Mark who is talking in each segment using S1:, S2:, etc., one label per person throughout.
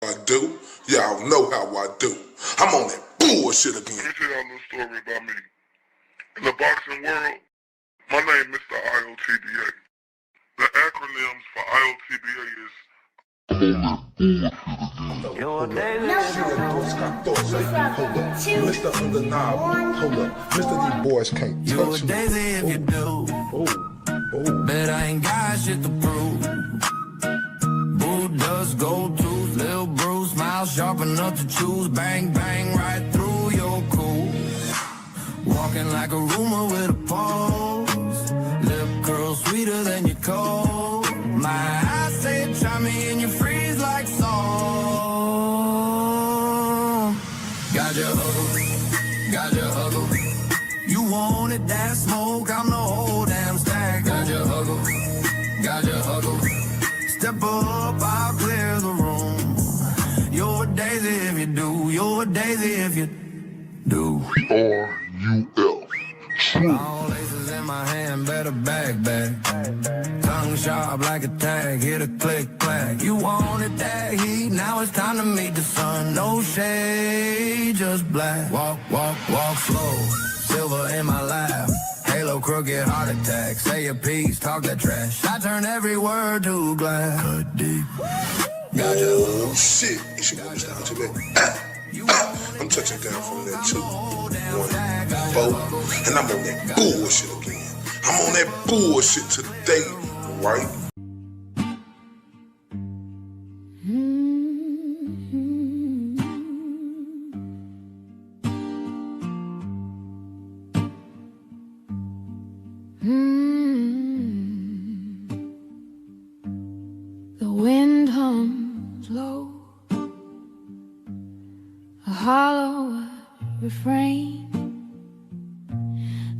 S1: I do. Y'all know how I do. I'm on that bullshit again.
S2: Let me tell y'all a little story about me. In the boxing world, my name is Mr. LTTW. The acronyms for LTTW is
S3: Your daily
S1: Mr. Undeniable. Hold up. Mr. These boys can't touch me.
S3: daisy if you do. Bet I ain't got shit to prove. Boo does go to Lil Bruce, smile sharp enough to choose. Bang, bang, right through your cool. Walking like a rumor with a pulse. Lip curl sweeter than your cold. My eyes say try me and you freeze like salt. Got your huggle. You wanted that smoke, I'm the whole damn stack. Got your huggle. Step up, I'll clear the room. You're a daisy if you do. You're a daisy if you do.
S1: R-U-L.
S3: All laces in my hand, better back. Tongue sharp like a tag, hit a click, clack. You wanted that heat, now it's time to meet the sun. No shade, just black. Walk slow, silver in my lap. Halo, crooked heart attack. Say a piece, talk that trash. I turn every word to glass. Cut deep. Got your
S1: Oh shit. It should go down to that. I'm touching down from that 2, 1, 4, and I'm on that bullshit again. I'm on that bullshit today, right?
S4: The wind hums low, a hollow refrain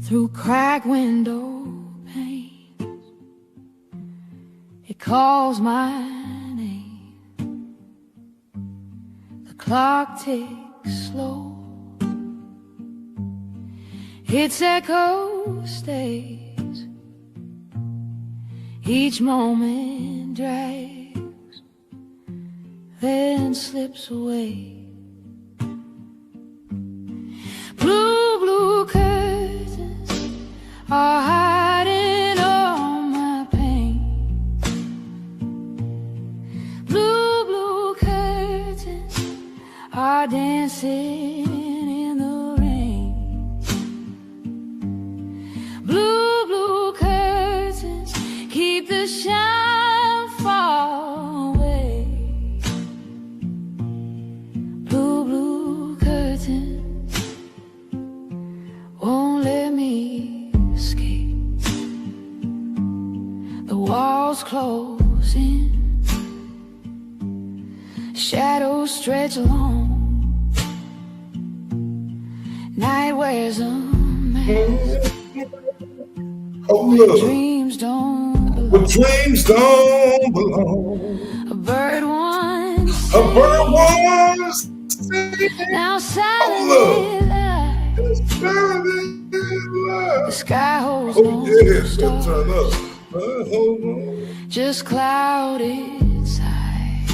S4: through cracked window panes. It calls my name. The clock ticks slow. Its echo stays. Each moment drags, then slips away. Blue curtains are hiding all my pain. Blue curtains are dancing in the rain. Blue curtains keep the shine far away. Blue curtains won't let me escape. The walls close in, shadows stretch long. Night wears a mask. Dreams don't belong.
S1: But dreams don't belong.
S4: A bird once
S1: A bird was
S4: now silent lies. The sky holds no stars,
S1: turn up.
S4: just clouded sighs.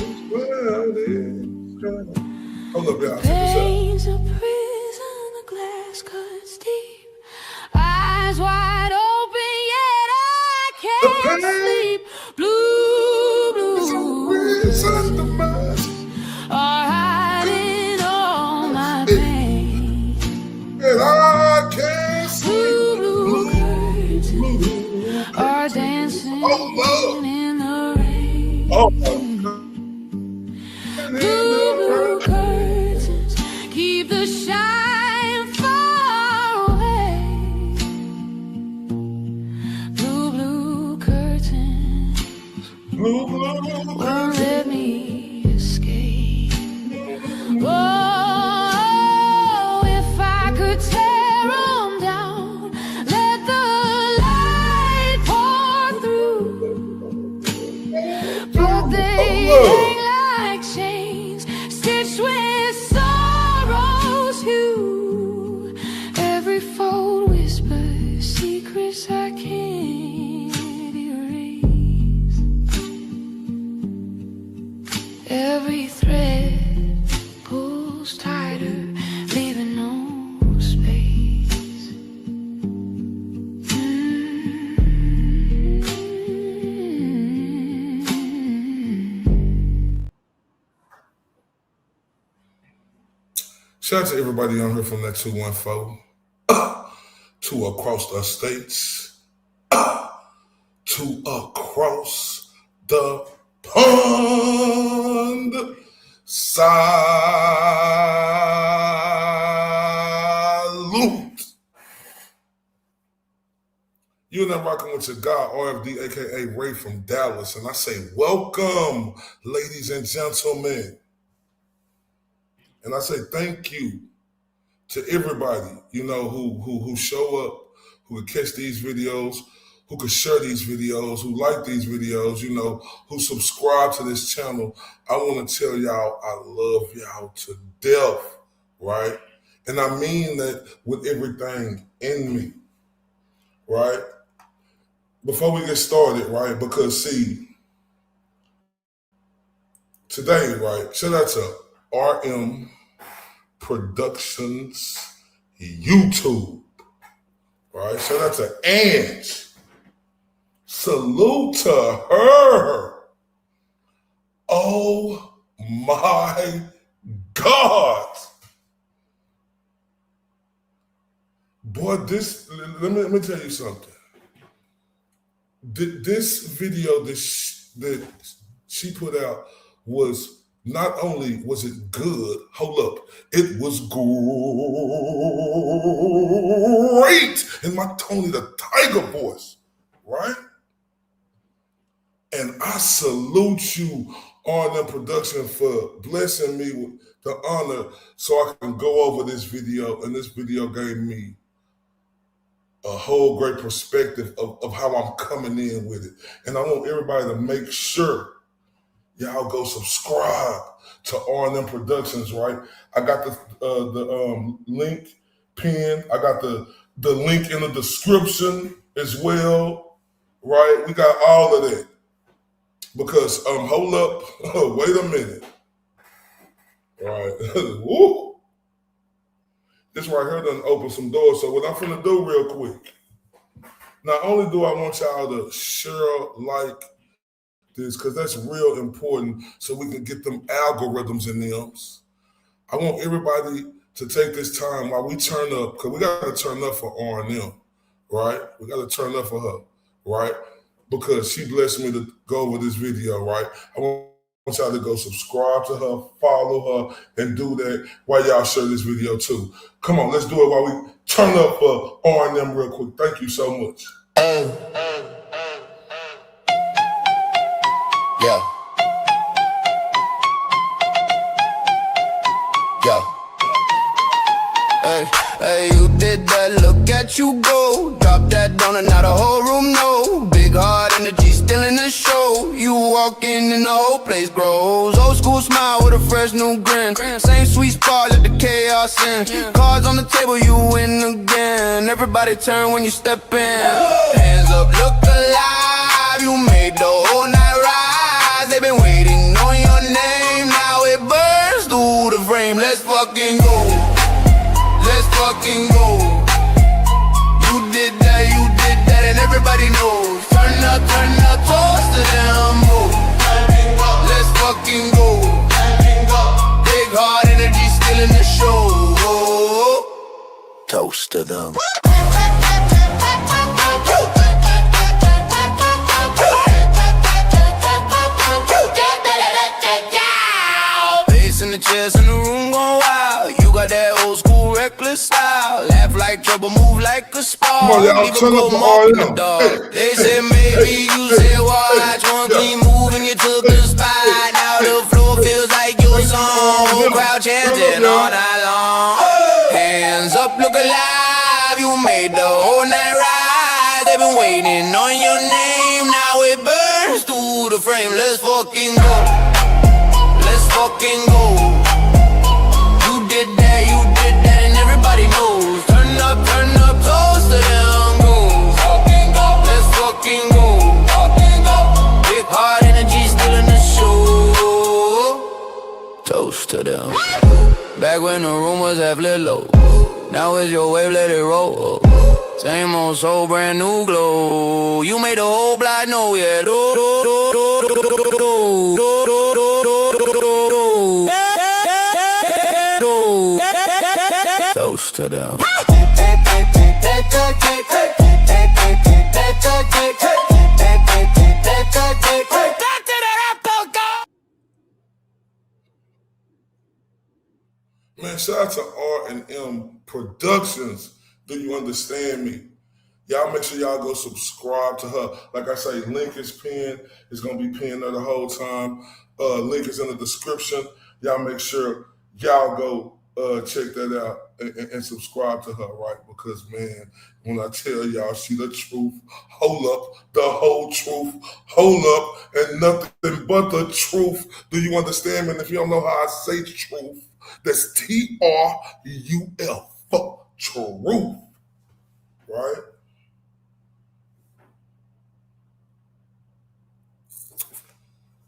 S1: Hold up, y'all.
S4: Pain's a prison, the glass cuts deep. Eyes wide open, yet I can't sleep. Blue are hiding all my pain.
S1: And I can't sleep.
S4: Blue curtains are dancing in the rain.
S1: Oh,
S4: Blue curtains keep the shine far away. Blue curtains won't let me escape. Oh, if I could tear 'em down, let the light pour through. But they hang like chains, stitched with sorrow's hue. Every fold whispers secrets I can't erase. Every thread
S1: Shout out to everybody on here from that 214 to across the states to across the pond. Salute. You're not rocking with your guy, RFD, aka Ray from Dallas, and I say welcome, ladies and gentlemen. And I say thank you to everybody, who show up, who could catch these videos, who could share these videos, who like these videos, who subscribe to this channel. I want to tell y'all I love y'all to death, right? And I mean that with everything in me, right? Before we get started, right? Because see, today, right? Shout out to RM Productions YouTube, right? Shout out to Ange. Salute to her. Oh my God. Boy, let me tell you something. This video that she put out was not only was it good, hold up, it was great in my Tony the Tiger voice, right? And I salute you, R&M Production, for blessing me with the honor so I can go over this video. And this video gave me a whole great perspective of how I'm coming in with it. And I want everybody to make sure y'all go subscribe to R&M Productions, right? I got the link pinned. I got the link in the description as well, right? We got all of that. Because, hold up, wait a minute. All right, woo. This right here done open some doors. So what I'm finna do real quick, not only do I want y'all to share, like this, because that's real important so we can get them algorithms in them. I want everybody to take this time while we turn up, because we got to turn up for R&M, right? We got to turn up for her, right? Because she blessed me to go over this video, right? I want y'all to go subscribe to her, follow her, and do that while y'all share this video too. Come on, let's do it while we turn up for R&M real quick. Thank you so much.
S3: Yeah. Yeah. Hey, you did that, look at you go. Drop that down and now the whole room know. Big heart energy still in the show. You walk in and the whole place grows. Old school smile with a fresh new grin. Same sweet spot, let the chaos in. Cards on the table, you win again. Everybody turn when you step in. Hands up, look alive. You made the whole night rise. They've been waiting on your name. Now it burns through the frame. Let's fucking go. Let's fucking go. You did that, and everybody knows. Turn up, toast to them. Let's fucking go. Big heart energy still in the show. Toast to them. Bass in the chest and the room gon' wild. You got that old school reckless style. Laugh like trouble, move like a spark.
S1: Come on, y'all, turn up for R&M.
S3: They said maybe you said watch. One keep moving, you took the spot. Now the floor feels like your song. Whole crowd chanting all night long. Hands up, look alive. You made the whole night rise. They've been waiting on your name. Now it burns through the frame. Let's fucking go. Let's fucking go. You did that, and everybody knows. Turn up, toast to them. Go. Let's fucking go. Big heart energy still in the show. Toast to them. Back when the room was half lit low. Now it's your wave, let it roll. Same old soul, brand new glow. You made the whole block know, yeah. to them.
S1: Man, shout out to R&M Productions. Do you understand me? Y'all make sure y'all go subscribe to her. Like I say, link is pinned. It's going to be pinned there the whole time. Link is in the description. Y'all make sure y'all go check that out and subscribe to her, right? Because, man, when I tell y'all she the truth, hold up, the whole truth, hold up, and nothing but the truth. Do you understand me? And if you don't know how I say truth, that's TRUF, truth, right?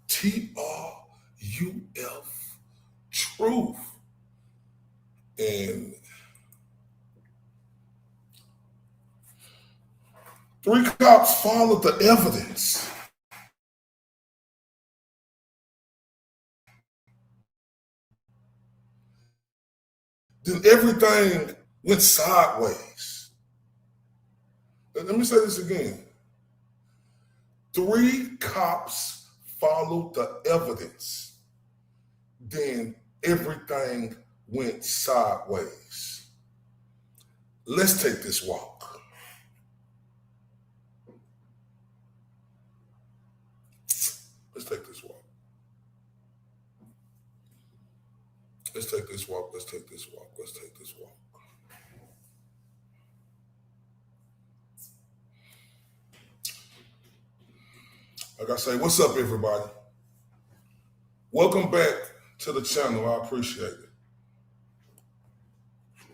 S1: TRUF, truth. And 3 cops followed the evidence. Then everything went sideways. Let me say this again. 3 cops followed the evidence. Then everything went sideways. Let's take this walk. Let's take this walk. Let's take this walk. Let's take this walk. Let's take this walk. Like I say, what's up, everybody? Welcome back to the channel. I appreciate it.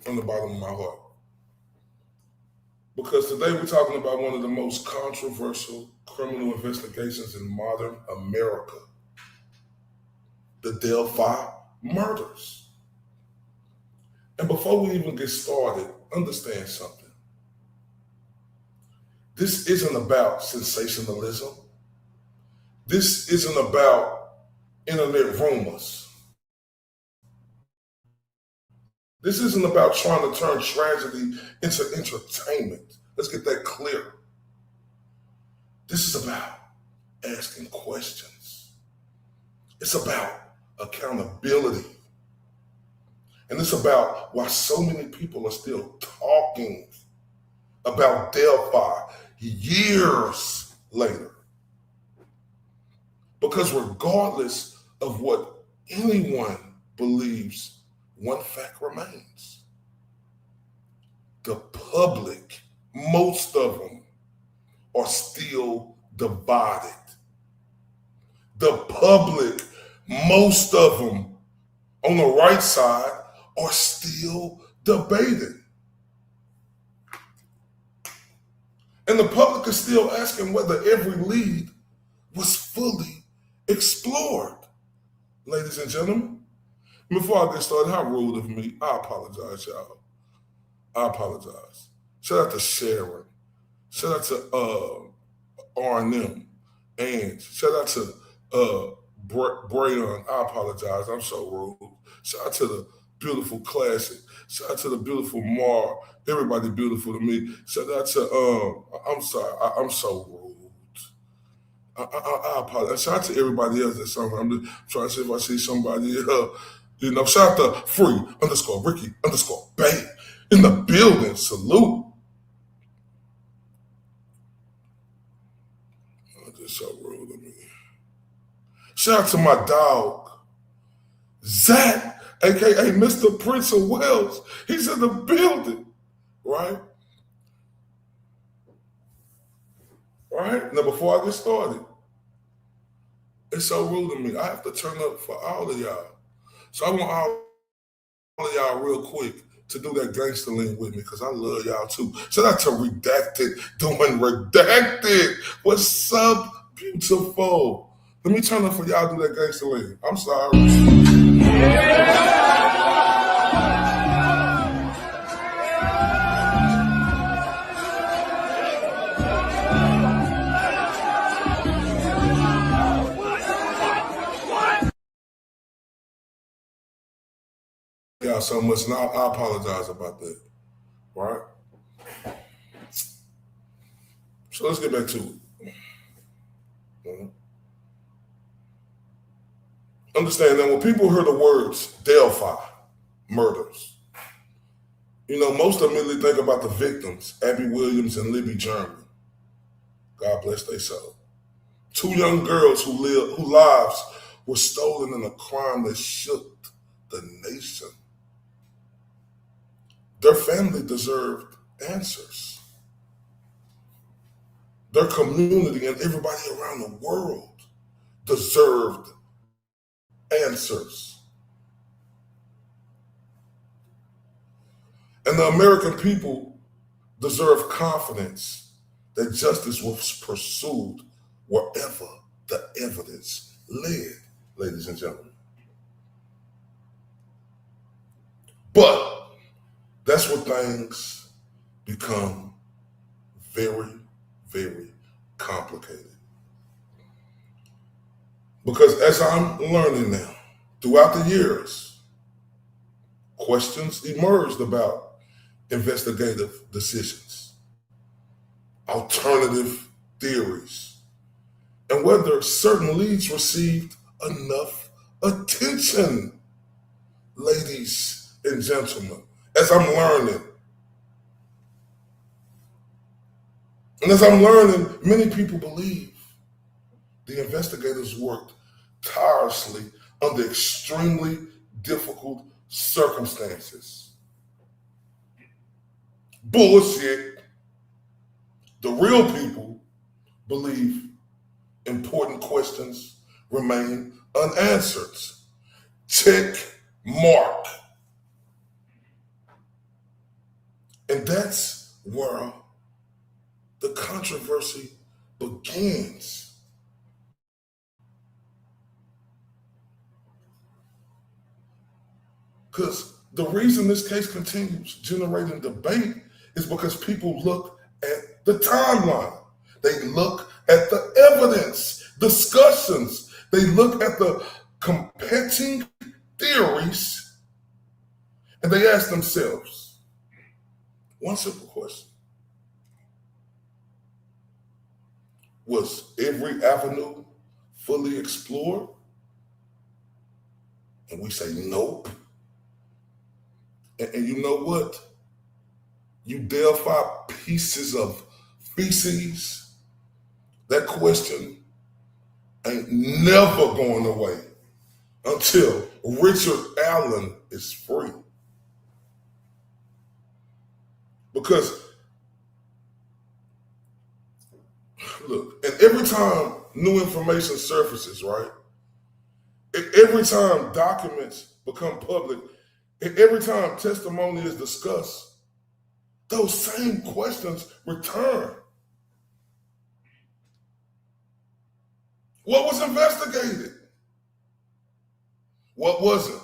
S1: From the bottom of my heart. Because today we're talking about one of the most controversial criminal investigations in modern America. The Delphi murders. And before we even get started, understand something. This isn't about sensationalism. This isn't about internet rumors. This isn't about trying to turn tragedy into entertainment. Let's get that clear. This is about asking questions. It's about accountability. And it's about why so many people are still talking about Delphi years later. Because regardless of what anyone believes, one fact remains. The public, most of them, are still divided. The public, most of them, on the right side, are still debating. And the public is still asking whether every lead was fully explored. Ladies and gentlemen, before I get started, how rude of me. I apologize, y'all. I apologize. Shout out to Sharon. Shout out to R&M. And shout out to Brayon. I apologize. I'm so rude. Shout out to the beautiful Classic. Shout out to the beautiful Mar. Everybody beautiful to me. Shout out to, I'm sorry. I'm so rude. I apologize. Shout out to everybody else that's somewhere. I'm just trying to see if I see somebody shout out to Free_Ricky_Bay in the building. Salute. Oh, just so rude of me. Shout out to my dog, Zach, aka Mr. Prince of Wales. He's in the building, right? Right? Now, before I get started, it's so rude of me. I have to turn up for all of y'all. So I want all of y'all real quick to do that gangster lean with me because I love y'all too. Shout out to Redacted doing Redacted. What's up, beautiful? Let me turn up for y'all do that gangster lean. I'm sorry. Y'all so much, and I apologize about that. right? So let's get back to it. Understand that when people hear the words Delphi, murders, most immediately think about the victims, Abby Williams and Libby German. God bless their soul. 2 young girls whose lives were stolen in a crime that shook the nation. Their family deserved answers. Their community and everybody around the world deserved answers. And the American people deserve confidence that justice was pursued wherever the evidence led, ladies and gentlemen. But that's where things become very, very complicated. Because as I'm learning now, throughout the years, questions emerged about investigative decisions, alternative theories, and whether certain leads received enough attention, ladies and gentlemen, as I'm learning. And as I'm learning, many people believe the investigators worked tirelessly under extremely difficult circumstances. Bullshit. The real people believe important questions remain unanswered. Check mark. And that's where the controversy begins. Because the reason this case continues generating debate is because people look at the timeline. They look at the evidence, discussions. They look at the competing theories, and they ask themselves one simple question. Was every avenue fully explored? And we say nope. And you know what? You Delphi pieces of feces, that question ain't never going away until Richard Allen is free. Because, look, and every time new information surfaces, right? Every time documents become public, and every time testimony is discussed, those same questions return. What was investigated? What wasn't?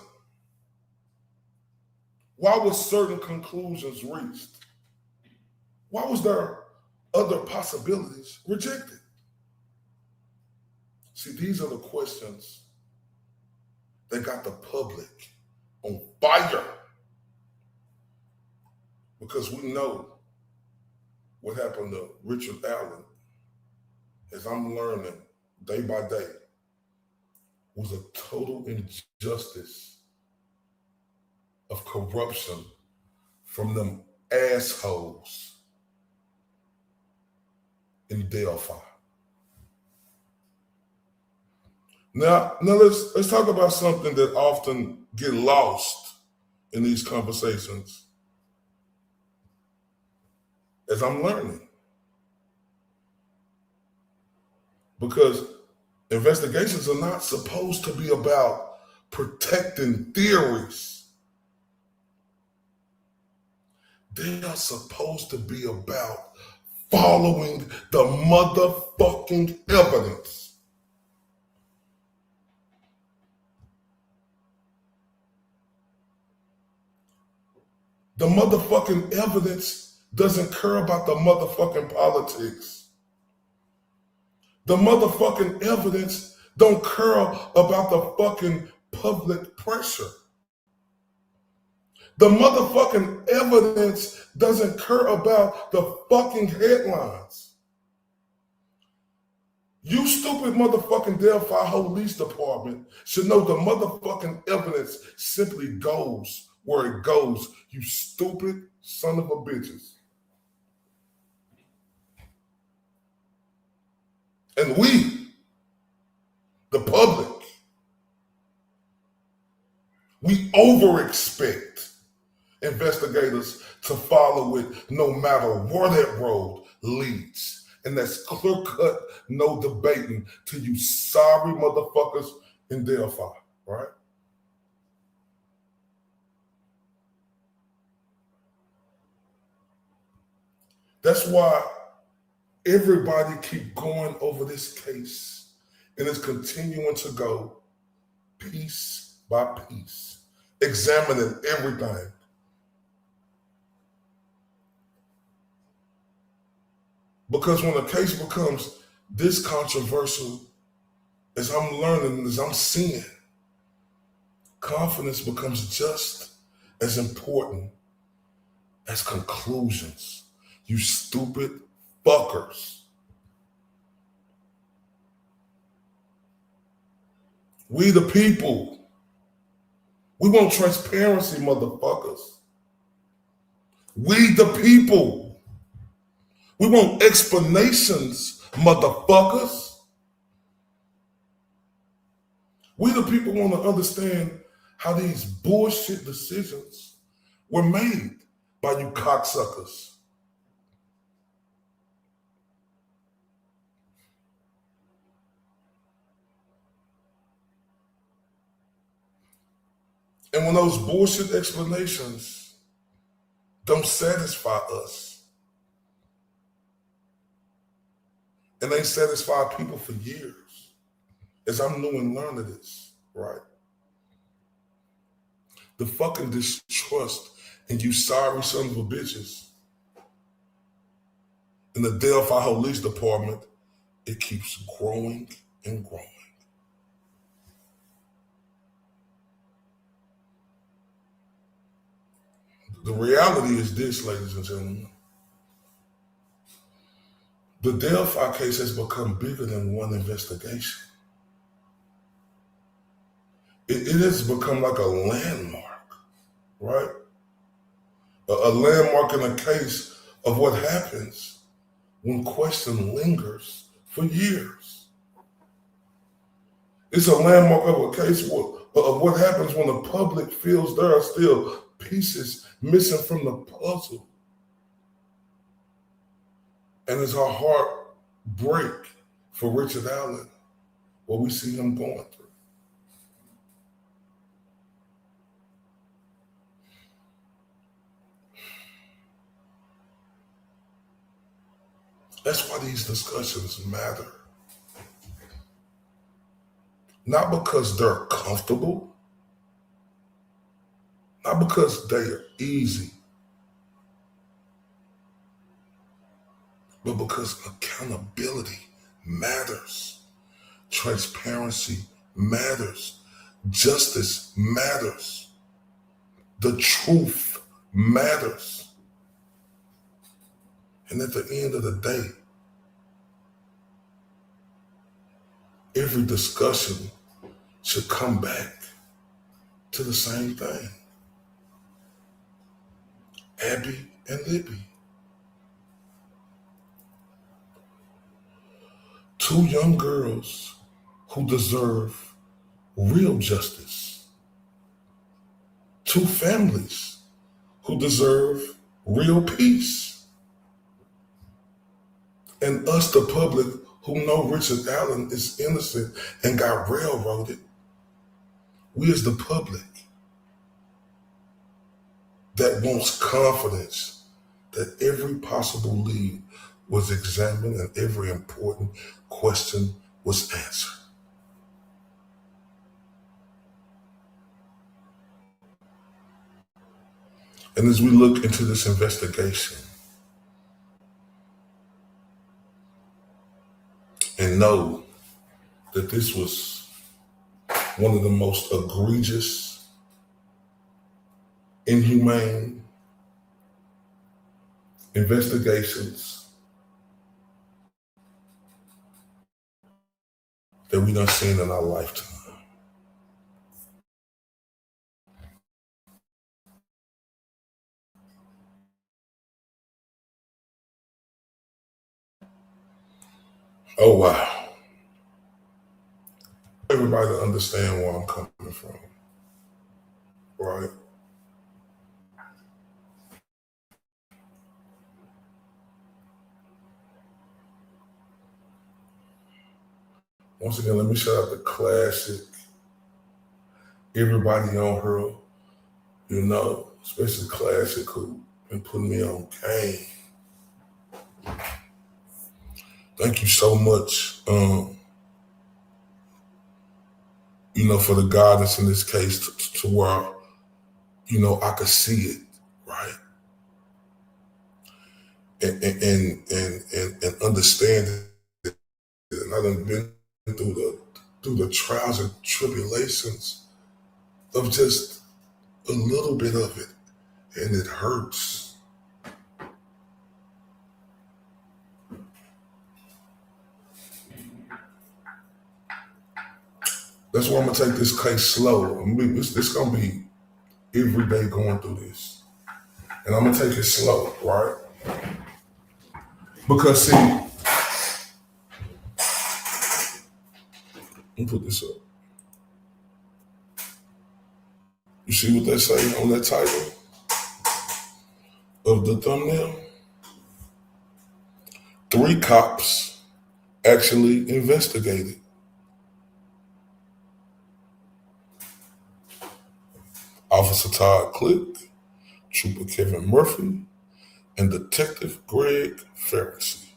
S1: Why were certain conclusions reached? Why was there other possibilities rejected? See, these are the questions that got the public on fire. Because we know what happened to Richard Allen, as I'm learning day by day, was a total injustice of corruption from them assholes in Delphi. Now let's talk about something that often get lost in these conversations as I'm learning. Because investigations are not supposed to be about protecting theories. They are supposed to be about following the motherfucking evidence. The motherfucking evidence doesn't care about the motherfucking politics. The motherfucking evidence don't care about the fucking public pressure. The motherfucking evidence doesn't care about the fucking headlines. You stupid motherfucking Delphi Police Department should know the motherfucking evidence simply goes where it goes, you stupid son of a bitches. And we, the public, we over-expect investigators to follow it no matter where that road leads. And that's clear-cut, no debating to you sorry motherfuckers in Delphi, right? That's why everybody keep going over this case, and it's continuing to go piece by piece, examining everything. Because when a case becomes this controversial, as I'm learning, as I'm seeing, confidence becomes just as important as conclusions. You stupid fuckers. We the people. We want transparency, motherfuckers. We the people. We want explanations, motherfuckers. We the people want to understand how these bullshit decisions were made by you cocksuckers. And when those bullshit explanations don't satisfy us, and they satisfy people for years, as I'm new and learning this, right? The fucking distrust and you sorry sons of bitches in the Delphi Police Department, it keeps growing and growing. The reality is this, ladies and gentlemen. The Delphi case has become bigger than one investigation. It has become like a landmark, right? A landmark in a case of what happens when question lingers for years. It's a landmark of a case of what happens when the public feels there are still pieces missing from the puzzle. And it's our heart break for Richard Allen, what we see him going through. That's why these discussions matter. Not because they're comfortable, not because they are easy, but because accountability matters. Transparency matters. Justice matters. The truth matters. And at the end of the day, every discussion should come back to the same thing. Abby and Libby. Two young girls who deserve real justice. Two families who deserve real peace. And us, the public, who know Richard Allen is innocent and got railroaded, we as the public that wants confidence that every possible lead was examined and every important question was answered. And as we look into this investigation and know that this was one of the most egregious inhumane investigations that we done seen in our lifetime. Oh, wow. Everybody to understand where I'm coming from, right? Once again, let me shout out the classic. Everybody on her, you know, especially classic, who been putting me on game. Thank you so much, you know, for the guidance in this case to where, you know, I could see it, right? And understand it. And I done been through the trials and tribulations of just a little bit of it, and it hurts. That's why I'm gonna take this case slow. This gonna be every day going through this, and I'm gonna take it slow, right? Because see, let me put this up. You see what they say on that title of the thumbnail? 3 cops actually investigated. Officer Todd Click, Trooper Kevin Murphy, and Detective Greg Ferrisy.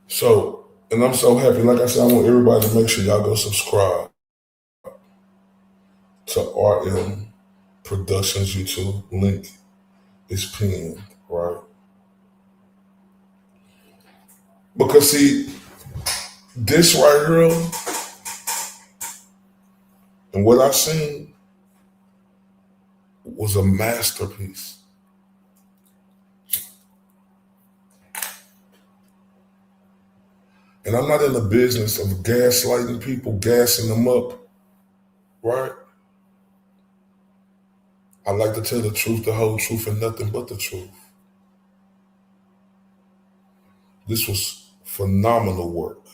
S1: So, and I'm so happy. Like I said, I want everybody to make sure y'all go subscribe to RM Productions YouTube. Link is pinned, right? Because see, this right here, and what I seen was a masterpiece. And I'm not in the business of gaslighting people, gassing them up, right? I like to tell the truth, the whole truth, and nothing but the truth. This was phenomenal work.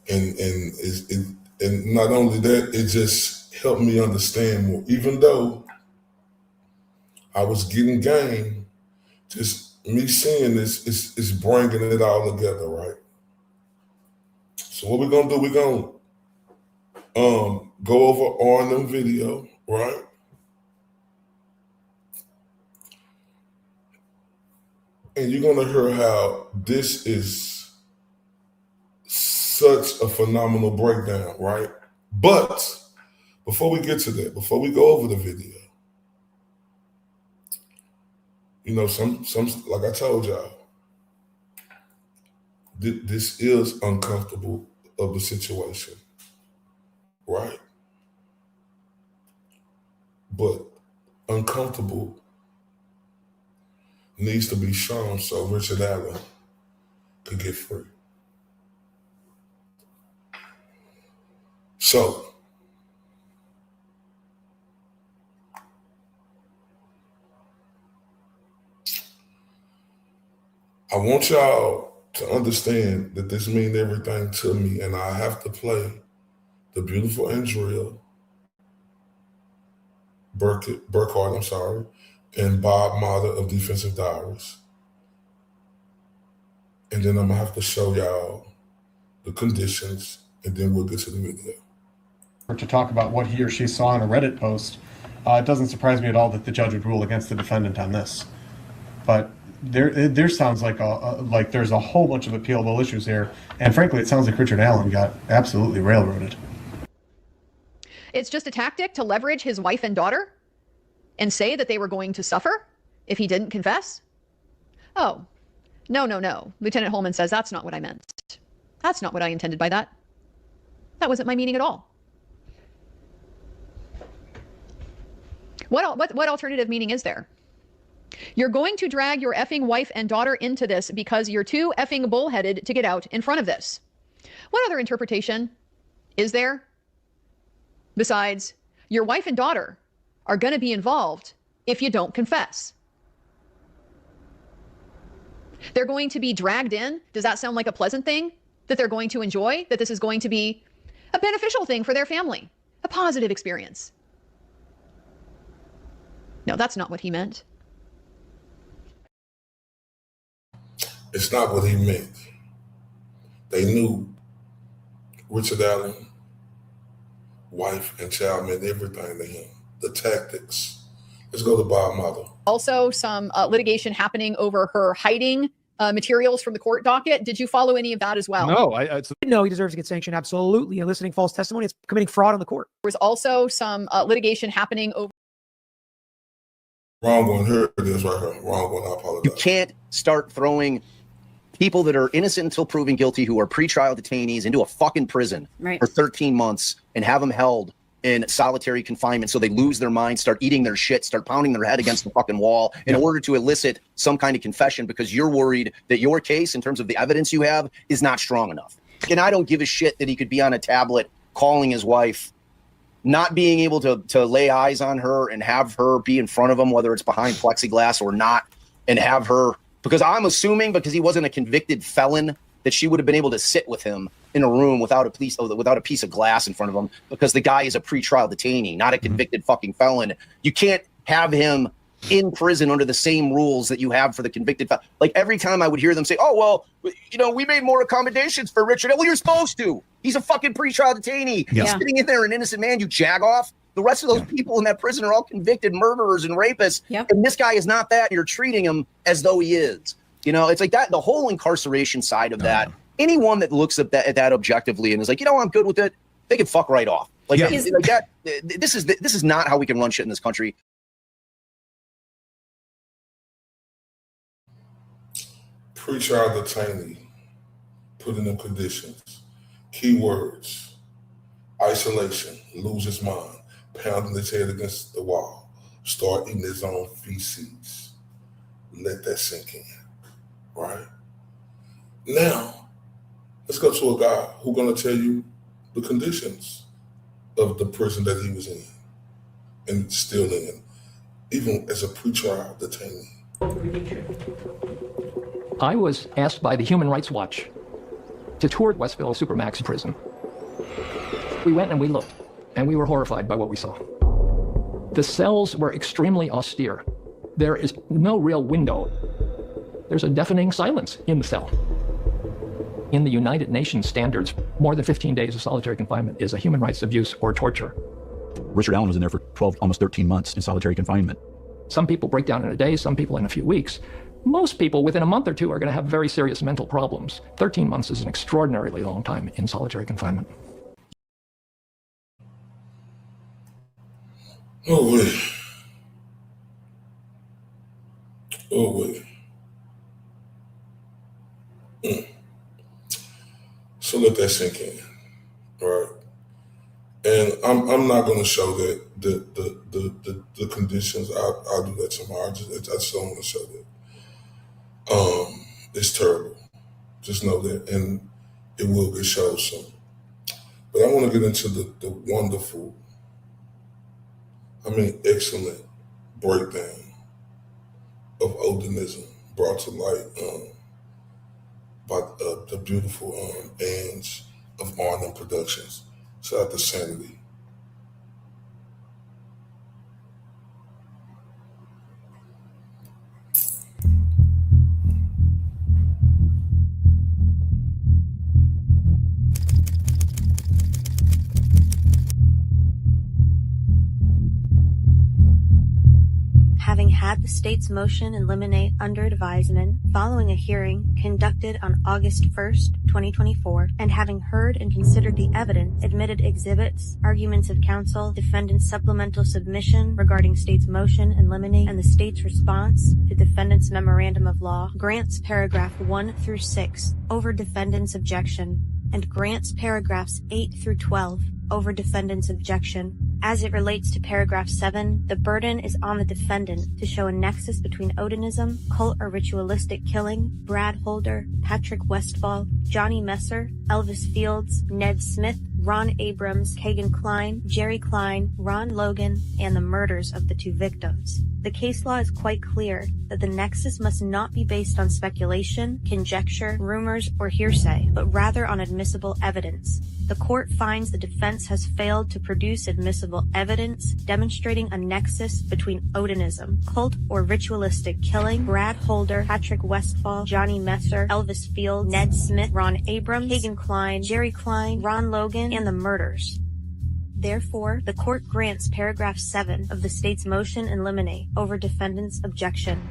S1: And not only that, it just helped me understand more. Even though I was getting game, just me seeing this is bringing it all together, right? So what we're gonna do? We're gonna go over R&M video, right? And you're gonna hear how this is such a phenomenal breakdown, right? But before we get to that, before we go over the video, you know, some like I told y'all, this is uncomfortable of the situation, right? But uncomfortable needs to be shown so Richard Allen could get free. So, I want y'all to understand that this means everything to me, and I have to play the beautiful Andrea Burkhart, and Bob Mata of Defensive Diaries. And then I'm gonna have to show y'all the conditions, and then we'll get to the video.
S5: To talk about what he or she saw in a Reddit post, it doesn't surprise me at all that the judge would rule against the defendant on this. But there sounds like there's a whole bunch of appealable issues here, and frankly, it sounds like Richard Allen got absolutely railroaded.
S6: It's just a tactic to leverage his wife and daughter and say that they were going to suffer if he didn't confess? Oh, no, no, no. Lieutenant Holman says that's not what I meant. That's not what I intended by that. That wasn't my meaning at all. What alternative meaning is there? You're going to drag your effing wife and daughter into this because you're too effing bullheaded to get out in front of this. What other interpretation is there besides your wife and daughter are going to be involved if you don't confess? They're going to be dragged in. Does that sound like a pleasant thing that they're going to enjoy? That this is going to be a beneficial thing for their family, a positive experience? No, that's not what he meant.
S1: It's not what he meant. They knew Richard Allen, wife and child, meant everything to him. The tactics. Let's go to Bob Mother.
S6: Also, some litigation happening over her hiding materials from the court docket. Did you follow any of that as well?
S7: No, no, he deserves to get sanctioned. Absolutely. Eliciting false testimony, it's committing fraud on the court.
S6: There was also some litigation happening over.
S1: Wrong one. Here it is right here. Wrong one. I apologize.
S8: You can't start throwing people that are innocent until proven guilty, who are pretrial detainees, into a fucking prison for 13 months and have them held in solitary confinement so they lose their mind, start eating their shit, start pounding their head against the fucking wall in order to elicit some kind of confession because you're worried that your case, in terms of the evidence you have, is not strong enough. And I don't give a shit that he could be on a tablet calling his wife, not being able to lay eyes on her and have her be in front of him, whether it's behind plexiglass or not, and have her, because I'm assuming because he wasn't a convicted felon that she would have been able to sit with him in a room without a piece of glass in front of him, because the guy is a pretrial detainee, not a convicted fucking felon. You can't have him in prison under the same rules that you have for the convicted felon. Like every time I would hear them say, oh, well, you know, we made more accommodations for Richard. Well, you're supposed to. He's a fucking pretrial detainee. He's sitting in there, an innocent man, you jag-off. The rest of those people in that prison are all convicted murderers and rapists. And this guy is not that. And you're treating him as though he is. You know, it's like that, the whole incarceration side of that. Anyone that looks at that objectively and is like, you know, I'm good with it, they can fuck right off. Like, like that. This is not how we can run shit in this country.
S1: Pretrial detainee, put in them conditions. Keywords: isolation, lose his mind, pounding his head against the wall, start eating his own feces. Let that sink in, right? Now, let's go to a guy who's going to tell you the conditions of the prison that he was in and still in, even as a pretrial detainee.
S9: I was asked by the Human Rights Watch to tour Westville Supermax prison. We went and we looked, and we were horrified by what we saw. The cells were extremely austere. There is no real window. There's a deafening silence in the cell. In the United Nations standards, more than 15 days of solitary confinement is a human rights abuse or torture.
S10: Richard Allen was in there for 12, almost 13 months in solitary confinement.
S9: Some people break down in a day, some people in a few weeks. Most people within a month or two are going to have very serious mental problems. 13 months is an extraordinarily long time in solitary confinement.
S1: Oh, wait. Oh, wait. So let that sink in, right? And I'm not going to show that the conditions. I'll do that tomorrow. I just don't want to show that. It's terrible. Just know that, and it will get showed soon. But I want to get into the wonderful, excellent breakdown of Odinism brought to light by the beautiful Ange of Arnhem Productions. Shout out to Sanity.
S11: having had the state's motion in limine under advisement following a hearing conducted on August 1st, 2024, and having heard and considered the evidence, admitted exhibits, arguments of counsel, defendant's supplemental submission regarding state's motion in limine and the state's response to defendant's memorandum of law, grants paragraph 1 through 6 over defendant's objection, and grants paragraphs 8 through 12 over defendant's objection. As it relates to paragraph 7, the burden is on the defendant to show a nexus between Odinism, cult or ritualistic killing, Brad Holder, Patrick Westfall, Johnny Messer, Elvis Fields, Ned Smith, Ron Abrams, Kagan Klein, Jerry Klein, Ron Logan, and the murders of the 2 victims. The case law is quite clear that the nexus must not be based on speculation, conjecture, rumors, or hearsay, but rather on admissible evidence. The court finds the defense has failed to produce admissible evidence demonstrating a nexus between Odinism, cult or ritualistic killing, Brad Holder, Patrick Westfall, Johnny Messer, Elvis Fields, Ned Smith, Ron Abrams, Kagan Klein, Jerry Klein, Ron Logan, and the murders. Therefore, the court grants paragraph 7 of the state's motion in limine over defendant's objection.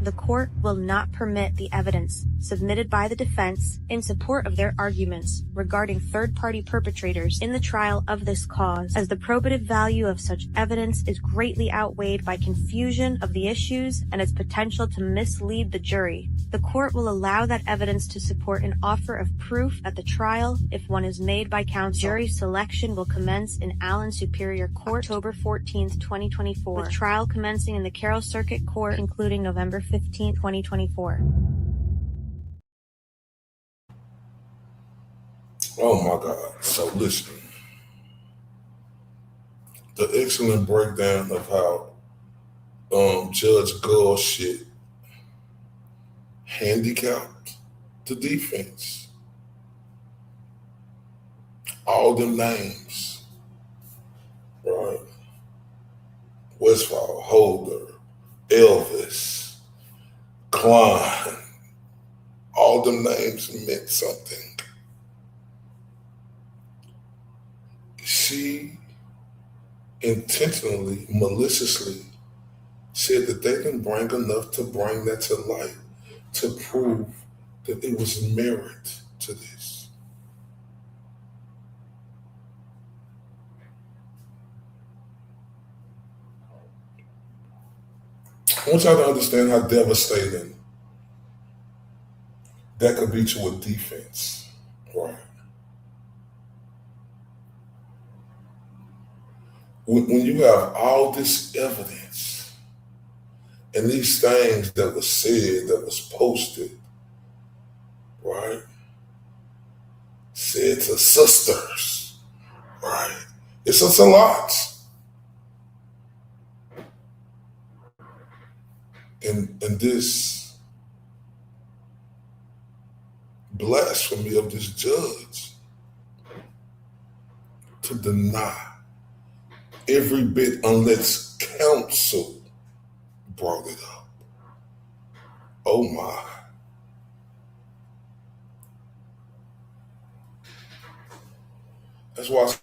S11: The court will not permit the evidence submitted by the defense in support of their arguments regarding third-party perpetrators in the trial of this cause, as the probative value of such evidence is greatly outweighed by confusion of the issues and its potential to mislead the jury. The court will allow that evidence to support an offer of proof at the trial if one is made by counsel. Jury selection will commence in Allen Superior Court October 14th, 2024, with trial commencing in the Carroll Circuit Court concluding November 15th, 2024.
S1: Oh my God. So listen, the excellent breakdown of how Judge Gull shit handicapped the defense. All them names, right? Westfall, Holder, Elvis, Klein, all them names meant something. She intentionally, maliciously said that they didn't bring enough to bring that to light to prove that it was merit to this. I want y'all to understand how devastating that could be to a defense, right? When you have all this evidence and these things that was said, that was posted, right? Said to sisters, right? It's a lot. And this blasphemy of this judge to deny every bit unless counsel brought it up. Oh my. That's why I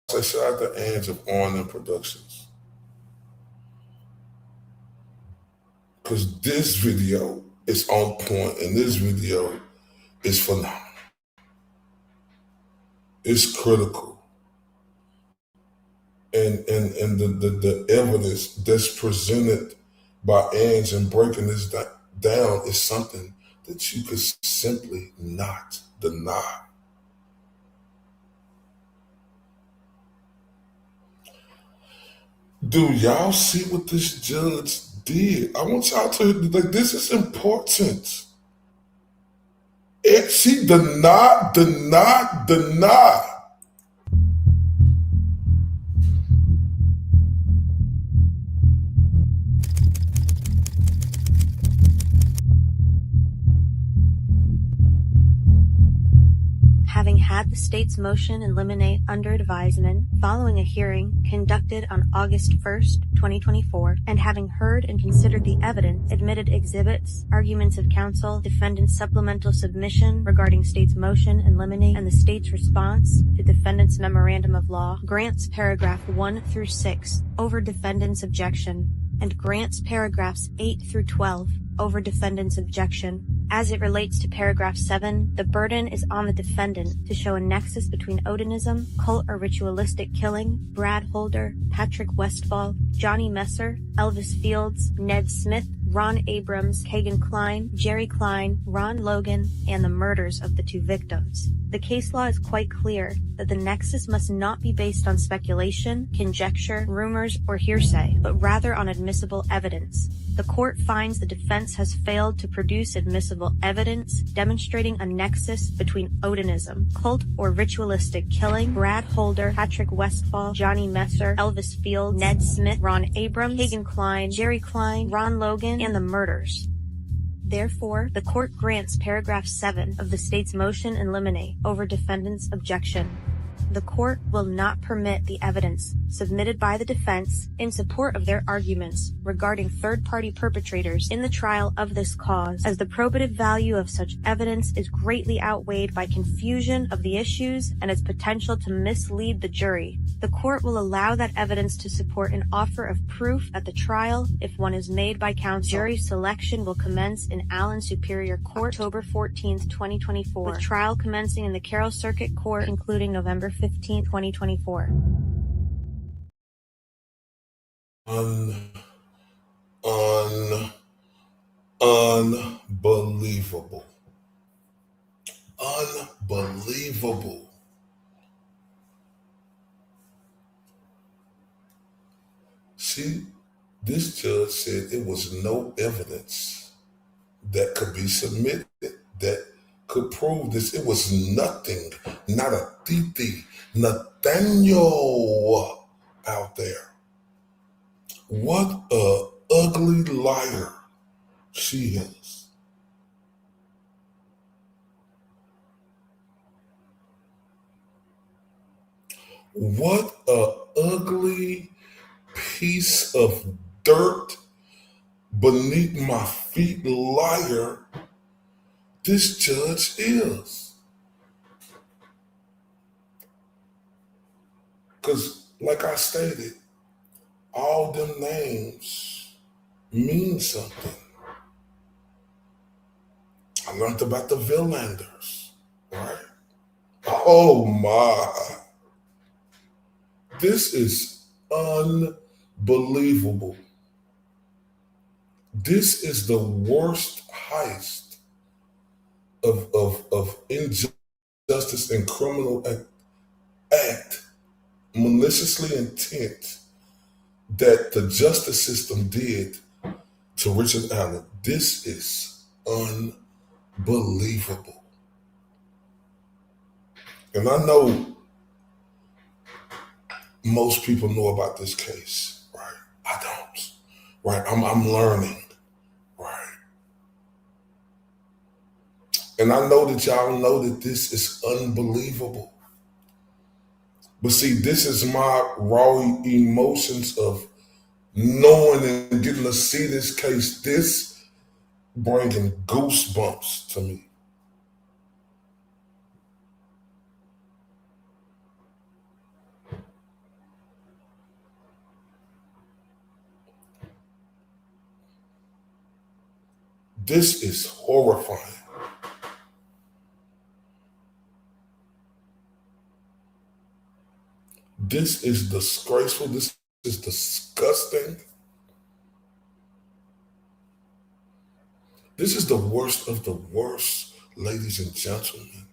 S1: say shout out to Ange of On Productions. Because this video is on point and this video is phenomenal. It's critical. And the evidence that's presented by Ange and breaking this down is something that you could simply not deny. Do y'all see what this judge did? I want y'all to, like, this is important. She denied.
S11: Having had the state's motion in limine under advisement following a hearing conducted on August 1st, 2024, and having heard and considered the evidence, admitted exhibits, arguments of counsel, defendant's supplemental submission regarding state's motion in limine and the state's response to defendant's memorandum of law, grants paragraph 1 through 6 over defendant's objection. and grants paragraphs 8 through 12 over defendant's objection. As it relates to paragraph 7, the burden is on the defendant to show a nexus between Odinism, cult or ritualistic killing, Brad Holder, Patrick Westfall, Johnny Messer, Elvis Fields, Ned Smith, Ron Abrams, Kagan Klein, Jerry Klein, Ron Logan, and the murders of the 2 victims. The case law is quite clear that the nexus must not be based on speculation, conjecture, rumors, or hearsay, but rather on admissible evidence. The court finds the defense has failed to produce admissible evidence demonstrating a nexus between Odinism, cult or ritualistic killing, Brad Holder, Patrick Westfall, Johnny Messer, Elvis Fields, Ned Smith, Ron Abrams, Kagan Klein, Jerry Klein, Ron Logan, and the murders. Therefore, the court grants paragraph 7 of the state's motion in limine over defendant's objection. The court will not permit the evidence submitted by the defense in support of their arguments regarding third-party perpetrators in the trial of this cause, as the probative value of such evidence is greatly outweighed by confusion of the issues and its potential to mislead the jury. The court will allow that evidence to support an offer of proof at the trial if one is made by counsel. Jury selection will commence in Allen Superior Court October 14th, 2024, with trial commencing in the Carroll Circuit Court including November 15th, 2024.
S1: Unbelievable. Unbelievable. See, this judge said it was no evidence that could be submitted that could prove this. It was nothing, not a Titi, Nathaniel out there. What a ugly liar she is. What a ugly piece of dirt beneath my feet liar this judge is. Because, like I stated, all them names mean something. I learned about the Villanders, right? Oh my. This is unbelievable. This is the worst heist of injustice and criminal act, maliciously intent, that the justice system did to Richard Allen. This is unbelievable. And I know most people know about this case, right? I don't, right? I'm learning, right? And I know that y'all know that this is unbelievable. But see, this is my raw emotions of knowing and getting to see this case, this bringing goosebumps to me. This is horrifying. This is disgraceful. This is disgusting. This is the worst of the worst, ladies and gentlemen.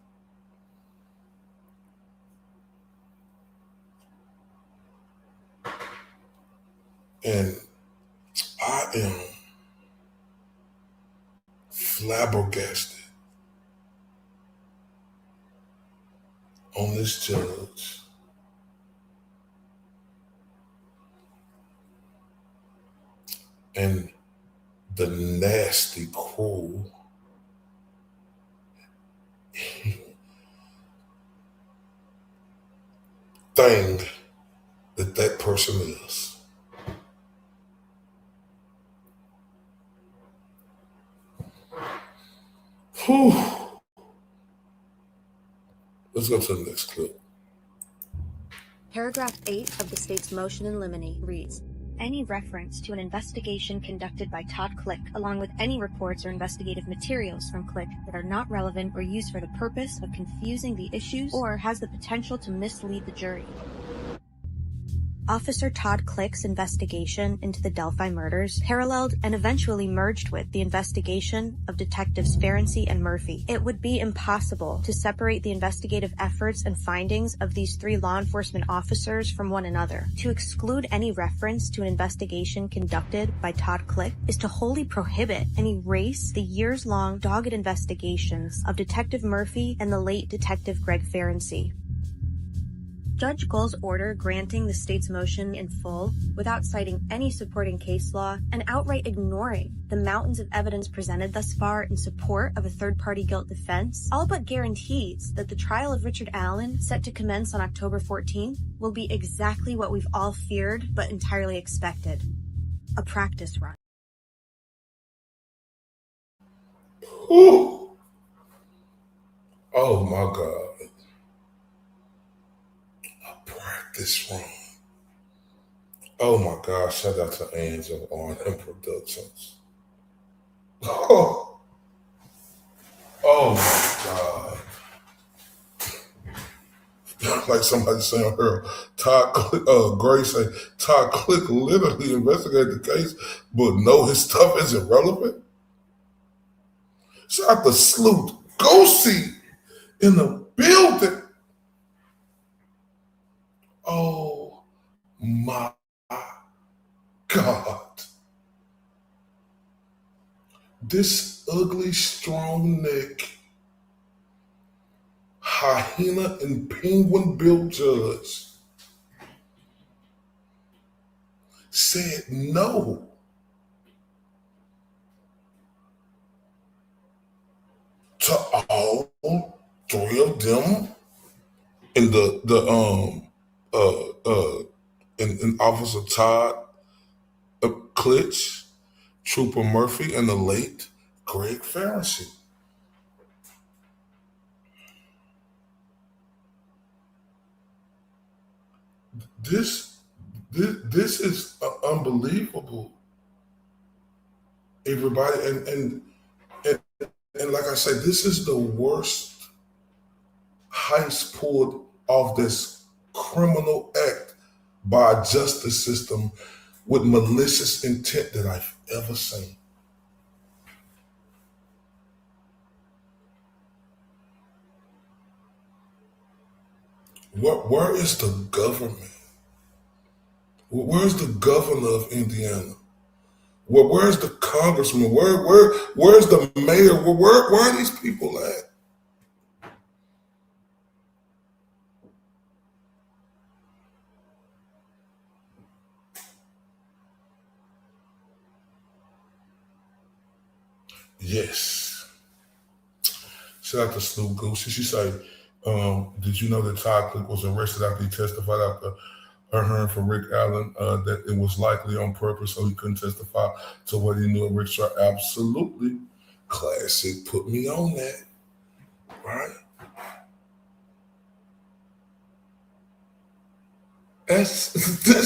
S1: And I am flabbergasted on this judge. And the nasty, cruel thing that person is. Whew. Let's go to the next clip.
S11: Paragraph 8 of the state's motion in limine reads, any reference to an investigation conducted by Todd Click, along with any reports or investigative materials from Click that are not relevant or used for the purpose of confusing the issues or has the potential to mislead the jury. Officer Todd Click's investigation into the Delphi murders paralleled and eventually merged with the investigation of Detectives Ferenczi and Murphy. It would be impossible to separate the investigative efforts and findings of these three law enforcement officers from one another. To exclude any reference to an investigation conducted by Todd Click is to wholly prohibit and erase the years-long dogged investigations of Detective Murphy and the late Detective Greg Ferenczi. Judge Gull's order granting the state's motion in full, without citing any supporting case law, and outright ignoring the mountains of evidence presented thus far in support of a third-party guilt defense, all but guarantees that the trial of Richard Allen, set to commence on October 14th, will be exactly what we've all feared but entirely expected: a practice run.
S1: Ooh. Oh my God. This wrong. Oh my gosh, shout out to Angel on M Productions. Oh my God. Like somebody saying her, Grace say, Todd Click literally investigated the case, but no, his stuff isn't relevant. Shout out to Sloot Goosey in the building. Oh my God. This ugly, strong neck, hyena and penguin built judge said no to all three of them in in Officer Todd Klitsch, Trooper Murphy, and the late Greg Ferenczi. This is unbelievable, everybody, and like I said, this is the worst heist pulled off this criminal act by a justice system with malicious intent that I've ever seen. Where is the government? Where's the governor of Indiana? Where's the congressman? Where's the mayor? Where are these people at? Yes. Shout out to Snoop Goose. She said, did you know that Todd Click was arrested after he testified after her hearing from Rick Allen that it was likely on purpose so he couldn't testify to what he knew of Rick's trial? Absolutely. Classic. Put me on that. Right? This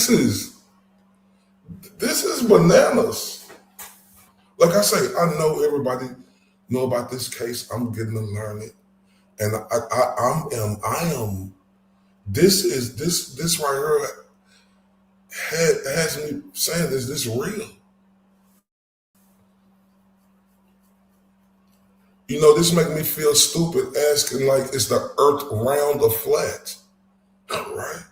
S1: is bananas. Like I say, I know everybody know about this case. I'm getting to learn it. And I am this right here has me saying, is this real? You know, this make me feel stupid asking like, is the earth round or flat? Right?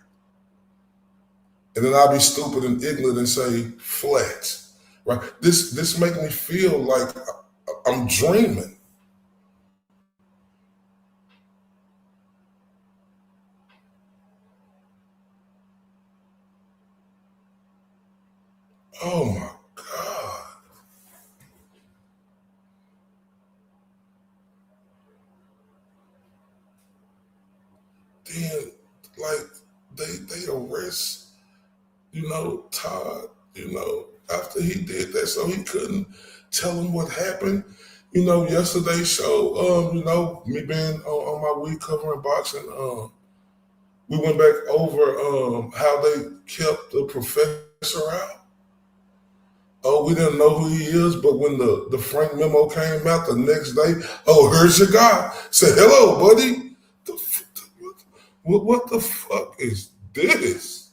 S1: And then I'll be stupid and ignorant and say flat. Right? This make me feel like I'm dreaming. Oh my God. Then like they arrest, Todd, after he did that, so he couldn't tell him what happened. Yesterday's show, me being on my week covering boxing, we went back over how they kept the professor out. oh, we didn't know who he is, but when the Frank memo came out the next day, oh, here's your guy. Said, hello, buddy. What the fuck is this?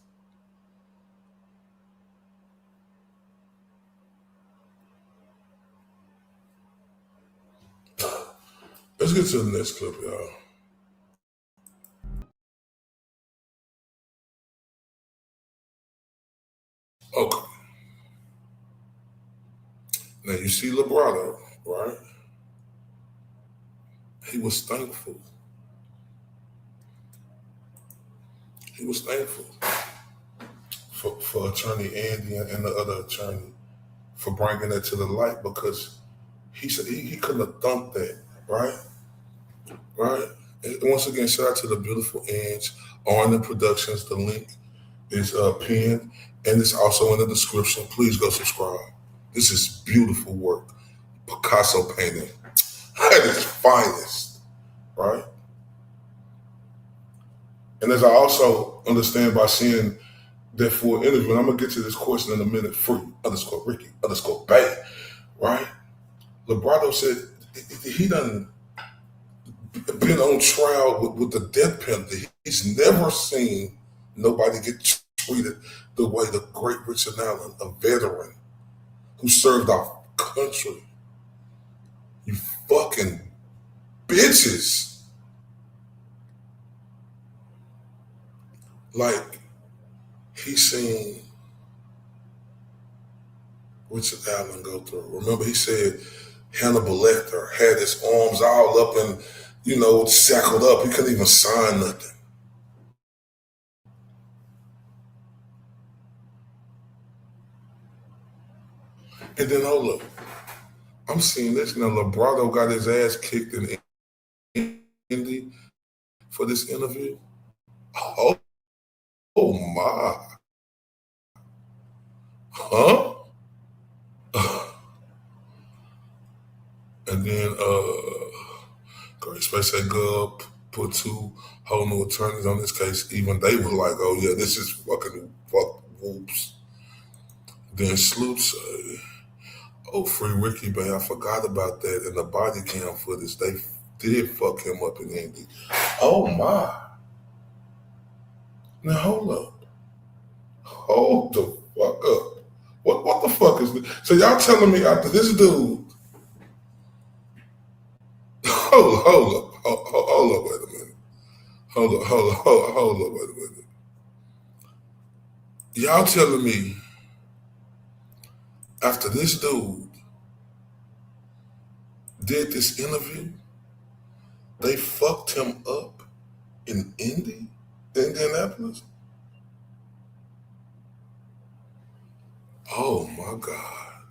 S1: Let's get to the next clip, y'all. Okay. Now you see Librado, right? He was thankful. He was thankful for Attorney Andy and the other attorney for bringing that to the light, because he said he couldn't have thumped that, right? Right? And once again, shout out to the beautiful Ange, Arnon Productions. The link is pinned, and it's also in the description. Please go subscribe. This is beautiful work. Picasso painting at its finest, right? And as I also understand by seeing that full interview, and I'm going to get to this question in a minute, free, _Ricky, _Bay, right? Librado said he done been on trial with the death penalty. He's never seen nobody get treated the way the great Richard Allen, a veteran who served our country. You fucking bitches. Like, he's seen Richard Allen go through. Remember, he said Hannibal Lecter had his arms all up and, shackled up. He couldn't even sign nothing. And then, hold up. I'm seeing this now. Librado got his ass kicked in Indy for this interview. Oh my. Huh? And then Great Space said Gov put 2 whole new attorneys on this case. Even they were like, oh yeah, this is fucking whoops. Then Sloop said, oh, free Ricky Bay, I forgot about that. In the body cam footage, they did fuck him up in Indy. Oh my. Now hold up. Hold the fuck up. What the fuck is this? So y'all telling me after this dude, hold up, wait a minute. Hold up, wait a minute. Y'all telling me after this dude did this interview, they fucked him up in Indianapolis? Oh my God.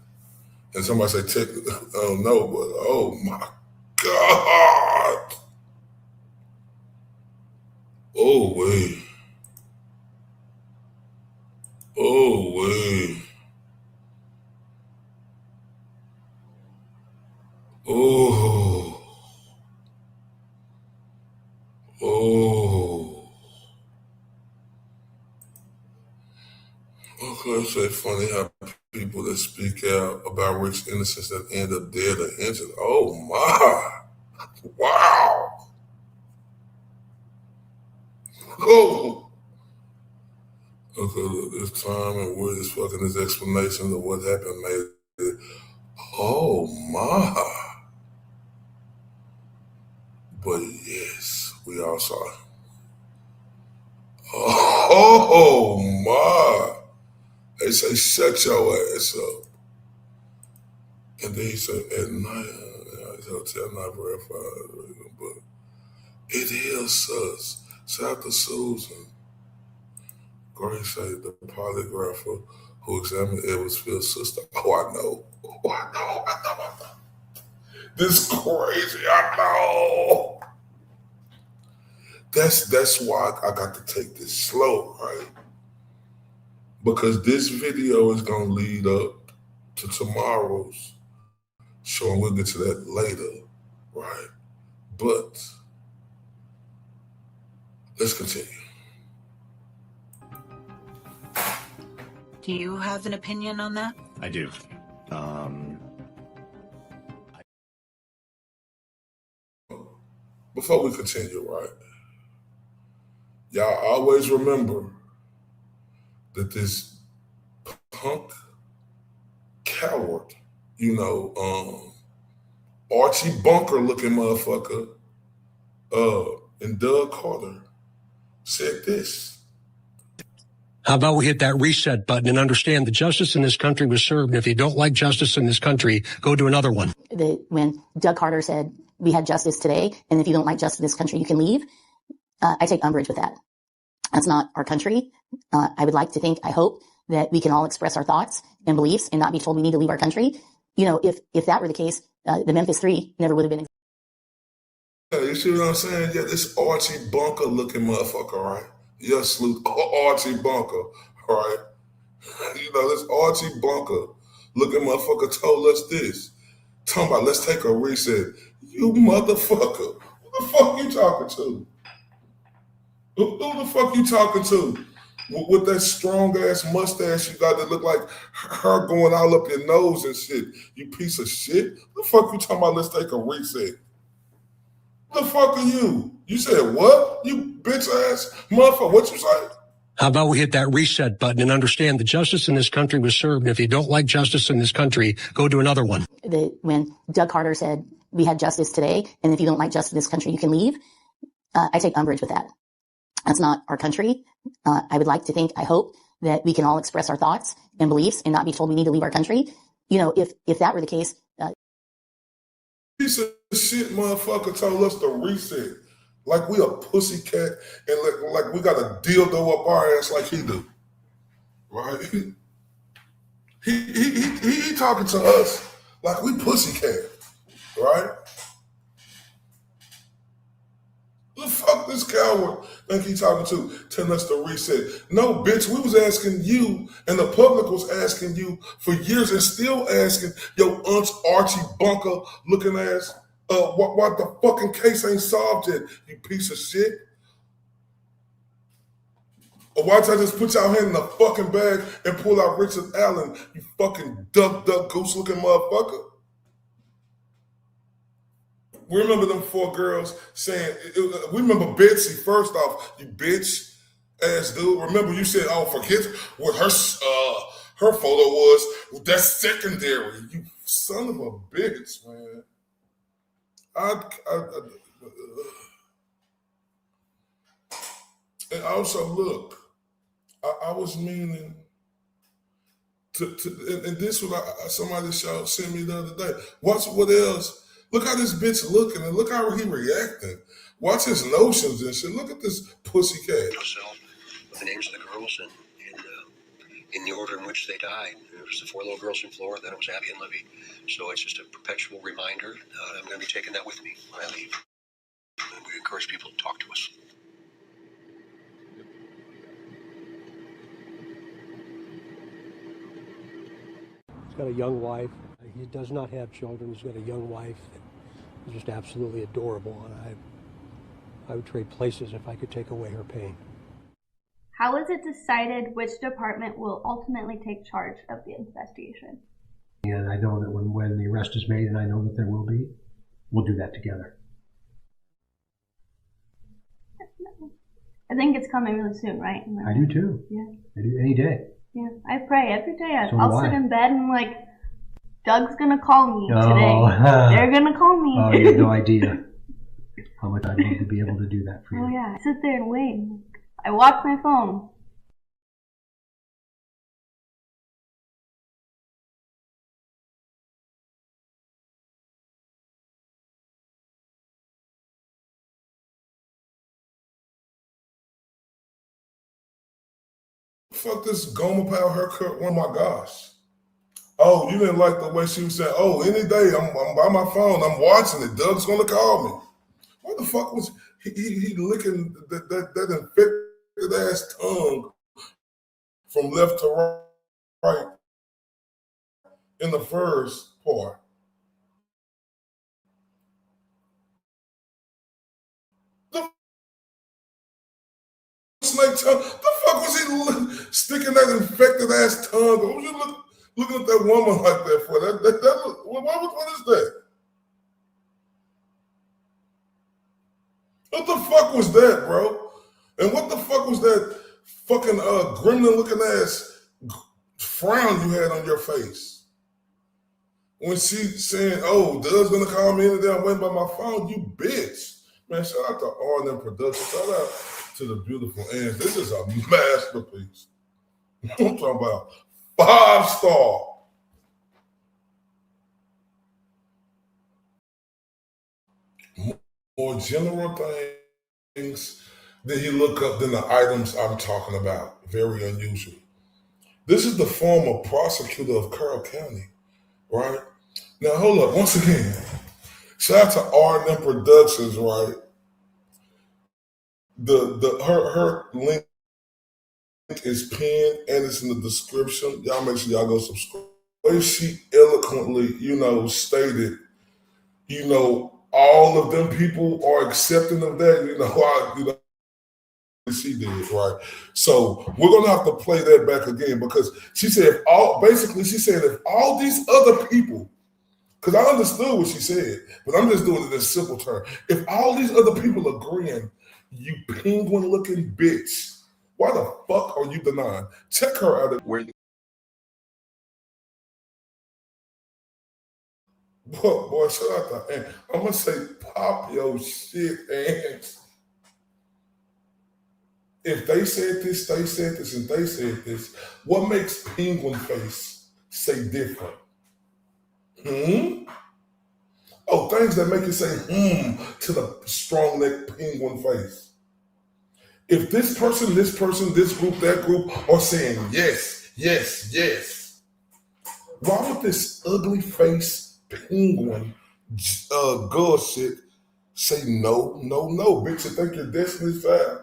S1: And somebody say, I don't know, but oh my God. Oh, wait. Oh, wait. Oh. Oh. Okay, it's so funny how people that speak out about Rick's innocence that end up dead or injured. Oh my. Wow. Oh. Okay, look, this time and where this fucking his explanation of what happened made it. Oh my. But yes, we all saw it. Oh my. They say, shut your ass up. And then he said, at night, hotel not verified, but it is us. Shout out to Susan. Grace said the polygrapher who examined Edwardsfield's sister. Oh, I know. This crazy, I know. That's why I got to take this slow, right? Because this video is going to lead up to tomorrow's show, and we'll get to that later, right? But let's continue.
S12: Do you have an opinion on that? I do.
S2: Before we continue, right? Y'all always remember that this punk coward, Archie Bunker looking motherfucker, and Doug Carter said this.
S13: How about we hit that reset button and understand that justice in this country was served. And if you don't like justice in this country, go to another one.
S14: When Doug Carter said, we had justice today, and if you don't like justice in this country, you can leave, I take umbrage with that. That's not our country. I would like to think, I hope, that we can all express our thoughts and beliefs and not be told we need to leave our country. If that were the case, the Memphis 3 never would have been.
S2: Yeah, you see what I'm saying? Yeah, this Archie Bunker looking motherfucker, right? Yes, salute Archie Bunker, right? This Archie Bunker looking motherfucker told us this. Talking about, let's take a reset. You motherfucker. Who the fuck you talking to? Who the fuck you talking to? With that strong ass mustache you got that look like her going all up your nose and shit. You piece of shit. Who the fuck you talking about, let's take a reset? Who the fuck are you? You said what? You bitch ass motherfucker. What you say?
S13: How about we hit that reset button and understand that justice in this country was served. And if you don't like justice in this country, go to another one.
S14: When Doug Carter said, we had justice today, and if you don't like justice in this country, you can leave, I take umbrage with that. That's not our country. I would like to think, I hope, that we can all express our thoughts and beliefs and not be told we need to leave our country. If that were the case.
S2: Piece of shit motherfucker told us to reset. Like we a pussycat and like we got a dildo up our ass like he do. Right? He talking to us like we pussycat. Right? Who the fuck this coward think he talking to, telling us to reset? No, bitch, we was asking you, and the public was asking you for years and still asking your aunt's Archie Bunker looking ass, why the fucking case ain't solved yet, you piece of shit? Or why don't I just put y'all hand in the fucking bag and pull out Richard Allen, you fucking duck goose looking motherfucker? We remember them 4 girls saying, we remember Betsy first off, you bitch ass dude. Remember you said, oh, forget what her photo was. That's secondary. You son of a bitch, man. And also, look, I was meaning to and this was somebody sent me the other day. Watch what else. Look how this bitch looking and look how he reacting. Watch his notions and shit. Look at this pussycat.
S15: With the names of the girls and in the order in which they died. It was the 4 little girls from Florida, then it was Abby and Libby. So it's just a perpetual reminder. I'm going to be taking that with me when I leave. And we encourage people to talk to us.
S16: He's got a young wife. He does not have children. He's got a young wife. He's just absolutely adorable, and I would trade places if I could take away her pain.
S17: How is it decided which department will ultimately take charge of the investigation?
S16: And I know that when the arrest is made, and I know that there will be, we'll do that together.
S17: I think it's coming really soon, right?
S16: I do too.
S17: Yeah.
S16: I do any day.
S17: Yeah, I pray every day.
S16: So
S17: I'll sit in bed and like, Doug's gonna call me today. They're gonna call me.
S16: Oh, you have no idea how much I'd love to be able to do that for you.
S17: Oh yeah, I sit there and wait. I watch my phone.
S2: Fuck this Goma Powell haircut. Oh my gosh. Oh, you didn't like the way she was saying, oh, any day I'm by my phone, I'm watching it. Doug's gonna call me. What the fuck was he licking that infected ass tongue from left to right in the first part? The snake tongue. The fuck was he sticking that infected ass tongue? Was you looking at that a woman like that for? What is that? What the fuck was that, bro? And what the fuck was that fucking gremlin looking ass frown you had on your face? When she saying, oh, Doug's gonna call me in today, I'm waiting by my phone, you bitch. Man, shout out to R&M Productions. Shout out to the beautiful ends. This is a masterpiece. I'm talking about 5-star. More general things that you look up than the items I'm talking about. Very unusual. This is the former prosecutor of Carroll County, right? Now, hold up. Once again, shout out to R&M Productions, right? Her link is pinned and it's in the description. Y'all make sure y'all go subscribe. The way she eloquently, stated, all of them people are accepting of that, she did, right? So we're gonna have to play that back again because she said if all these other people, because I understood what she said, but I'm just doing it in simple terms. If all these other people agreeing, you penguin looking bitch, why the fuck are you denying? Check her out. Boy, shut out to Ant. I'm gonna say pop your shit, Ant. If they said this, they said this, and they said this, what makes penguin face say different? Oh, things that make you say to the strong neck penguin face. If this person, this group, that group are saying yes, yes, yes, why would this ugly face penguin girl shit say no, no, no? Bitch, you think your destiny's found?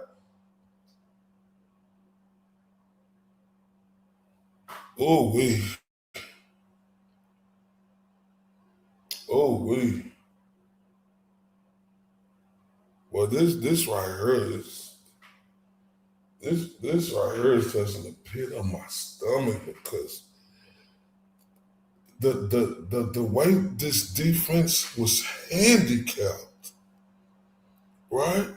S2: Oh, we. Oh, we. Well, this right here is this right here is touching the pit of my stomach because the way this defense was handicapped, right?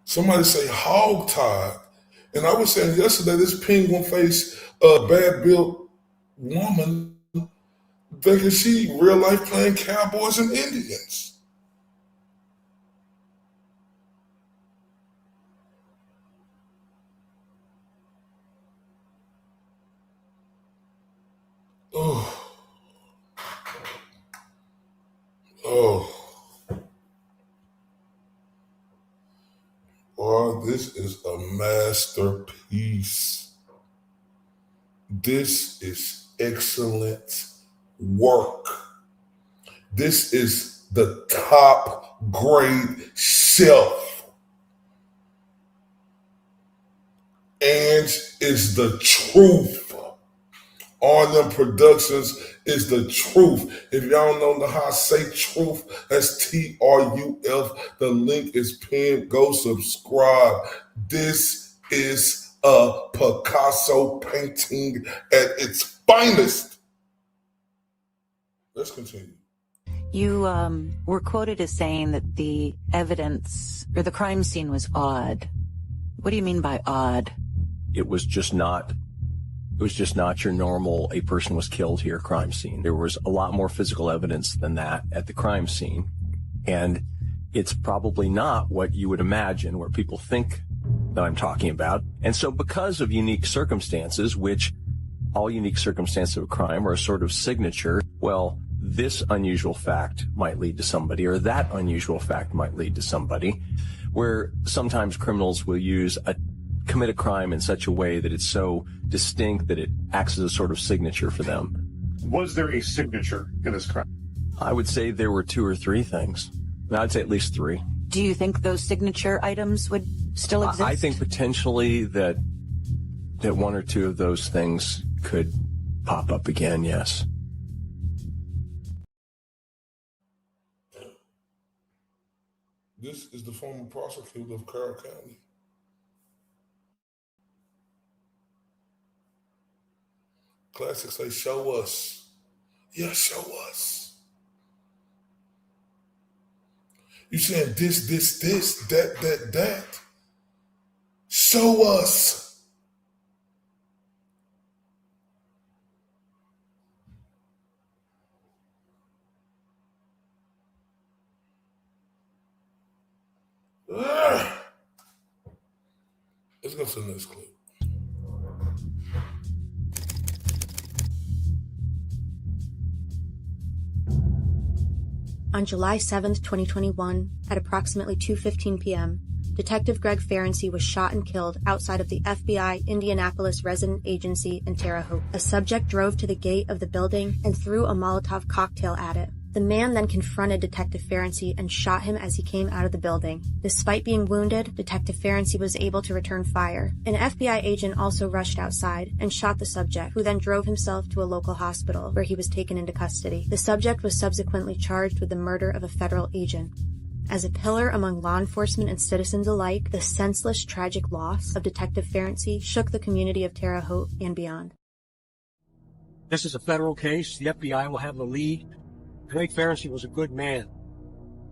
S2: Somebody say hog-tied. And I was saying yesterday, this penguin face, bad built woman thinking she real life playing cowboys and Indians. Oh. Boy, this is a masterpiece. This is excellent work. This is the top grade shelf. And is the truth. R&M Productions is the truth. If y'all don't know how to say truth, that's TRUF. The link is pinned. Go subscribe. This is a Picasso painting at its finest. Let's continue.
S12: You were quoted as saying that the evidence or the crime scene was odd. What do you mean by odd?
S18: It was just not your normal, a person was killed here crime scene. There was a lot more physical evidence than that at the crime scene. And it's probably not what you would imagine, where people think that I'm talking about. And so because of unique circumstances, which all unique circumstances of a crime are a sort of signature, well, this unusual fact might lead to somebody, or that unusual fact might lead to somebody, where sometimes criminals will commit a crime in such a way that it's so distinct that it acts as a sort of signature for them.
S19: Was there a signature in this crime?
S18: I would say there were 2 or 3 things. I'd say at least 3.
S12: Do you think those signature items would still exist?
S18: I think potentially that 1 or 2 of those things could pop up again, yes.
S2: This is the former prosecutor of Carroll County. Classic say, show us. Yeah, show us. You saying this, that. Show us. Ugh. Let's go to the next clip.
S11: On July 7th, 2021, at approximately 2:15 p.m., Detective Greg Ferenczi was shot and killed outside of the FBI Indianapolis Resident Agency in Terre Haute. A subject drove to the gate of the building and threw a Molotov cocktail at it. The man then confronted Detective Ferenczi and shot him as he came out of the building. Despite being wounded, Detective Ferenczi was able to return fire. An FBI agent also rushed outside and shot the subject, who then drove himself to a local hospital, where he was taken into custody. The subject was subsequently charged with the murder of a federal agent. As a pillar among law enforcement and citizens alike, the senseless, tragic loss of Detective Ferenczi shook the community of Terre Haute and beyond.
S16: This is a federal case. The FBI will have the lead. Greg Ferenczi was a good man,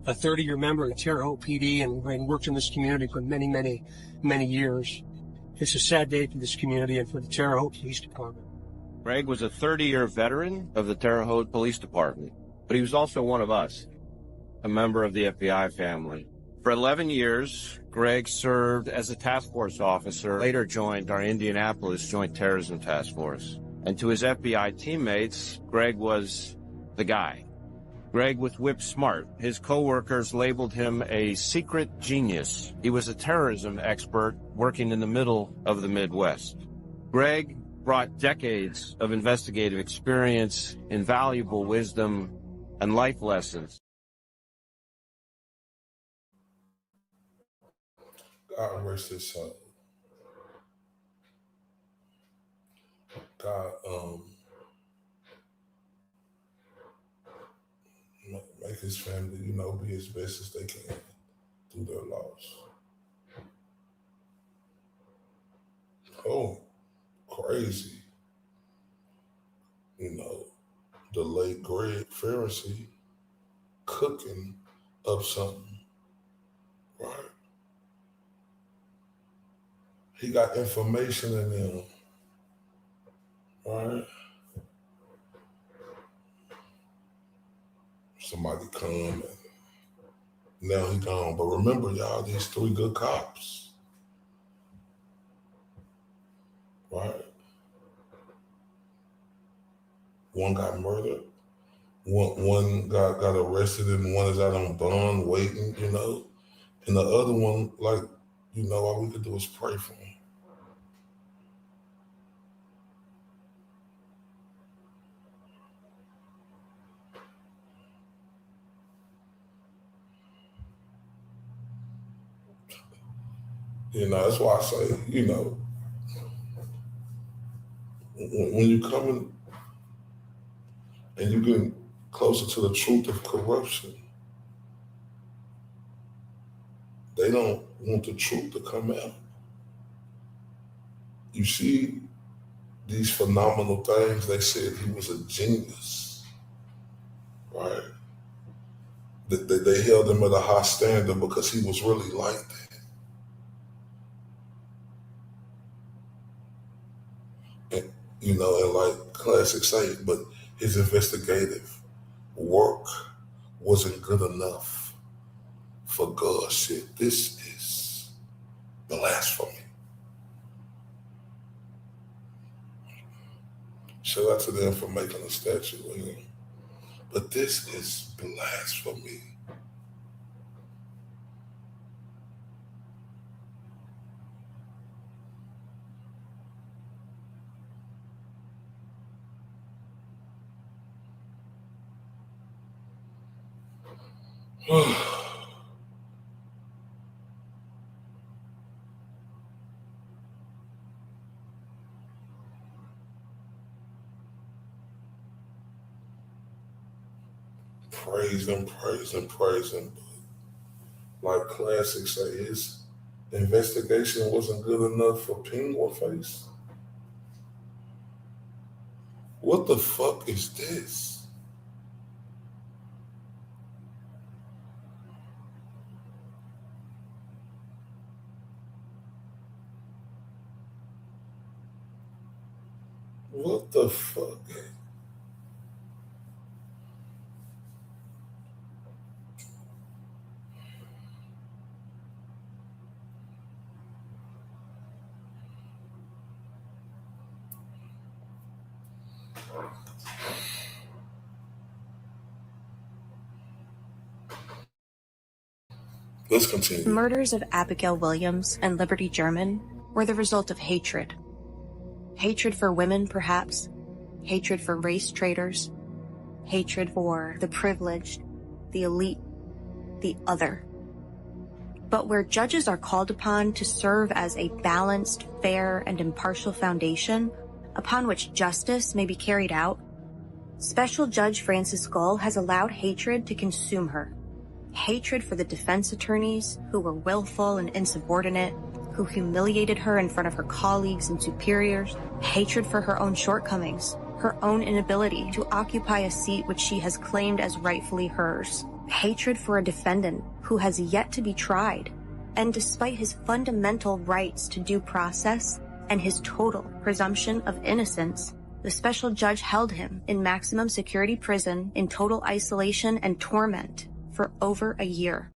S16: a 30-year member of Terre Haute PD, and worked in this community for many, many, many years. It's a sad day for this community and for the Terre Haute Police Department.
S20: Greg was a 30-year veteran of the Terre Haute Police Department, but he was also one of us, a member of the FBI family. For 11 years, Greg served as a task force officer, later joined our Indianapolis Joint Terrorism Task Force. And to his FBI teammates, Greg was the guy. Greg was whip smart. His coworkers labeled him a secret genius. He was a terrorism expert working in the middle of the Midwest. Greg brought decades of investigative experience, invaluable wisdom, and life lessons.
S2: God rest his soul. God, make his family, be as best as they can through their loss. Oh, crazy. The late Greg Ferenczi cooking up something, right? He got information in him, right? Somebody come and now he gone. But remember, y'all, these 3 good cops, right? One got murdered, one got arrested, and one is out on bond waiting, And the other one, all we could do is pray for him. That's why I say, when you come in and you get closer to the truth of corruption, they don't want the truth to come out. You see these phenomenal things. They said he was a genius, right? They held him at a high standard because he was really like that. And like Classic say, but his investigative work wasn't good enough for God's shit. This is blasphemy. Shout out to them for making a statue of him. But this is blasphemy. Praise him. Like Classic say, his investigation wasn't good enough for Penguin Face. What the fuck is this? What the fuck? Let's continue.
S11: The murders of Abigail Williams and Liberty German were the result of hatred. Hatred for women, perhaps. Hatred for race traitors. Hatred for the privileged, the elite, the other. But where judges are called upon to serve as a balanced, fair, and impartial foundation upon which justice may be carried out, Special Judge Frances Gull has allowed hatred to consume her. Hatred for the defense attorneys who were willful and insubordinate, who humiliated her in front of her colleagues and superiors. Hatred for her own shortcomings, her own inability to occupy a seat which she has claimed as rightfully hers. Hatred for a defendant who has yet to be tried, and despite his fundamental rights to due process and his total presumption of innocence, the special judge held him in maximum security prison in total isolation and torment for over a year.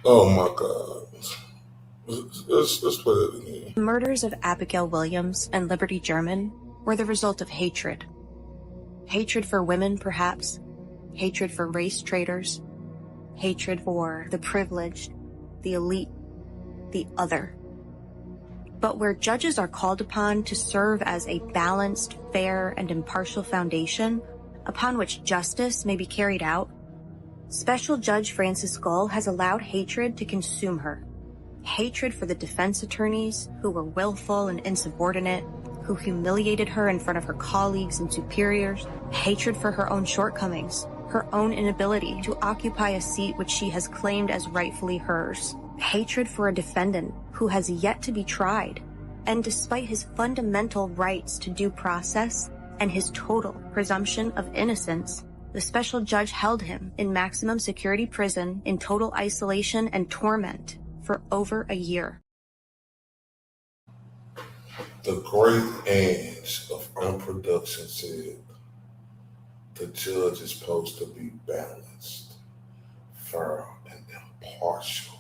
S2: Oh my God. Let's play that again.
S11: The murders of Abigail Williams and Liberty German were the result of hatred. Hatred for women, perhaps. Hatred for race traitors. Hatred for the privileged, the elite, the other. But where judges are called upon to serve as a balanced, fair, and impartial foundation upon which justice may be carried out, Special Judge Frances Gull has allowed hatred to consume her. Hatred for the defense attorneys who were willful and insubordinate, who humiliated her in front of her colleagues and superiors. Hatred for her own shortcomings, her own inability to occupy a seat which she has claimed as rightfully hers. Hatred for a defendant who has yet to be tried, and despite his fundamental rights to due process and his total presumption of innocence, the special judge held him in maximum security prison in total isolation and torment for over a year.
S2: The great Ange of Unproduction said, the judge is supposed to be balanced, fair, and impartial.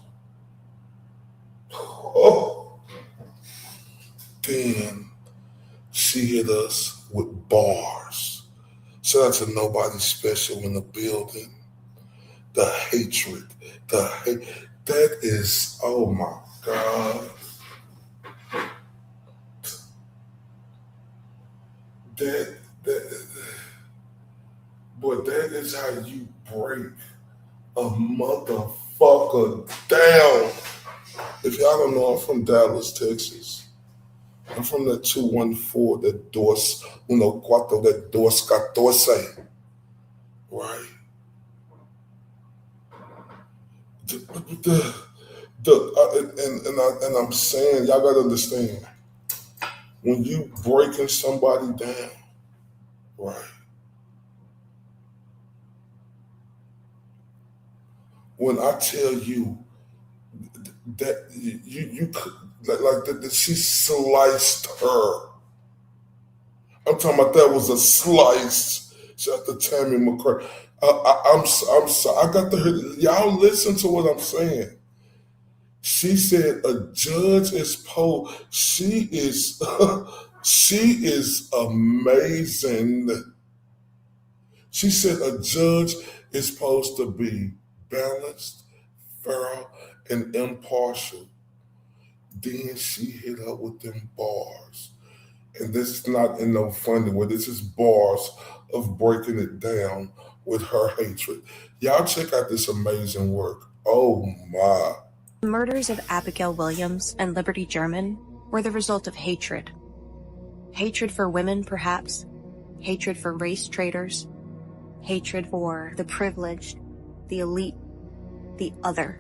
S2: Oh. Then she hit us with bars. Shout out to nobody special in the building. The hatred, that is, oh my God. But that is how you break a motherfucker down. If y'all don't know, I'm from Dallas, Texas. I'm from that 214, that dos, uno cuatro, that dos catorce, right? And I'm saying, y'all gotta understand, when you breaking somebody down, right? When I tell you that you could, like that she sliced her. I'm talking about that was a slice. Shout out to Tammy McCray. I'm sorry. I got to hear. Y'all listen to what I'm saying. She said a judge is she is amazing. She said a judge is supposed to be balanced, fair, and impartial. Then she hit her with them bars. And this is not in no funny way. This is bars of breaking it down with her hatred. Y'all check out this amazing work. Oh my.
S11: The murders of Abigail Williams and Liberty German were the result of hatred. Hatred for women, perhaps. Hatred for race traitors. Hatred for the privileged, the elite, the other.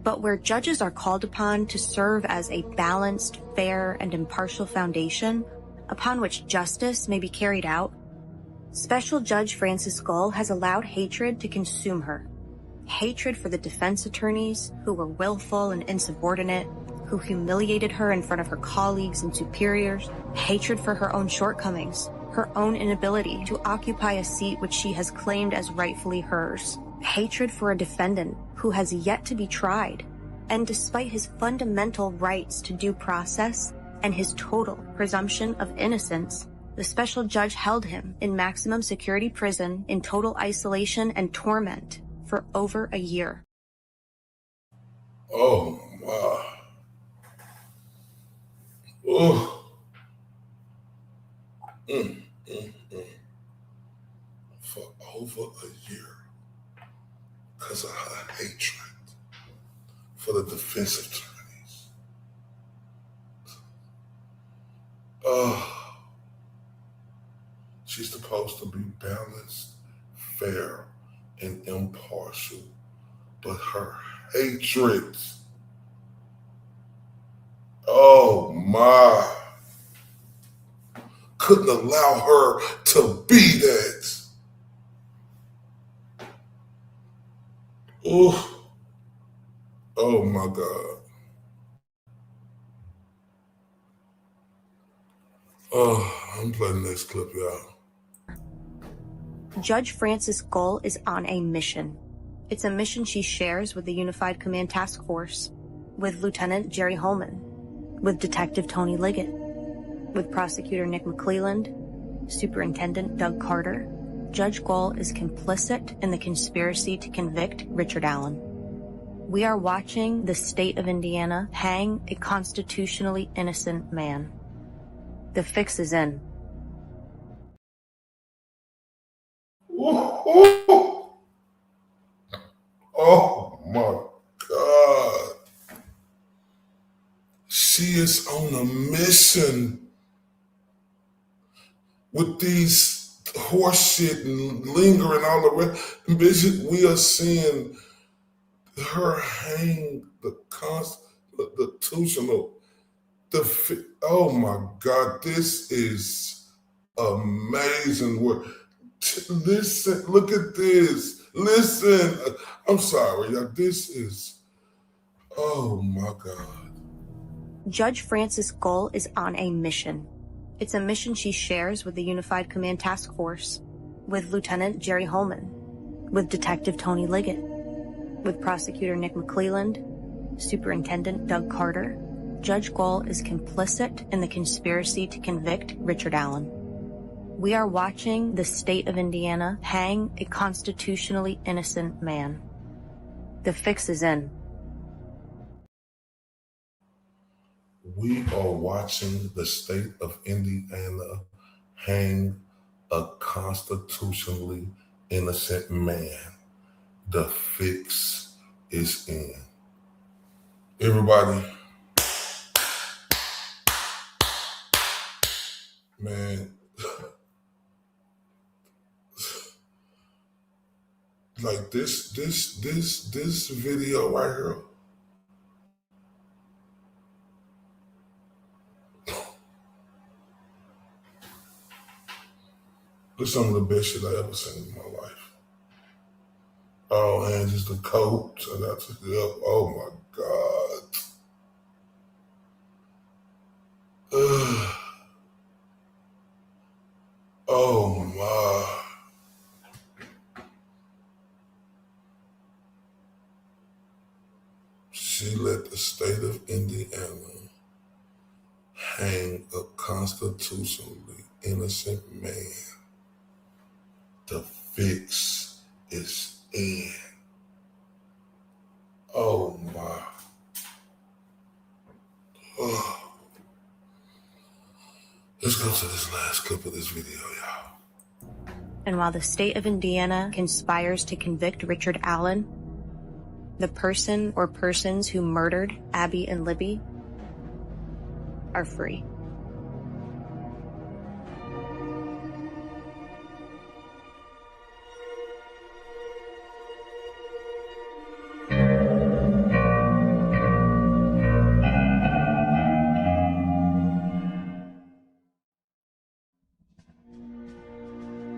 S11: But where judges are called upon to serve as a balanced, fair, and impartial foundation upon which justice may be carried out, Special Judge Frances Gull has allowed hatred to consume her. Hatred for the defense attorneys who were willful and insubordinate, who humiliated her in front of her colleagues and superiors, hatred for her own shortcomings, her own inability to occupy a seat which she has claimed as rightfully hers, hatred for a defendant who has yet to be tried, and despite his fundamental rights to due process and his total presumption of innocence, the special judge held him in maximum security prison in total isolation and torment for over a year.
S2: Oh my. Oh. For over a year. Because of her hatred for the defense attorneys. Oh. She's supposed to be balanced, fair, and impartial. But her hatred. Oh my. Couldn't allow her to be that. Oh. Oh my God. Oh, I'm playing the next clip, y'all.
S11: Judge Frances Gull is on a mission. It's a mission she shares with the Unified Command Task Force, with Lieutenant Jerry Holman, with Detective Tony Liggett, with Prosecutor Nick McClelland, Superintendent Doug Carter. Judge Gull is complicit in the conspiracy to convict Richard Allen. We are watching the state of Indiana hang a constitutionally innocent man. The fix is in.
S2: Oh my God. She is on a mission with these horseshit and lingering all around. We are seeing her hang the constitutional. Oh my God, this is amazing work. Listen, look at this. Listen, I'm sorry, y'all. This is, oh my God.
S11: Judge Frances Gull is on a mission. It's a mission she shares with the Unified Command Task Force, with Lieutenant Jerry Holman, with Detective Tony Liggett, with Prosecutor Nick McClelland, Superintendent Doug Carter. Judge Gull is complicit in the conspiracy to convict Richard Allen. We are watching the state of Indiana hang a constitutionally innocent man. The fix is in.
S2: We are watching the state of Indiana hang a constitutionally innocent man. The fix is in. Everybody, man, like this video right here. This is some of the best shit I ever seen in my life. Oh, and just the coat. I got to get up. Oh my God. Oh my. She let the state of Indiana hang a constitutionally innocent man. The fix is in. Oh my. Oh. Let's go to this last clip of this video, y'all.
S11: And while the state of Indiana conspires to convict Richard Allen, the person or persons who murdered Abby and Libby are free.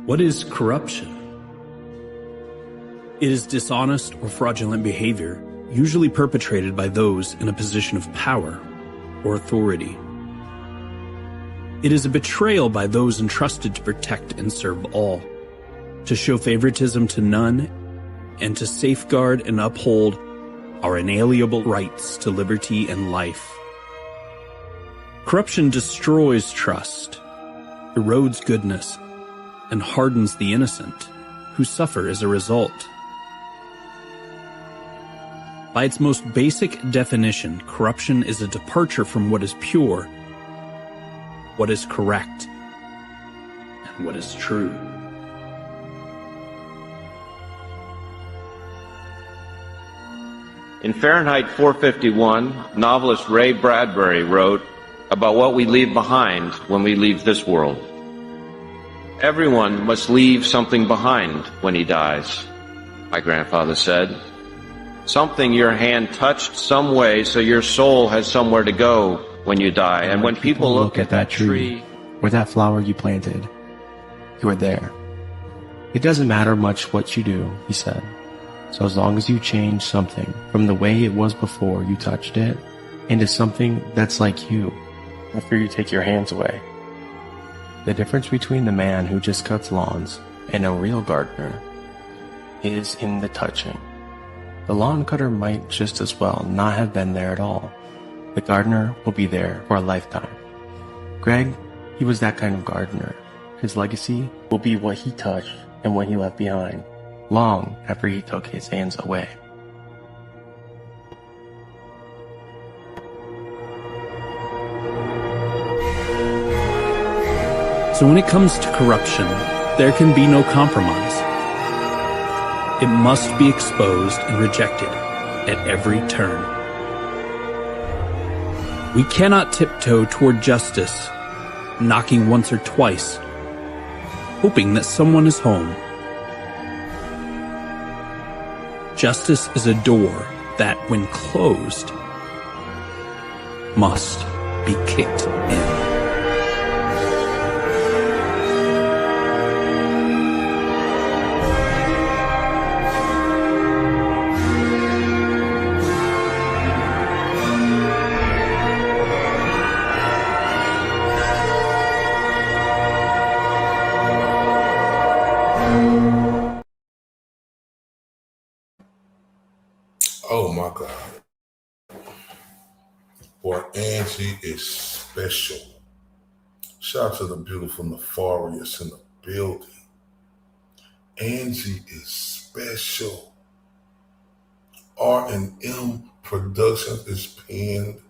S21: What is corruption? It is dishonest or fraudulent behavior, usually perpetrated by those in a position of power or authority. It is a betrayal by those entrusted to protect and serve all, to show favoritism to none, and to safeguard and uphold our inalienable rights to liberty and life. Corruption destroys trust, erodes goodness, and hardens the innocent, who suffer as a result. By its most basic definition, corruption is a departure from what is pure, what is correct, and what is true.
S20: In Fahrenheit 451, novelist Ray Bradbury wrote about what we leave behind when we leave this world. Everyone must leave something behind when he dies, my grandfather said. Something your hand touched some way so your soul has somewhere to go when you die. And when people look at that tree
S22: or that flower you planted, you are there. It doesn't matter much what you do, he said. So as long as you change something from the way it was before you touched it into something that's like you after you take your hands away. The difference between the man who just cuts lawns and a real gardener is in the touching. The lawn cutter might just as well not have been there at all. The gardener will be there for a lifetime. Greg, he was that kind of gardener. His legacy will be what he touched and what he left behind, long after he took his hands away.
S21: So when it comes to corruption, there can be no compromise. It must be exposed and rejected at every turn. We cannot tiptoe toward justice, knocking once or twice, hoping that someone is home. Justice is a door that, when closed, must be kicked in.
S2: Oh my God. Boy, Angie is special. Shout out to the beautiful Nefarious in the building. Angie is special. R&M Productions is pinned.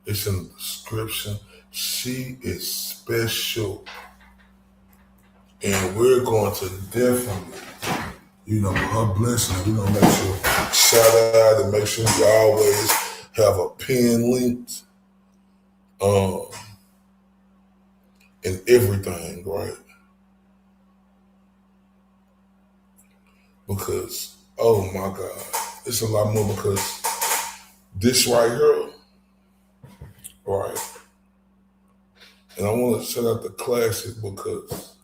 S2: It's in the description. She is special. And we're going to definitely, her blessing, we're going to make sure, shout out and make sure you always have a pin linked and everything, right? Because, oh my God, it's a lot more because this right here, right? And I want to shout out the Classic because,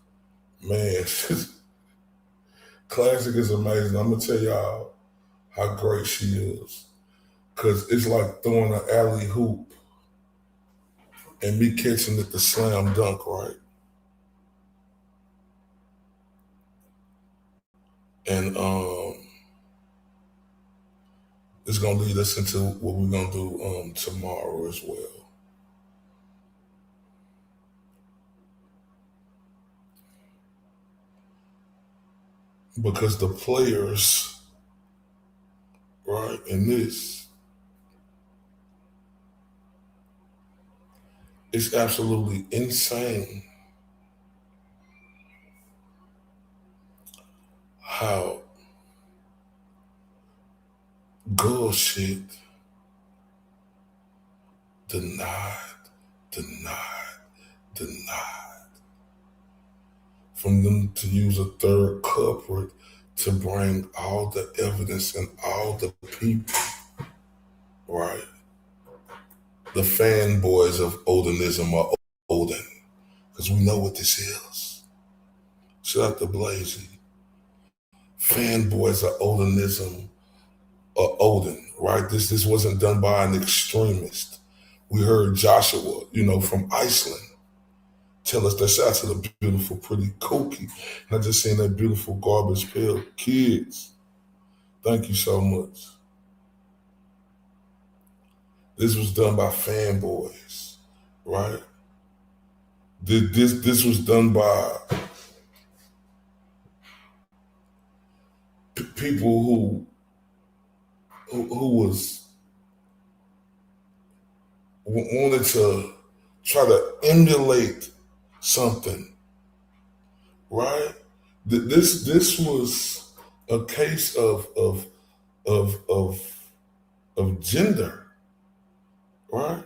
S2: man, Classic is amazing. I'm going to tell y'all how great she is. Because it's like throwing an alley hoop and me catching it the slam dunk, right? And it's going to lead us into what we're going to do tomorrow as well. Because the players, right, in this, it's absolutely insane how girl shit denied. From them to use a third culprit to bring all the evidence and all the people, right? The fanboys of Odenism are Odin, because we know what this is. Shout out to Blazy. Fanboys are Odinism or Odin, right? This wasn't done by an extremist. We heard Joshua, from Iceland, tell us that. Shout out to the beautiful, pretty Kooky. And I just seen that beautiful garbage pail. Kids, thank you so much. This was done by fanboys, right? This was done by people who wanted to try to emulate something, right? This was a case of gender, right?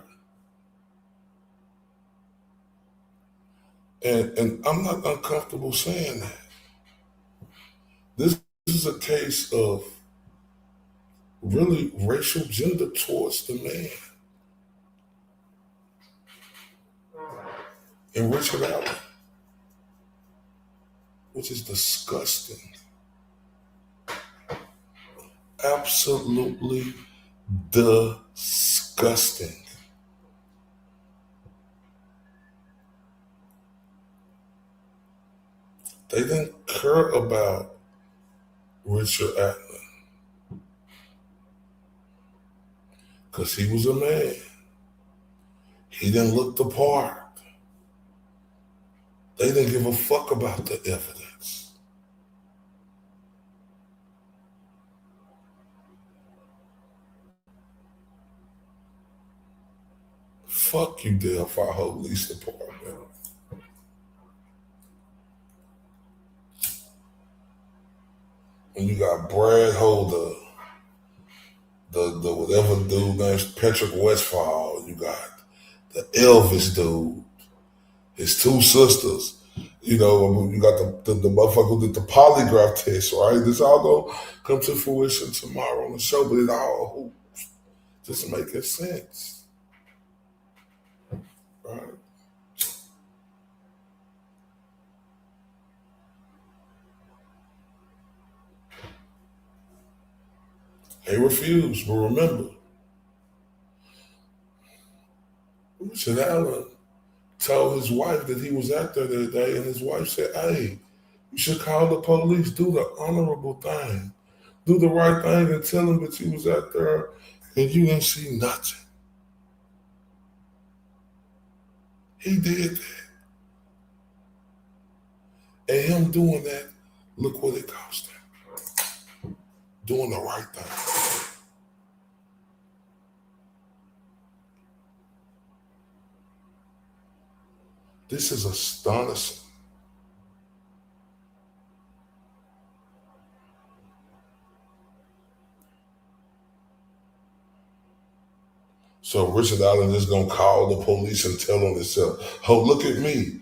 S2: And I'm not uncomfortable saying that. This is a case of really racial gender towards the man. And Richard Allen, which is disgusting. Absolutely disgusting. They didn't care about Richard Allen because he was a man. He didn't look the part. They didn't give a fuck about the evidence. Fuck you, Delphi Police Department. And you got Brad Holder, the whatever dude named Patrick Westfall. You got the Elvis dude, his two sisters. You got the motherfucker who did the polygraph test, right? This all gonna come to fruition tomorrow on the show, but it all just making sense, right? They refused, but remember, Richard Allen told his wife that he was out there that day, and his wife said, "Hey, you should call the police, do the honorable thing, do the right thing, and tell them that you was out there and you didn't see nothing." He did that. And him doing that, look what it cost him. Doing the right thing. This is astonishing. So Richard Allen is gonna call the police and tell on himself, "Oh, look at me.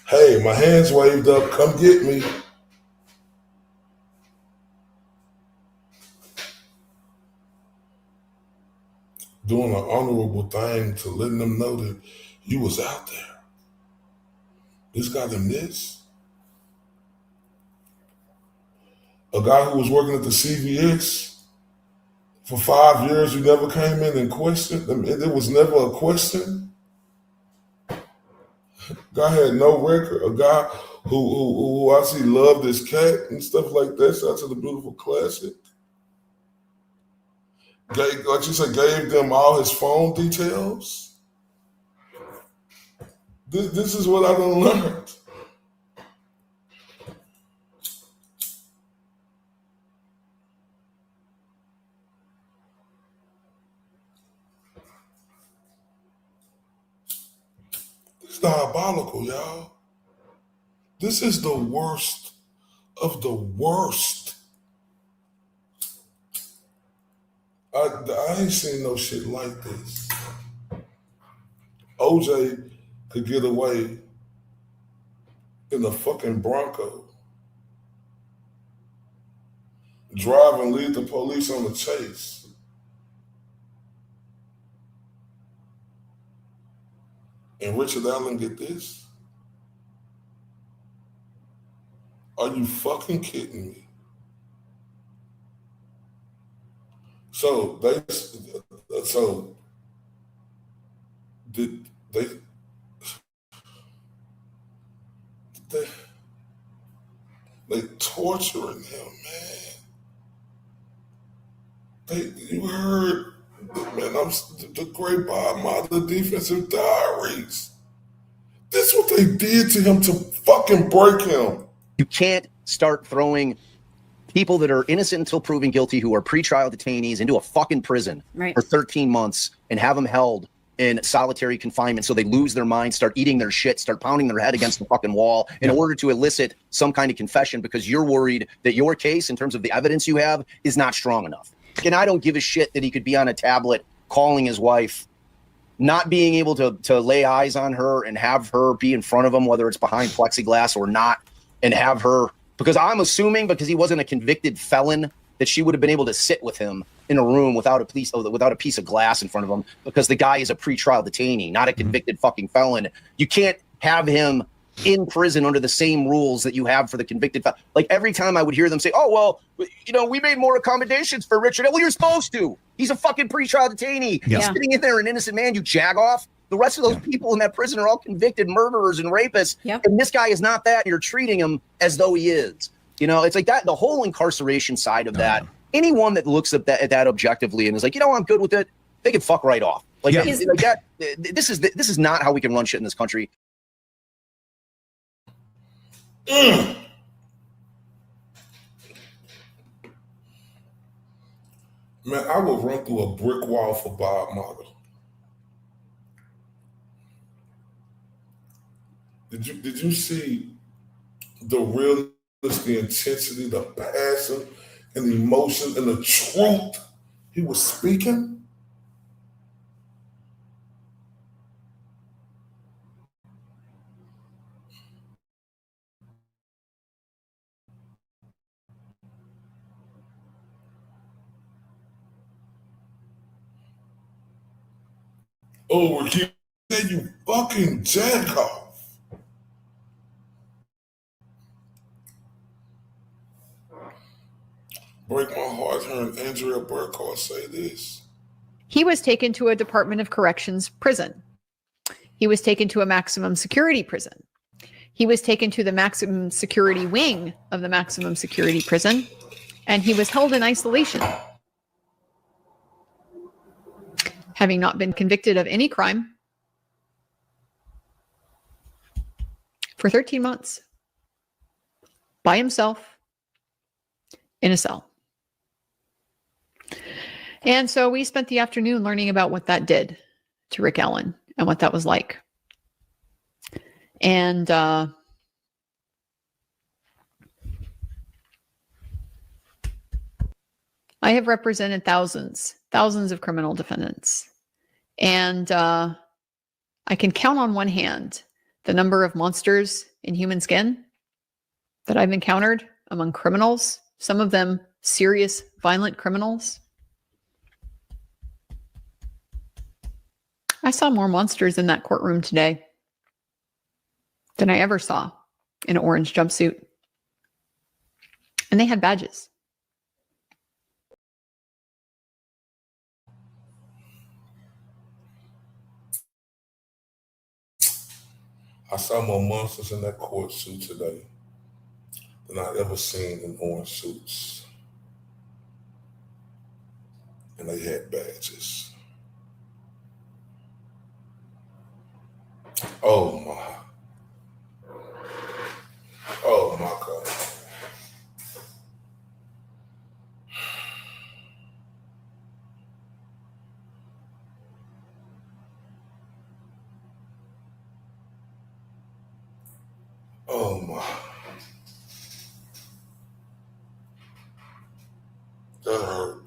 S2: Hey, my hands waved up, come get me." Doing an honorable thing to letting them know that you was out there. This got him this. A guy who was working at the CVS for 5 years who never came in and questioned. I mean, there was never a question. Guy had no record. A guy who I see loved his cat and stuff like that. Shout out to the beautiful classic. Like you said, gave them all his phone details. This is what I done learned. It's diabolical, y'all. This is the worst of the worst. I ain't seen no shit like this. OJ could get away in a fucking Bronco, drive and lead the police on the chase. And Richard Allen get this. Are you fucking kidding me? So did they torturing him, man. You heard, man, I'm the great Bob Marley defensive diaries. This is what they did to him to fucking break him.
S8: You can't start throwing people that are innocent until proven guilty, who are pretrial detainees, into a fucking prison for 13 months and have them held in solitary confinement so they lose their mind, start eating their shit, start pounding their head against the fucking wall in order to elicit some kind of confession because you're worried that your case, in terms of the evidence you have, is not strong enough. And I don't give a shit that he could be on a tablet calling his wife, not being able to lay eyes on her and have her be in front of him, whether it's behind plexiglass or not, and have her, because I'm assuming because he wasn't a convicted felon that she would have been able to sit with him in a room without a piece of glass in front of him, because the guy is a pretrial detainee, not a convicted fucking felon. You can't have him in prison under the same rules that you have for the convicted felon. Like every time I would hear them say, oh, well, you know, we made more accommodations for Richard. Well, you're supposed to. He's a fucking pretrial detainee. He's sitting in there, an innocent man, you jagoff. The rest of those people in that prison are all convicted murderers and rapists. And this guy is not that. And you're treating him as though he is. You know, it's like that, the whole incarceration side of that. Anyone that looks at that objectively and is like, you know, I'm good with it, they can fuck right off. Like, like that. This is not how we can run shit in this country.
S2: Man, I would run through a brick wall for Bob Marley. Did you see the realness, the intensity, the passion, and the emotion, and the truth he was speaking? Oh, Ricky, you fucking jackoff. Break my heart hearing Andrea Burkhardt say this.
S6: He was taken to a Department of Corrections prison. He was taken to a maximum security prison. He was taken to the maximum security wing of the maximum security prison, and he was held in isolation, having not been convicted of any crime, for 13 months by himself in a cell. And so we spent the afternoon learning about what that did to Rick Allen and what that was like. And I have represented thousands of criminal defendants. And I can count on one hand the number of monsters in human skin that I've encountered among criminals, some of them serious, violent criminals. I saw more monsters in that courtroom today than I ever saw in an orange jumpsuit. And they had badges.
S2: I saw more monsters in that court suit today than I've ever seen in orange suits. And they had badges. Oh my. Oh my God. Oh my. That hurt.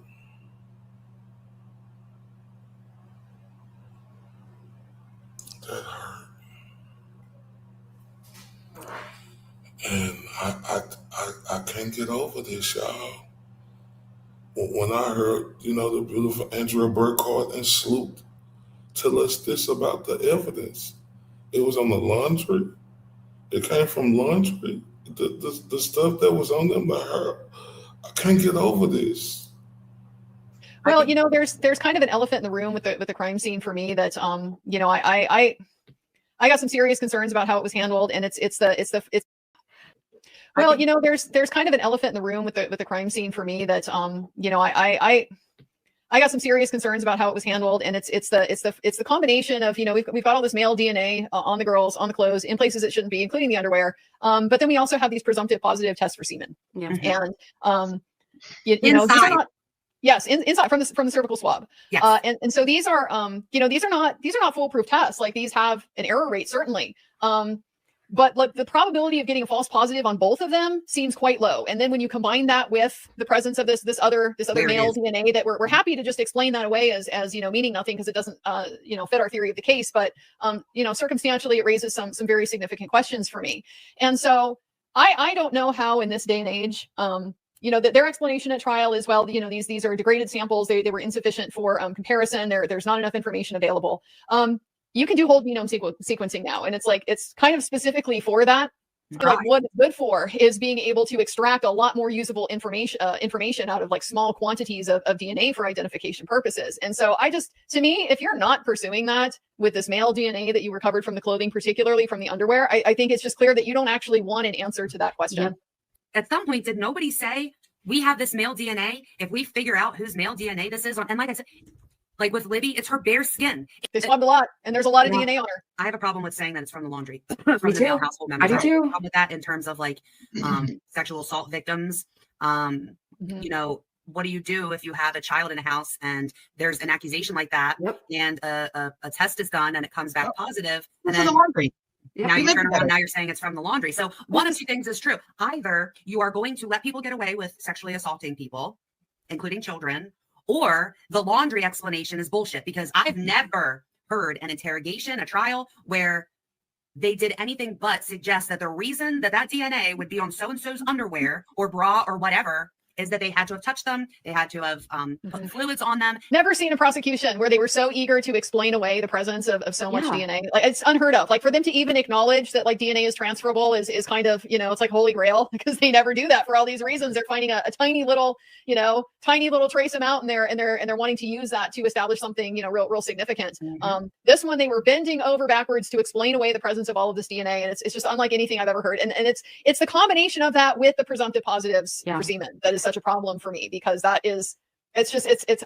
S2: That hurt. And I can't get over this, y'all. When I heard, you know, the beautiful Andrea Burkhardt and Sloop tell us this about the evidence, it was on the laundry. It came from laundry. the stuff that was on them, I can't get over this.
S6: Well, there's kind of an elephant in the room with the crime scene for me that I got some serious concerns about how it was handled, and it's well, there's kind of an elephant in the room with the crime scene for me that I got some serious concerns about how it was handled, and it's the combination of we've got all this male DNA on the girls, on the clothes, in places it shouldn't be, including the underwear. But then we also have these presumptive positive tests for semen. Yeah. And these are not. Yes, inside from the cervical swab. Yes. And so these are these are not foolproof tests. Like, these have an error rate, certainly. But like, the probability of getting a false positive on both of them seems quite low. And then when you combine that with the presence of this other male DNA, that we're happy to just explain that away as meaning nothing, because it doesn't fit our theory of the case. But circumstantially, it raises some very significant questions for me. And so I don't know how in this day and age, that their explanation at trial is, well, these are degraded samples. They were insufficient for comparison. There's not enough information available. You can do whole genome sequencing now, and it's kind of specifically for that. Right. Like, what it's good for is being able to extract a lot more usable information out of like small quantities of DNA for identification purposes. And so to me, if you're not pursuing that with this male DNA that you recovered from the clothing, particularly from the underwear, I think it's just clear that you don't actually want an answer to that question.
S3: Yeah. At some point, did nobody say, we have this male DNA, if we figure out whose male DNA this is, and like I said, like with Libby, it's her bare skin.
S6: They swabbed a lot, and there's a lot of DNA on her.
S3: I have a problem with saying that it's from the laundry. From the male household members. I do too. I have a problem with that in terms of like sexual assault victims. What do you do if you have a child in a house and there's an accusation like that, and a test is done and it comes back positive, and then the laundry. Yeah, now you turn around, now you're saying it's from the laundry. So one of two things is true. Either you are going to let people get away with sexually assaulting people, including children, or the laundry explanation is bullshit, because I've never heard an interrogation, a trial, where they did anything but suggest that the reason that DNA would be on so-and-so's underwear or bra or whatever is that they had to have touched them. They had to have put fluids on them.
S6: Never seen a prosecution where they were so eager to explain away the presence of so much DNA. Like, it's unheard of. Like, for them to even acknowledge that like DNA is transferable is kind of, it's like holy grail, because they never do that for all these reasons. They're finding a tiny little trace amount, and they're wanting to use that to establish something, real significant. This one, they were bending over backwards to explain away the presence of all of this DNA. And it's just unlike anything I've ever heard. And it's the combination of that with the presumptive positives for semen that is such a problem for me, because it's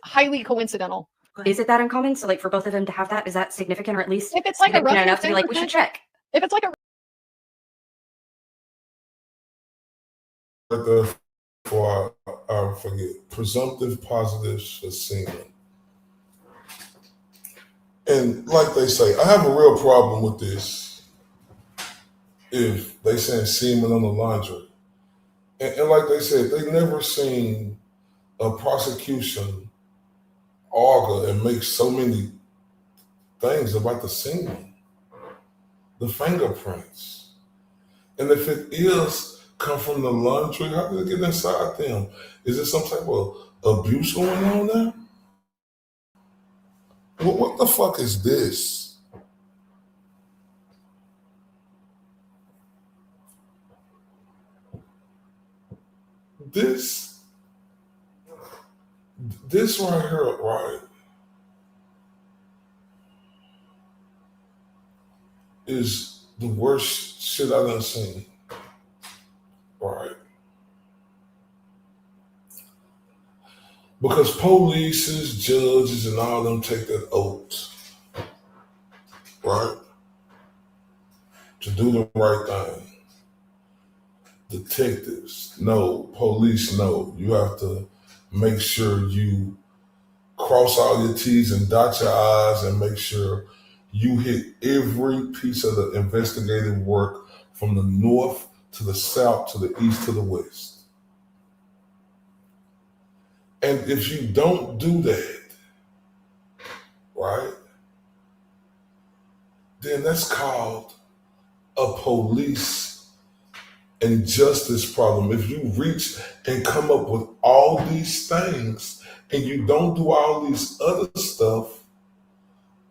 S6: highly coincidental.
S3: Is it that uncommon? So like, for both of them to have that, is that significant, or at least
S6: if it's like
S3: enough to be like, we should check?
S6: If it's like
S2: before I forget, presumptive positives for semen. And like they say, I have a real problem with this. If they send semen on the laundry, and like they said, they never seen a prosecution argue and make so many things about the semen, the fingerprints. And if it is come from the laundry, how did it get inside them? Is there some type of abuse going on there? What the fuck is this? This right here, right, is the worst shit I done seen. Right. Because police, judges, and all them take that oath, right, to do the right thing. Detectives, no. Police, no. You have to make sure you cross all your T's and dot your I's and make sure you hit every piece of the investigative work from the north to the south to the east to the west. And if you don't do that, right, then that's called a police and justice problem. If you reach and come up with all these things and you don't do all these other stuff,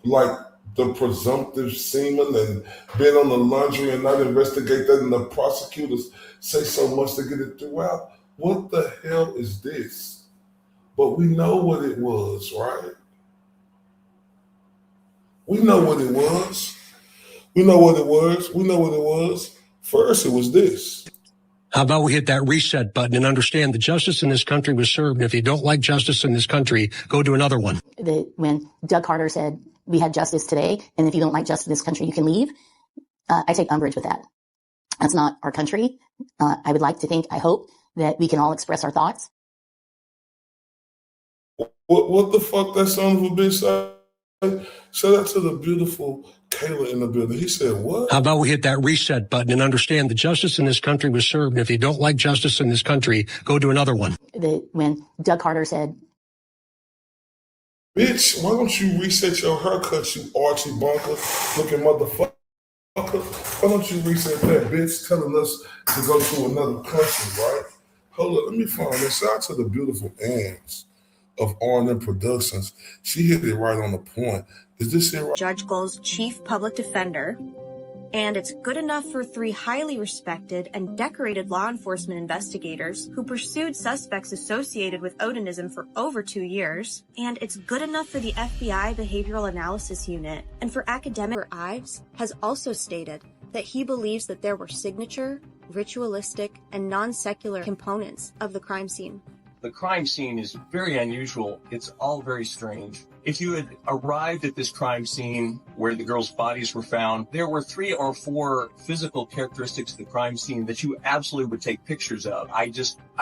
S2: like the presumptive semen and been on the laundry and not investigate that, and the prosecutors say so much to get it through out. What the hell is this? But we know what it was, right? We know what it was. We know what it was. We know what it was. First, it was this.
S13: How about we hit that reset button and understand the justice in this country was served? And if you don't like justice in this country, go to another one.
S14: When Doug Carter said, we had justice today, and if you don't like justice in this country, you can leave, I take umbrage with that. That's not our country. I would like to think, I hope, that we can all express our thoughts.
S2: What the fuck that son of a bitch said? Shout out to the beautiful Kayla in the building. He said, what?
S13: How about we hit that reset button and understand the justice in this country was served? And if you don't like justice in this country, go to another one.
S14: When Doug Carter said,
S2: bitch, why don't you reset your haircut, you Archie Bunker looking motherfucker? Why don't you reset that, bitch, telling us to go to another country, right? Hold up, let me find this. Shout out to the beautiful Anns of R&M Productions. She hit it right on the point. Is this it right?
S11: Judge Gold's chief public defender, and it's good enough for 3 highly respected and decorated law enforcement investigators who pursued suspects associated with Odinism for over 2 years, and it's good enough for the FBI Behavioral Analysis Unit, and for academic Ives has also stated that he believes that there were signature, ritualistic, and non-secular components of the crime scene.
S16: The crime scene is very unusual. It's all very strange. If you had arrived at this crime scene where the girls' bodies were found, there were 3 or 4 physical characteristics of the crime scene that you absolutely would take pictures of. I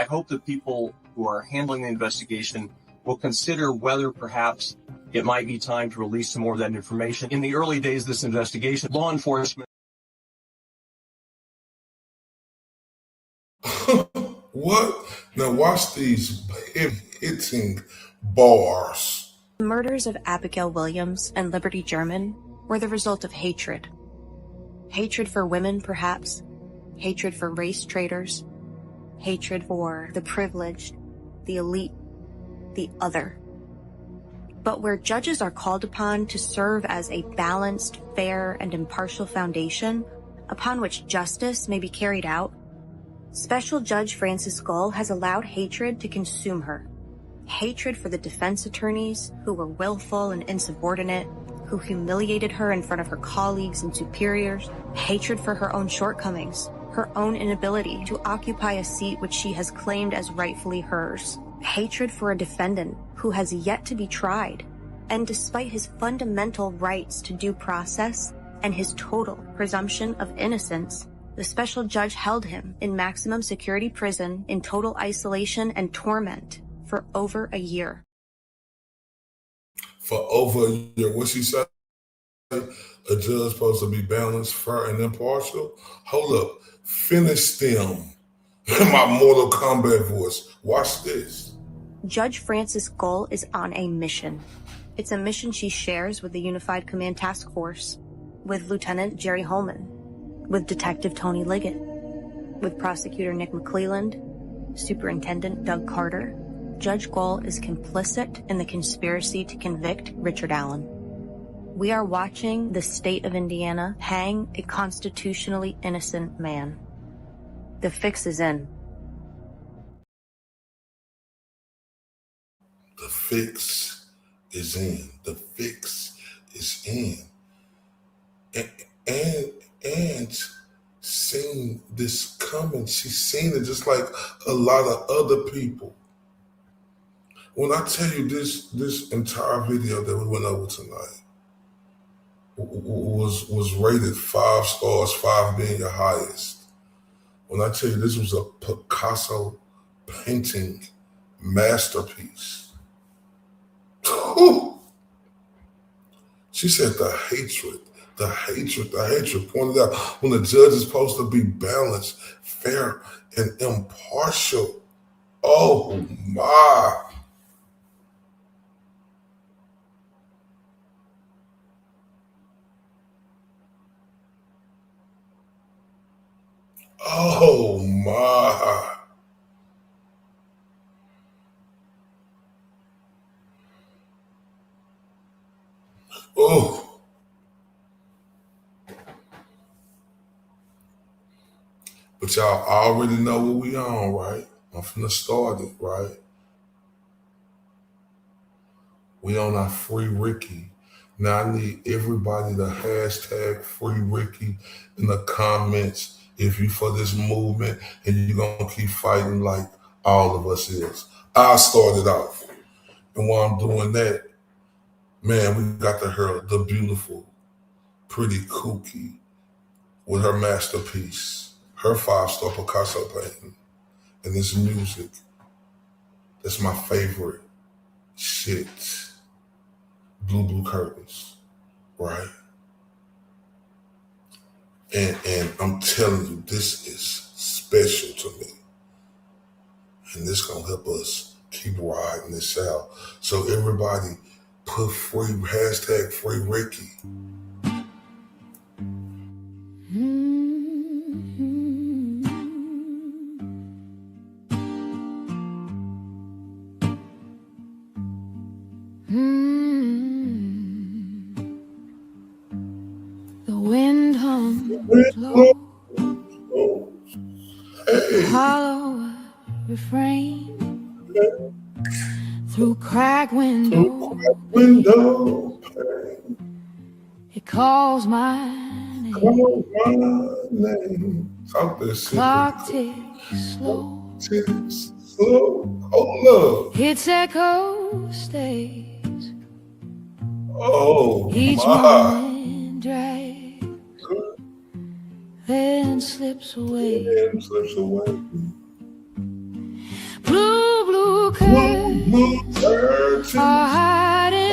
S16: hope that people who are handling the investigation will consider whether perhaps it might be time to release some more of that information. In the early days of this investigation, law enforcement.
S2: What? Now watch these hitting bars.
S11: The murders of Abigail Williams and Liberty German were the result of hatred. Hatred for women, perhaps. Hatred for race traitors. Hatred for the privileged, the elite, the other. But where judges are called upon to serve as a balanced, fair, and impartial foundation upon which justice may be carried out, Special Judge Frances Gull has allowed hatred to consume her. Hatred for the defense attorneys who were willful and insubordinate, who humiliated her in front of her colleagues and superiors. Hatred for her own shortcomings, her own inability to occupy a seat which she has claimed as rightfully hers. Hatred for a defendant who has yet to be tried, and despite his fundamental rights to due process and his total presumption of innocence, the special judge held him in maximum security prison in total isolation and torment for over a year.
S2: For over a year. What she said? A judge supposed to be balanced, fair, and impartial? Hold up. Finish them. In my Mortal Kombat voice. Watch this.
S11: Judge Frances Gull is on a mission. It's a mission she shares with the Unified Command Task Force, with Lieutenant Jerry Holman, with Detective Tony Liggett, with Prosecutor Nick McClelland, Superintendent Doug Carter. Judge Gull is complicit in the conspiracy to convict Richard Allen. We are watching the state of Indiana hang a constitutionally innocent man. The fix is in.
S2: The fix is in. The fix is in. And seen this coming. She's seen it just like a lot of other people. When I tell you this entire video that we went over tonight was rated 5 stars, 5 being your highest. When I tell you this was a Picasso painting masterpiece. She said the hatred pointed out when the judge is supposed to be balanced, fair, and impartial. Oh my. Oh my. Oh. But y'all already know what we on, right? I'm finna start it, right? We on our Free Ricky. Now I need everybody to hashtag Free Ricky in the comments if you for this movement and you gonna keep fighting like all of us is. I started off. And while I'm doing that, man, we got to hear the beautiful, pretty Kooky with her masterpiece, her 5-star Picasso painting, and this music. That's my favorite shit. Blue curtains, right? And I'm telling you, this is special to me. And this gonna help us keep riding this out. So everybody put hashtag Free Ricky.
S4: The wind hums low, hollow refrain through crack window. It calls my name. Clock ticks slow.
S2: Oh,
S4: its echo stays.
S2: Oh,
S4: each moment drags, then slips away. Blue curtains are hiding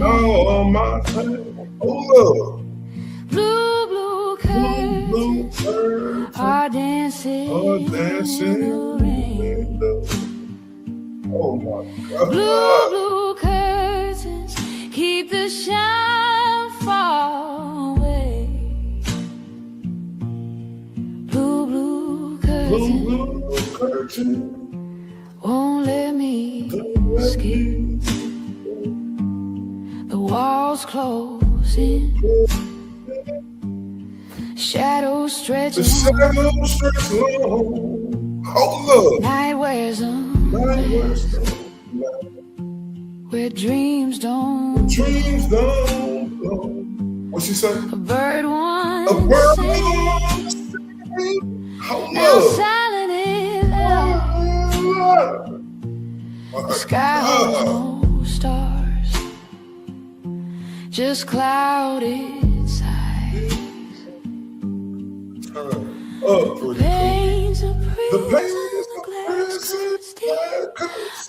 S4: all my pain.
S2: Oh,
S4: Blue curtains are dancing in the rain.
S2: Oh my God.
S4: Blue curtains keep the shine far away. Blue curtains won't let me escape. The walls closing, shadows stretch long. Night wears on, where dreams don't
S2: go. What she say?
S4: A bird once sang, now silent is love. The sky holds no stars, just clouded sighs. The pains of prison glass curtains,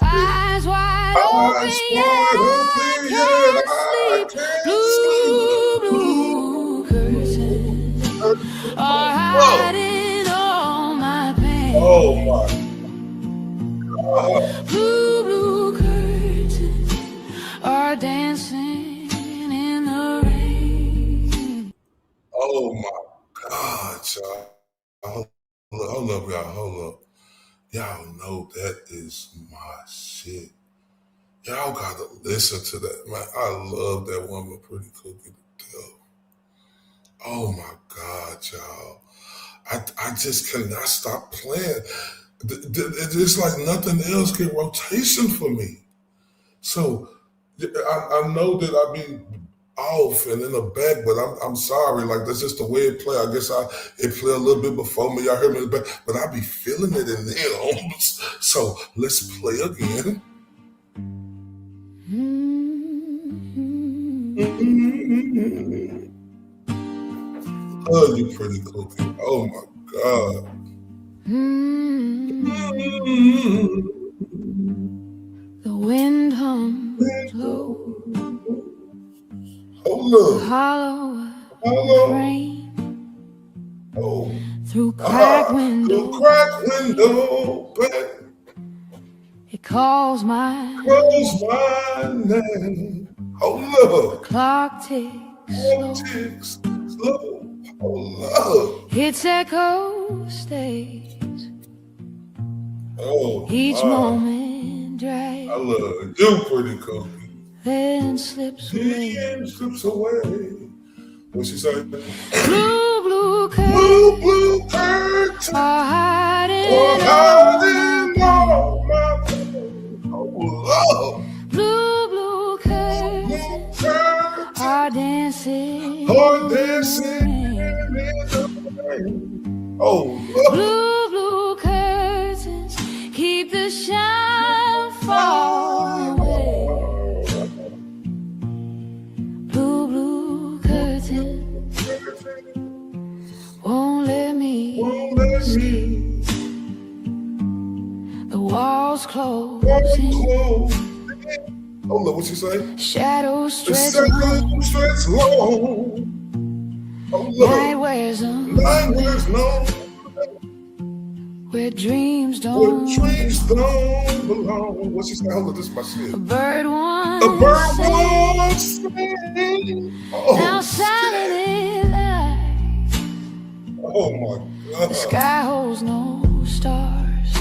S4: eyes wide open, yet I can't sleep. Blue curtains are hiding all my pain.
S2: Oh my God.
S4: Blue curtains are dancing in the rain.
S2: Oh my God, y'all. Hold up, y'all. Hold up. Y'all know that is my shit. Y'all gotta listen to that, man. I love that woman, Pretty Kooky to death. Oh my God, y'all. I just cannot stop playing. It's like nothing else get rotation for me. So I know that I be off and in the back, but I'm sorry. Like, that's just the way it play. I guess it play a little bit before me. Y'all heard me in the back, but I be feeling it in there. So let's play again. Oh, you Pretty Kooky. Oh my God.
S4: The wind hums low,
S2: hollow
S4: rain through crack window. It calls my
S2: name. Oh,
S4: the clock ticks
S2: slow. Oh,
S4: its echo stays.
S2: Oh,
S4: each moment drags.
S2: I love you, Pretty Kooky.
S4: Then slips away.
S2: What she say?
S4: Blue curtains
S2: hiding all my pain. Oh, Lord.
S4: Blue curtains are dancing.
S2: In the rain. Oh, Lord.
S4: Blue curtains keep the shine far away. Blue curtains won't let me see. The walls closing.
S2: Oh, look what you say.
S4: Shadows stretch
S2: long. Oh, look.
S4: Night wears on. Where dreams don't
S2: belong. What she say? Oh, look, this is my shit.
S4: A bird once
S2: sang.
S4: Now silent is light.
S2: Oh my God.
S4: The sky holds no stars,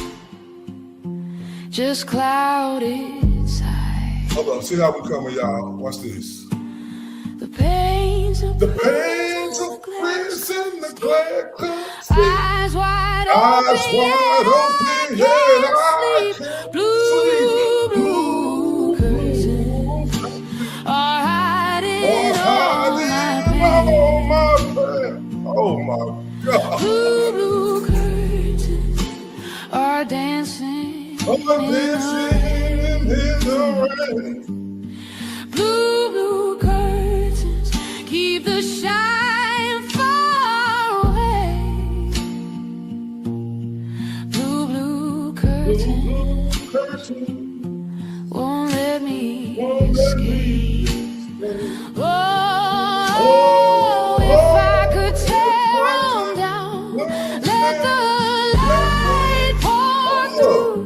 S4: just clouded sight.
S2: Hold on, see how we coming, y'all. Watch this.
S4: The pains of
S2: prison, the glass.
S4: Eyes wide open,
S2: yeah,
S4: I can't sleep. Blue curtains are hiding all my pain.
S2: Oh my God.
S4: Blue curtains are dancing in
S2: the rain.
S4: Blue curtains keep the shine far away. Blue curtains won't let me escape. Oh, if I could tear them down, let the light pour through.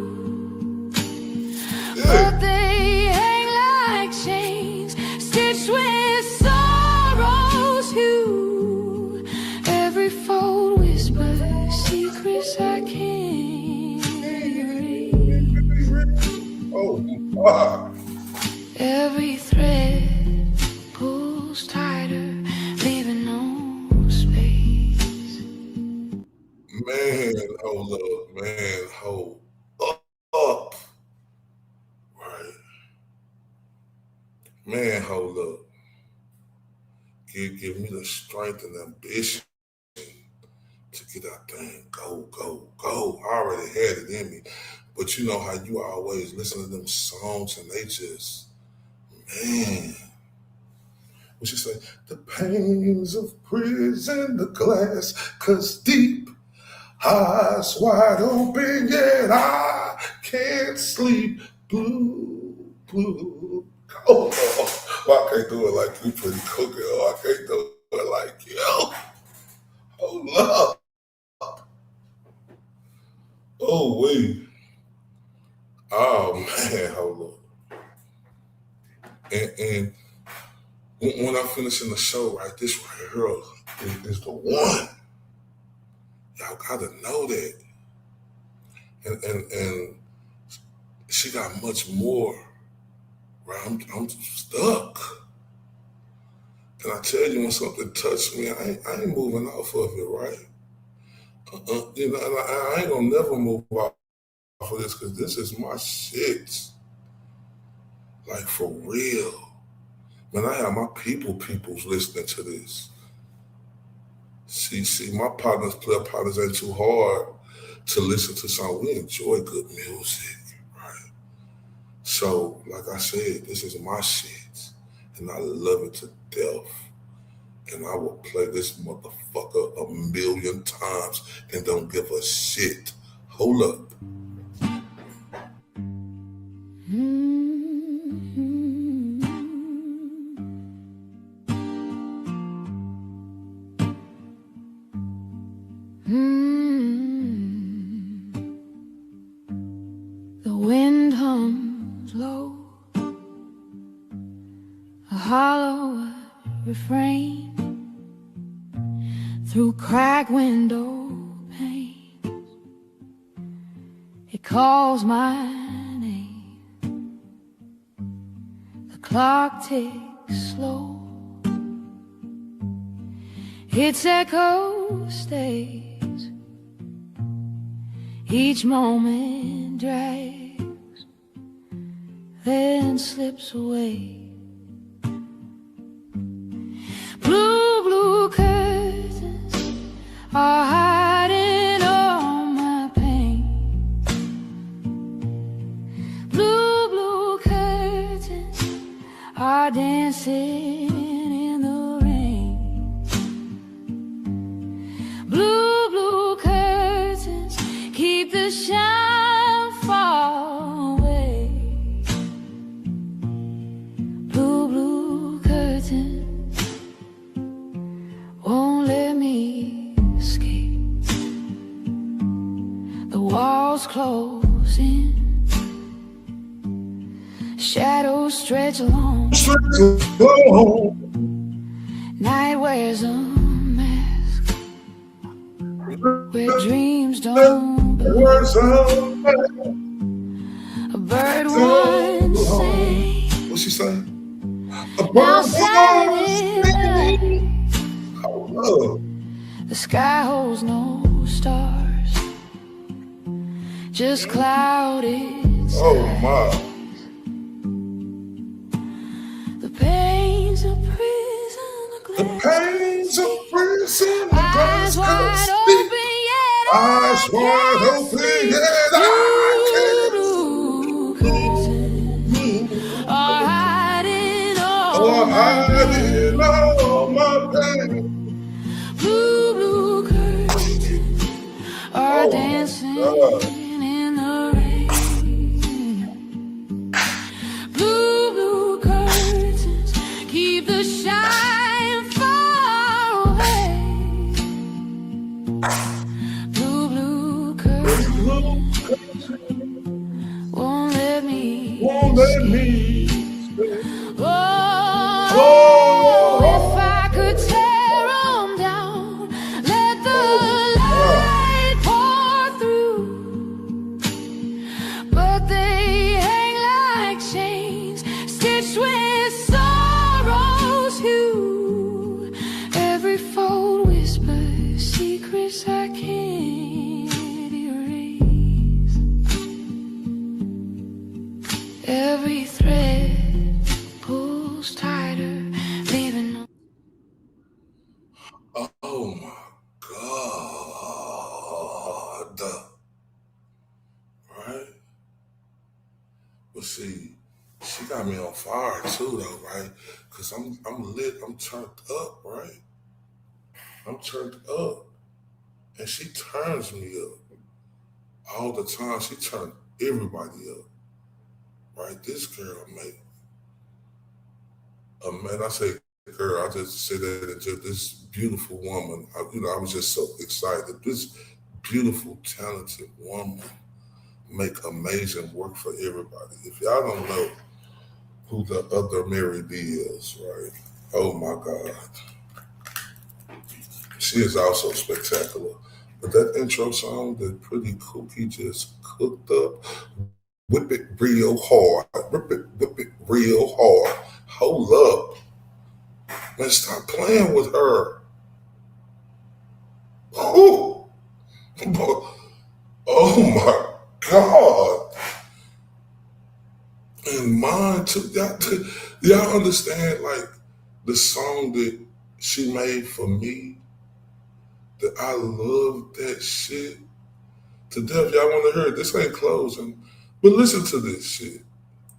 S4: But they hang like chains, stitched with sorrow's hue. Every fold whispers secrets I can't read.
S2: Oh, wow.
S4: Every thread pulls tighter, leaving no space.
S2: Man, hold up, man, hold up. Right. Man, hold up. Give me the strength and ambition to get out there and go. I already had it in me. But you know how you always listen to them songs and they just, man. What you say? The pains of prison, the glass cuts deep, eyes wide open, yet I can't sleep. Blue. Oh, I can't do it like you, pretty cookie. Oh, I can't do it like you. Oh, love. Oh, wait. Oh, man, hold on. And when I'm finishing the show, right, this right here is the one. Y'all gotta know that. And she got much more. Right, I'm stuck. And I tell you, when something touched me, I ain't moving off of it, right? You know, and I ain't gonna never move off of this because this is my shit. Like, for real. Man, I have my peoples listening to this. See, my partners ain't too hard to listen to something. We enjoy good music, right? So, like I said, this is my shit, and I love it to death. And I will play this motherfucker 1,000,000 times and don't give a shit. Hold up.
S4: The wind hums low, a hollow refrain through cracked window panes. It calls my name. The clock ticks slow. Its echo stays Each moment drags, then slips away. Blue, blue curtains are hiding all my pain. Blue, blue curtains are dancing in the rain. Blue, blue curtains keep the shine far away. Blue, blue curtains won't let me escape. The walls close in, shadows stretch along. Night wears a mask where dreams don't belong. A bird once sang.
S2: What's she saying? A
S4: Now
S2: bird
S4: silent. The sky holds no stars, just clouded skies.
S2: Oh my.
S4: The pains of prison,
S2: The pains of prison, the
S4: eyes wide open, yet
S2: eyes wide open, yet I
S4: are hiding all
S2: hiding all my pain.
S4: Blue, blue curtains are dancing in the rain. Blue, blue curtains keep the shine far away. Blue, blue curtains won't let me Oh, if I could tear 'em down, let the light pour through. But they hang like chains, stitched with sorrow's hue. Every fold whispers secrets I can't erase. Every thread pulls tighter, leaving.
S2: Oh my God. Right? But see, she got me on fire too though, right? Cause I'm lit, I'm turned up, right? I'm turned up. And she turns me up. All the time, she turned everybody up. Right? This girl, mate. Man, I say girl, I just say that into this beautiful woman. I was just so excited. This beautiful, talented woman make amazing work for everybody. If y'all don't know who the other Mary B is, right? Oh my God. She is also spectacular. But that intro song that Pretty Cookie just cooked up, whip it real hard, whip it real hard. Hold up. Man, stop playing with her. Oh, oh my God. And mine too. Y'all understand like the song that she made for me? That I love that shit to death. Y'all want to hear it? This ain't closing. But listen to this shit.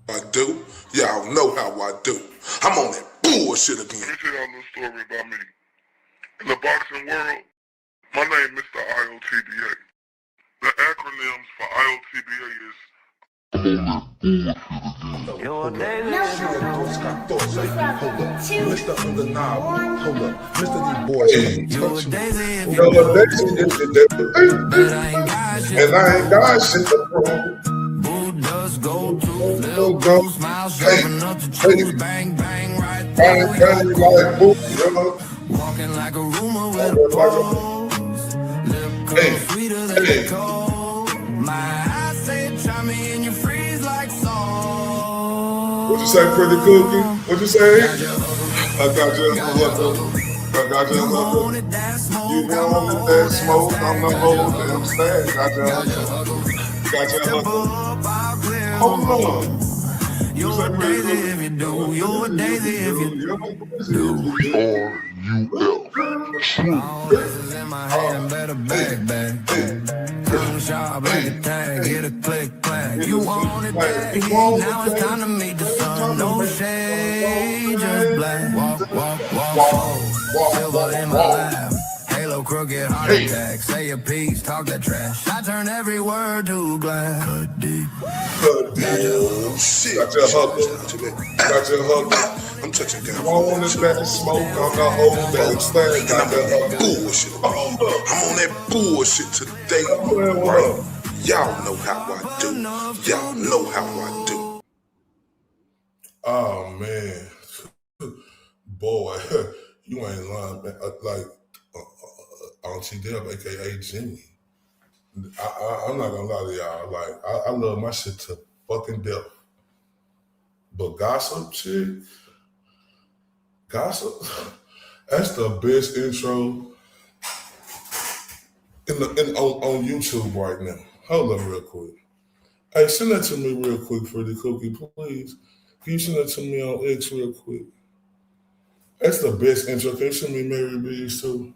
S2: I do. Y'all know how I do. I'm on that bullshit again.
S5: Let me tell y'all a little story about me. In the boxing world, my name is Mr. IOTBA. The acronyms for IOTBA is
S1: Your daily Mr. Undeniable, hold up, Mr. D Boy,
S2: and I ain't got shit to prove.
S4: Walking like a rumor with a pose. Lip color sweeter than the cold. My eyes say try me and you freeze like salt.
S2: What you say, Pretty Cookie? What you say? I got you. goddamn hooker. You wanted that smoke on the whole damn stack, goddamn hooker. Goddamn hooker. Hold on. You say pretty cool.
S4: If you do, you a daisy if you all this is in my head and better back. Tongue sharp like a tag, hit a click clack. You wanted that heat, now it's time to meet the sun. No shade, just black. Walk slow, silver in my lap. Halo crooked heart attack. Say a piece, talk that trash. I turn every word to glass. Cut deep.
S2: Shit. Got your hugger.
S1: I'm touching down.
S2: On this back smoke on the whole damn stand.
S1: And I'm on that bullshit. I'm on that bullshit today. Right? Y'all know how I do. Y'all know how I do.
S2: Oh man, boy, you ain't lying, man. Like Auntie Deb, aka Jimmy. I'm not gonna lie to y'all. Like I love my shit to fucking death. But gossip shit, gossip, that's the best intro on YouTube right now. Hold up real quick. Hey, send that to me real quick, Pretty Cookie, please. Can you send that to me on X real quick? That's the best intro. Can you send me Mary B's too?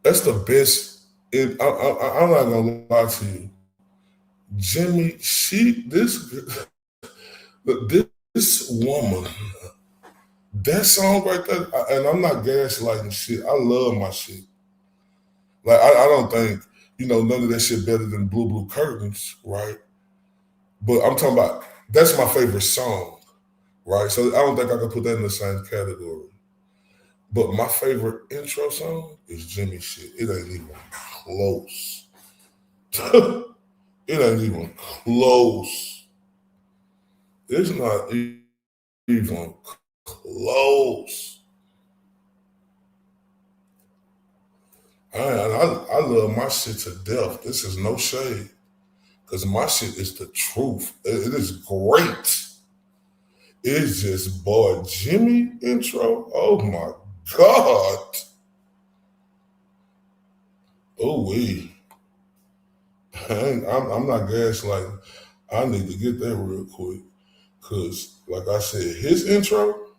S2: That's the best. I'm not gonna lie to you. Jimmy, this woman, that song right there, and I'm not gaslighting shit. I love my shit. Like, I don't think, none of that shit better than Blue Blue Curtains, right? But I'm talking about, that's my favorite song, right? So I don't think I can put that in the same category. But my favorite intro song is Jimmy shit. It ain't even close. It ain't even close. It's not even close. I love my shit to death. This is no shade. Because my shit is the truth. It is great. It's just, boy, Jimmy intro. Oh my God. Oh, wee. I'm not gaslighting. I need to get that real quick. Because, like I said, his intro,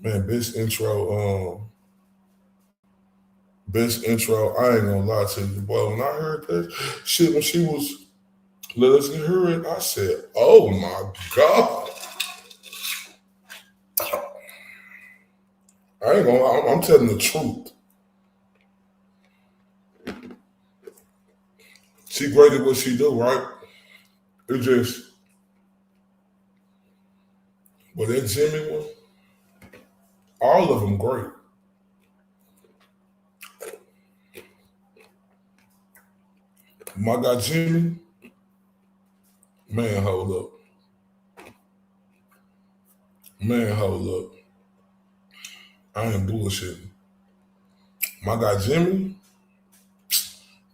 S2: man, best intro, I ain't gonna lie to you, boy. When I heard that shit, when she was, let us hear it, I said, oh my God. I ain't gonna lie, I'm telling the truth. She great at what she do, right? It just, but that Jimmy one, all of them great. My guy Jimmy, man, hold up. Man, hold up. I ain't bullshitting. My guy Jimmy,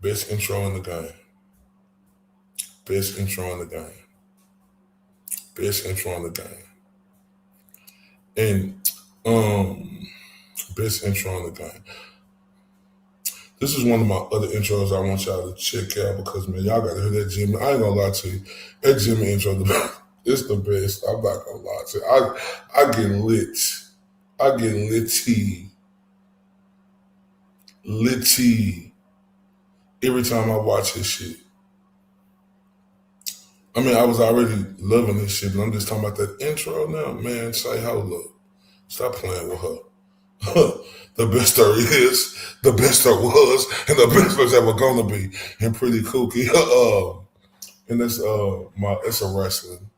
S2: best intro in the game. Best intro in the game. Best intro in the game. And best intro in the game. This is one of my other intros I want y'all to check out because, man, y'all got to hear that Jimmy. I ain't going to lie to you. That Jimmy intro, it's the best. I'm not going to lie to you. I get lit. I get litty. Litty. Every time I watch his shit. I mean, I was already loving this shit, but I'm just talking about that intro now. Man, say, hold up. Stop playing with her. The best there is, the best there was, and the best there's ever gonna be. And Pretty Kooky. And that's it's a wrestling.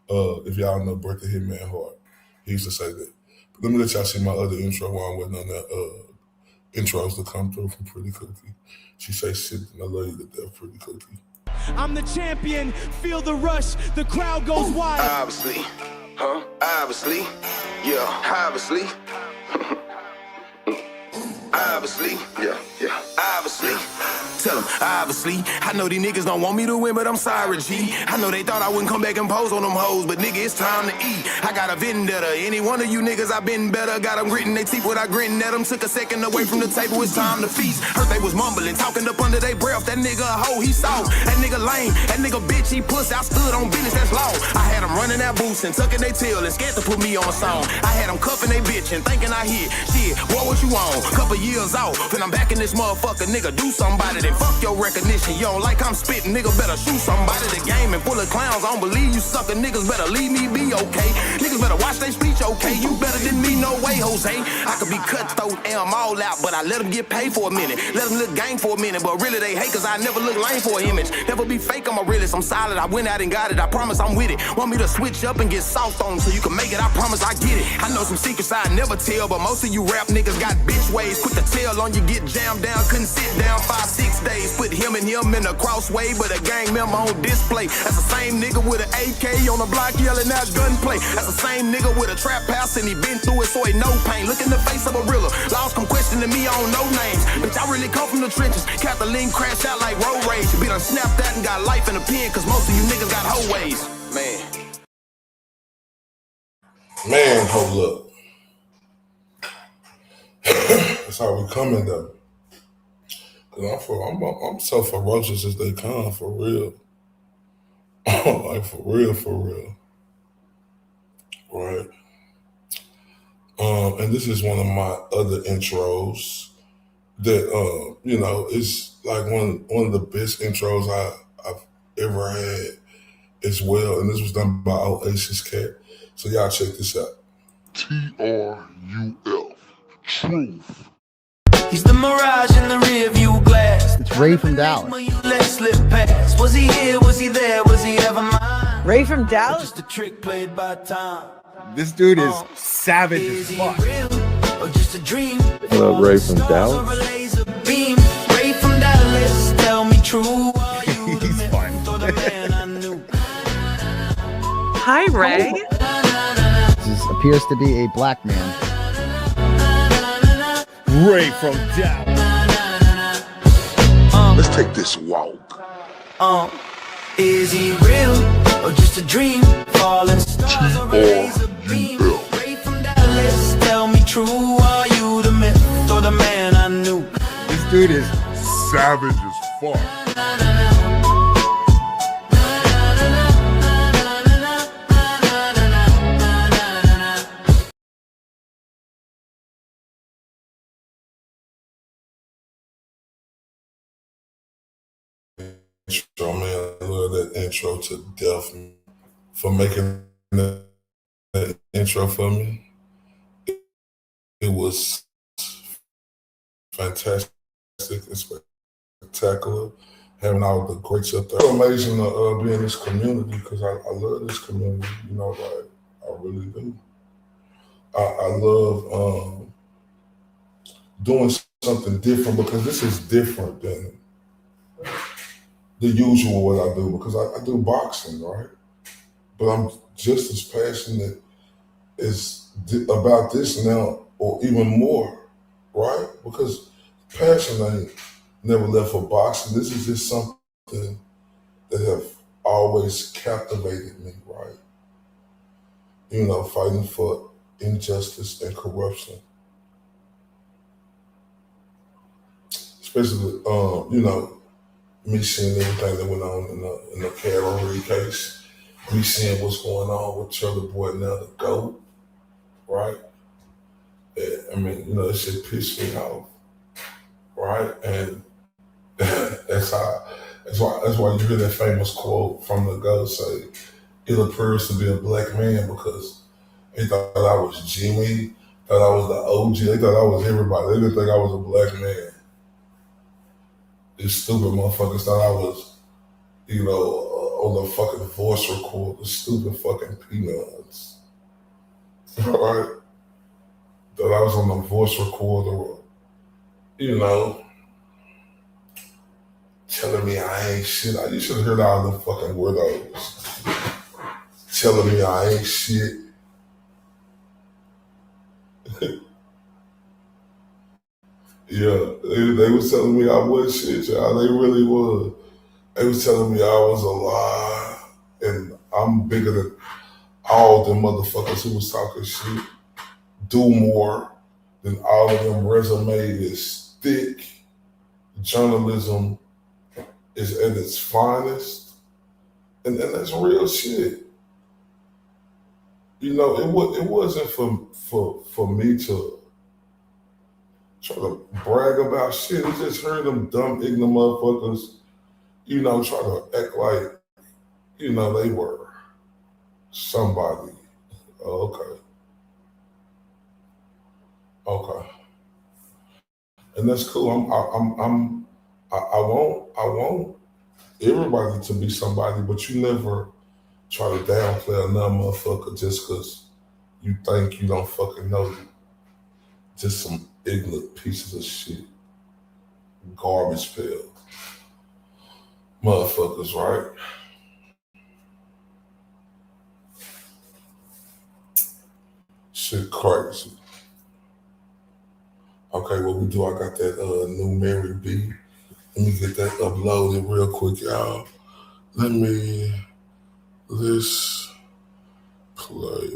S2: If y'all know Bret the Hitman Hart, he used to say that. But let me let y'all see my other intro while I'm waiting on that intros to come through from Pretty Kooky. She says shit, and I love you to death, Pretty Kooky.
S7: I'm the champion, feel the rush, the crowd goes wild.
S10: Obviously, obviously, yeah, obviously. Obviously, yeah, obviously. Tell them, obviously. I know these niggas don't want me to win, but I'm sorry, G. I know they thought I wouldn't come back and pose on them hoes, but nigga, it's time to eat. I got a vendetta. Any one of you niggas, I been better. Got them gritting they teeth without gritting at them. Took a second away from the table, it's time to feast. Heard they was mumbling, talking up under their breath. That nigga a hoe, he soft. That nigga lame. That nigga bitch, he pussy. I stood on business, that's law. I had them running that boots and tucking they tail and scared to put me on a song. I had them cuffing they bitch and thinking I hit. Shit, boy, what you on? Couple years off, and I'm back in this motherfucker. Nigga, do somebody, then fuck your recognition. You don't like I'm spitting, nigga, better shoot somebody. The game and full of clowns, I don't believe you sucker. Niggas better leave me be okay. Niggas better watch their speech, okay? You better than me, no way, Jose. I could be cutthroat and I'm all out, but I let them get paid for a minute. Let them look game for a minute, but really they hate cause I never look lame for an image. Never be fake, I'm a realist, I'm solid. I went out and got it, I promise I'm with it. Want me to switch up and get soft on them so you can make it, I promise I get it. I know some secrets I never tell, but most of you rap niggas got bitch ways. Quick to tell on you, get jammed down, couldn't sit down 5-6 days. Put him and him in a crossway, but a gang member on display. That's the same nigga with an AK on the block yelling out gunplay. That's the same nigga with a trap house and he been through it so he no pain. Look in the face of a realer, laws come questioning me, I don't know names. Bitch, I really come from the trenches, Kathleen crashed out like road rage. Be done snapped out and got life in the pen, cause most of you niggas got hoe ways.
S2: Man, hold up. That's how we coming though. Cause I'm so ferocious as they come, for real. Like for real. Right. And this is one of my other intros that you know, it's like one of the best intros I've ever had as well. And this was done by Oasis Cat. So y'all check this out. TRUF. Truth.
S4: He's the mirage in the rear view glass.
S9: It's Ray from Dallas.
S4: Let slip past. Was he here? Was he there? Was he ever mine?
S15: Ray from Dallas?
S4: Just a trick played by time.
S9: This dude is savage as fuck.
S4: Or just a dream?
S23: What up, Ray from Dallas?
S4: Ray from Dallas, tell me true.
S9: He's fun.
S15: Hi, Ray.
S9: This appears to be a black man.
S7: Ray from Dallas.
S1: Let's take this walk.
S4: Is he real or just a dream? Falling stars or a laser beam? Ray from Dallas, tell me true. Are you the myth or the man I knew?
S9: This dude is
S1: savage as fuck.
S2: Intro, man. I love that intro to Delphi for making that intro for me. It was fantastic and spectacular. Having all the greats up there. It's amazing to be in this community because I love this community, you know, like I really do. I love doing something different because this is different than the usual what I do, because I do boxing, right? But I'm just as passionate about this now, or even more, right? Because passion ain't never left for boxing. This is just something that have always captivated me, right? You know, fighting for injustice and corruption. Especially, you know, me seeing everything that went on in the Carol case, me seeing what's going on with Charlie Boy now, the GOAT, right? I mean, you know, that shit pissed me off, right? And that's why you hear that famous quote from the GOAT say, "It appears to be a black man," because they thought I was Jimmy, thought I was the OG, they thought I was everybody. They didn't think I was a black man. These stupid motherfuckers thought I was, you know, on the fucking voice recorder, stupid fucking peanuts. Right? That I was on the voice recorder, you know, telling me I ain't shit. You should have heard all the fucking weirdos telling me I ain't shit. Yeah, they was telling me I was shit, y'all. They really was. They was telling me I was a lie, and I'm bigger than all them motherfuckers who was talking shit. Do more than all of them. Resume is thick. Journalism is at its finest, and that's real shit. You know, it wasn't for me to try to brag about shit. I just heard them dumb, ignorant motherfuckers, you know, try to act like, you know, they were somebody. Okay. And that's cool. I want everybody to be somebody, but you never try to downplay another motherfucker just because you think you don't fucking know you. Just some ignorant pieces of shit. Garbage pail. Motherfuckers, right? Shit crazy. Okay, what we do, I got that new Mary B. Let me get that uploaded real quick, y'all. Let's play.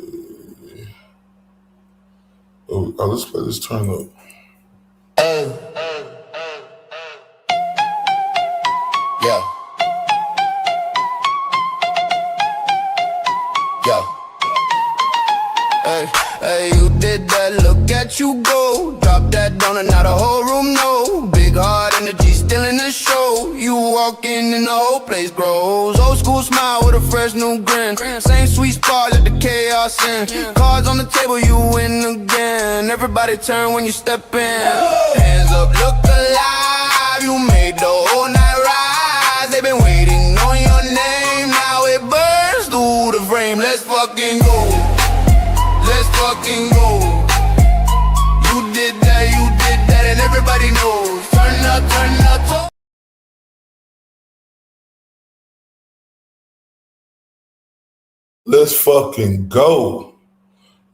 S2: Let's play this turn up.
S10: Yeah. Yeah. Hey, you did that, look at you go. Drop that down and now the whole room know. Big heart energy still in the show. You walk in and the whole place grows. Old school smile with a fresh new grin. Same sweet spot, let the chaos in. Cards on the table, you win again. Everybody turn when you step in. Hands up, look alive. You made the whole night rise. They've been waiting on your name. Now it burns through the frame. Let's fucking go. Let's fucking go. You did that, and everybody knows. Turn up.
S2: Let's fucking go.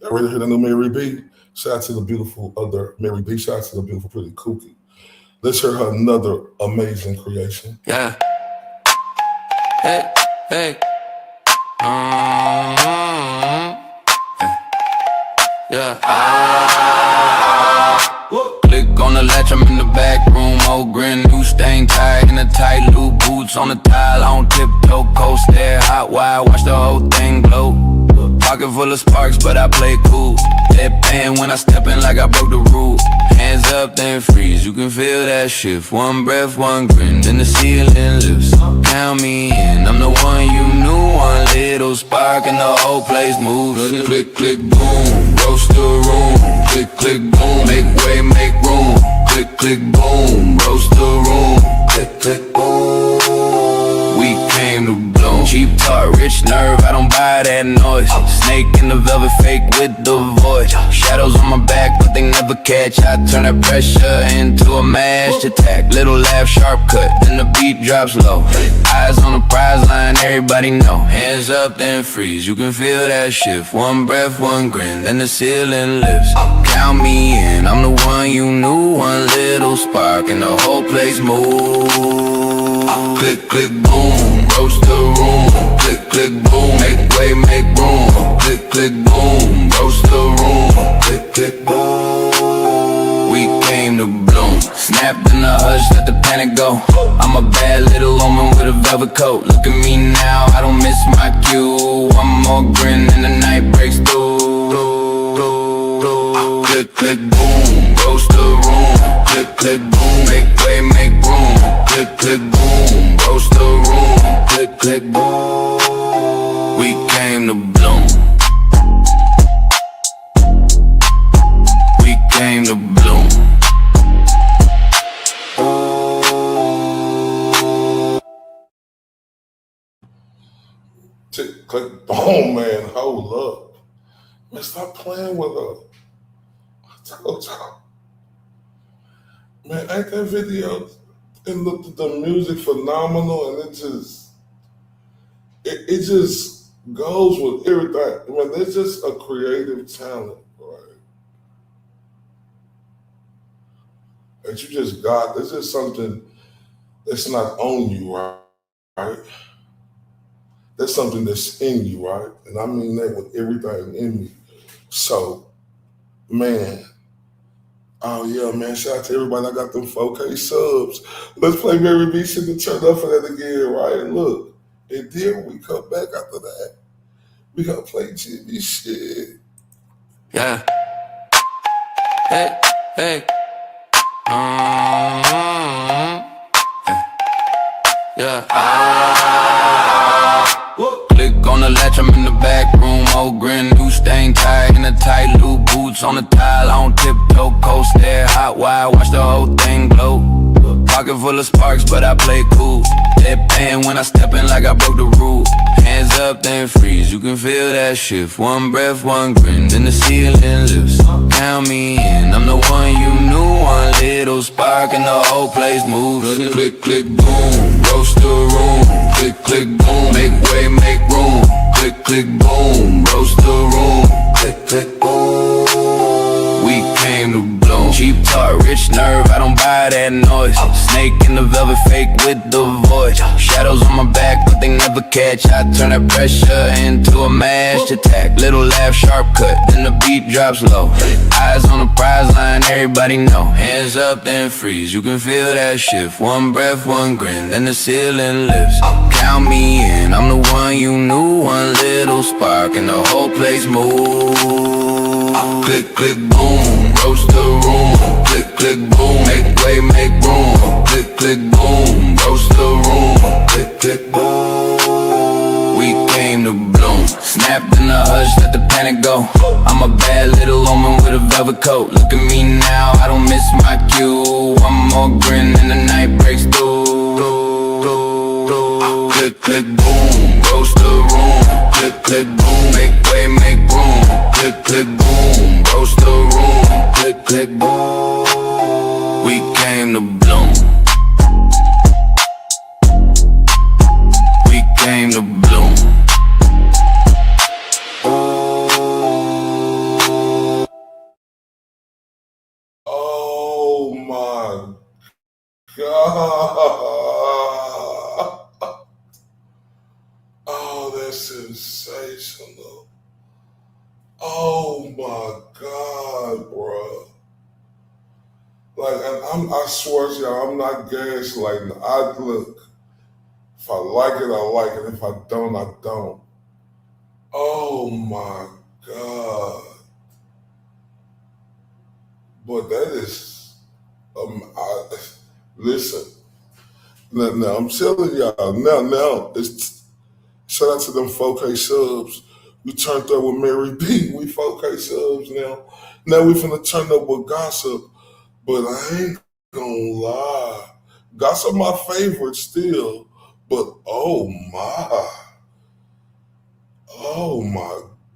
S2: Y'all ready to hear the new Mary B? Shout out to the beautiful other Mary B. Shout out to the beautiful, pretty Kooky. Let's hear her another amazing creation.
S10: Yeah. Hey. Yeah. Click on the latch, I'm in the back room. Old grin, new stain tie in a tight loop. Boots on the tile, on tiptoe, coast there. Hot wire, watch the whole thing glow. Pocket full of sparks, but I play cool. Deadpan when I step in like I broke the rule. Hands up, then freeze, you can feel that shift. One breath, one grin, then the ceiling lifts. Count me in, I'm the one you knew. One little spark and the whole place moves. Click, click, boom, roast the room. Click, click, boom, make way, make room. Click, click, boom, roast the room. Click, click, boom. We came to bloom. Cheap talk, rich nerve, I don't buy that noise. Snake in the velvet, fake with the void. Shadows on my back, but they never catch. I turn that pressure into a mashed attack. Little laugh, sharp cut, then the beat drops low. Eyes on the prize line, everybody know. Hands up, then freeze, you can feel that shift. One breath, one grin, then the ceiling lifts. Count me in, I'm the one you knew. One little spark and the whole place moves. Click, click, boom, roast the room. Click, click, boom, make way, make room. Click, click, boom, roast the room. Click, click, boom. We came to bloom. Snapped in the hush, let the panic go. I'm a bad little woman with a velvet coat. Look at me now, I don't miss my cue. One more grin and the night breaks through. Click, click, boom, roast the room. Click, click, boom, make way, make room. Click, click, boom, roast the room. Click, click, boom. We came to bloom. We came to bloom.
S2: Tick, click, boom, man, hold up. Man, stop playing with her. I told y'all. Man, ain't that video and the music phenomenal, and it just goes with everything. I mean, there's just a creative talent, right? that you just got. This is something that's not on you, right? That's something that's in you, right? And I mean that with everything in me. So, man, oh yeah, man, shout out to everybody. I got them 4K subs. Let's play Mary B. Shit to turn up for that again, right? And look, and then we come back after that. We gonna play Jimmy shit.
S12: Yeah. Hey, hey. Yeah. Click on the latch, I'm in the back room. Old grin, new stain tie in the tight loop. Boots on the tile, on tiptoe. Cold stare, hot wire, watch the whole thing glow. Pocket full of sparks, but I play cool. Deadpan when I step in like I broke the rule. Hands up, then freeze, you can feel that shift. One breath, one grin, then the ceiling lifts. Count me in, I'm the one you knew. One little spark and the whole place moves. Click, click, boom, roast the room. Click, click, boom, make way, make room. Click, click, boom, roast the room. Click, click, boom. We came to bloom. Cheap talk, rich nerve, I don't buy that noise. Snake in the velvet, fake with the voice. Shadows on my back, but they never catch. I turn that pressure into a mashed attack. Little laugh, sharp cut, then the beat drops low. Eyes on the prize line, everybody know. Hands up, then freeze, you can feel that shift. One breath, one grin, then the ceiling lifts. Count me in, I'm the one you knew. One little spark and the whole place moves. Click, click, boom, roast the room. Click, click, boom, make way, make room. Click, click, boom, roast the room. Click, click, boom. We came to bloom. Snapped in the hush, let the panic go. I'm a bad little woman with a velvet coat. Look at me now, I don't miss my cue. One more grin and the night breaks through. Click, click, boom, roast the room. Click, click, boom, make way, make room. Click, click, boom, roast the room. Click, click, boom. We came to bloom. We came to bloom.
S2: Oh my God. Oh, that's sensational. Oh my God, bro. Like, I swear to y'all, I'm not gaslighting. Look, if I like it, I like it. If I don't, I don't. Oh my God. But that is, listen. Now, I'm telling y'all, now, it's, shout out to them 4K subs. We turned up with Mary B. We 4K subs now. Now we finna turn up with gossip. But I ain't gonna lie. Gossip my favorite still. But oh my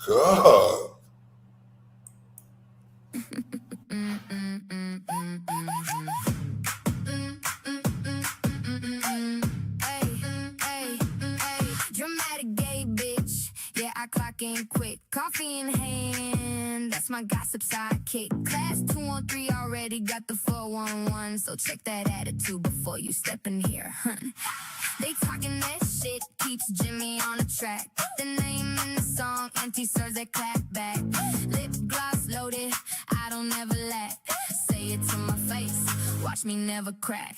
S2: God.
S4: Dramatic gay bitch, yeah, I clock in quick. Coffee in hand, that's my gossip sidekick. Class 213 already got the 411, so check that attitude before you step in here, hun. They talking that shit, keeps Jimmy on the track. The name in the song, anti-serves that clap back. Lip gloss loaded, I don't ever lack. Say it to my face, watch me never crack.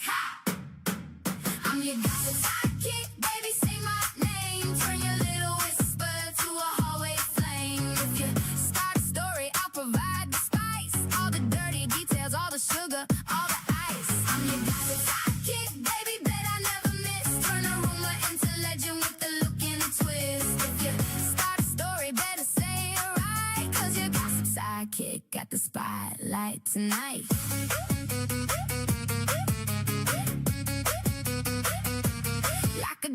S4: I'm your gossip sidekick, baby, say my name. Turn your little whisper to a hallway flame. If you start a story, I'll provide the spice. All the dirty details, all the sugar, all the ice. I'm your gossip sidekick, baby, bet I never miss. Turn a rumor into legend with the look and the twist. If you start a story, better say it right. Cause your gossip sidekick got the spotlight tonight.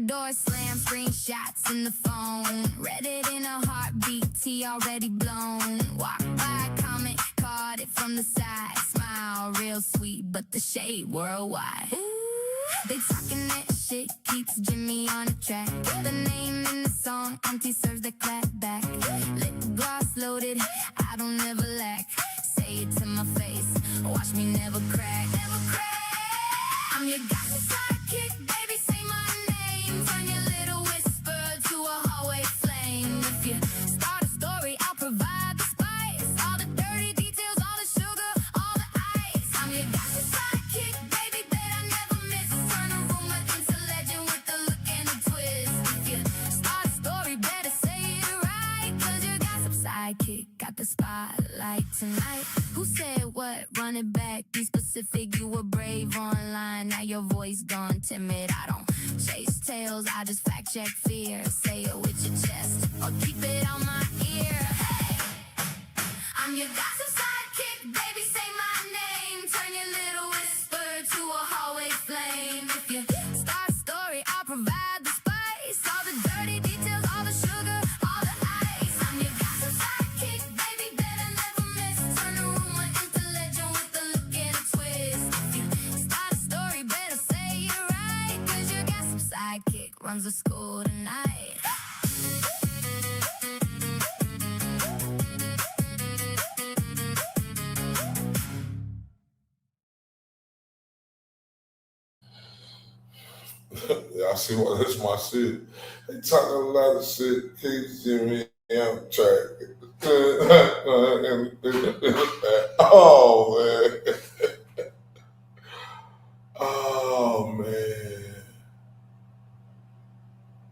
S4: Door slam, screenshots in the phone. Read it in a heartbeat, tea already blown. Walk by, comment, caught it from the side. Smile, real sweet, but the shade worldwide. They talking that shit, keeps Jimmy on the track. The name in the song, anti-serves that clap back. Lip gloss loaded, I don't ever lack. Say it to my face, watch me never crack. Never crack. your gossip sidekick, baby, say my name. Turn your little whisper to a hallway flame. If you start a story, I'll provide the spice. All the dirty details, all the sugar, all the ice. I'm your gossip sidekick, baby, that I never miss. Turn a rumor into legend with a look and a twist. If you start a story, better say it right. Cause your gossip sidekick got the spotlight tonight. Who said what? Run it back. Be specific, you were brave online. Now your voice gone timid. I don't chase tales, I just fact check fear. Say it with your chest or keep it on my ear. Hey, I'm your gossip sidekick, baby, say my name. Turn your little whisper to a hallway flame. If you start a story, I'll provide the spice. All the dirty details, all the sugar, all the ice. I'm your gossip sidekick, baby, that I never miss. Turn a rumor into legend with a look and a twist. If you start a story, better say it right. Cause your gossip sidekick runs the school tonight.
S2: Yeah, I see what that's my shit. They talking a lot of shit. Keith, Jimmy, I'm track. Oh man. Oh man.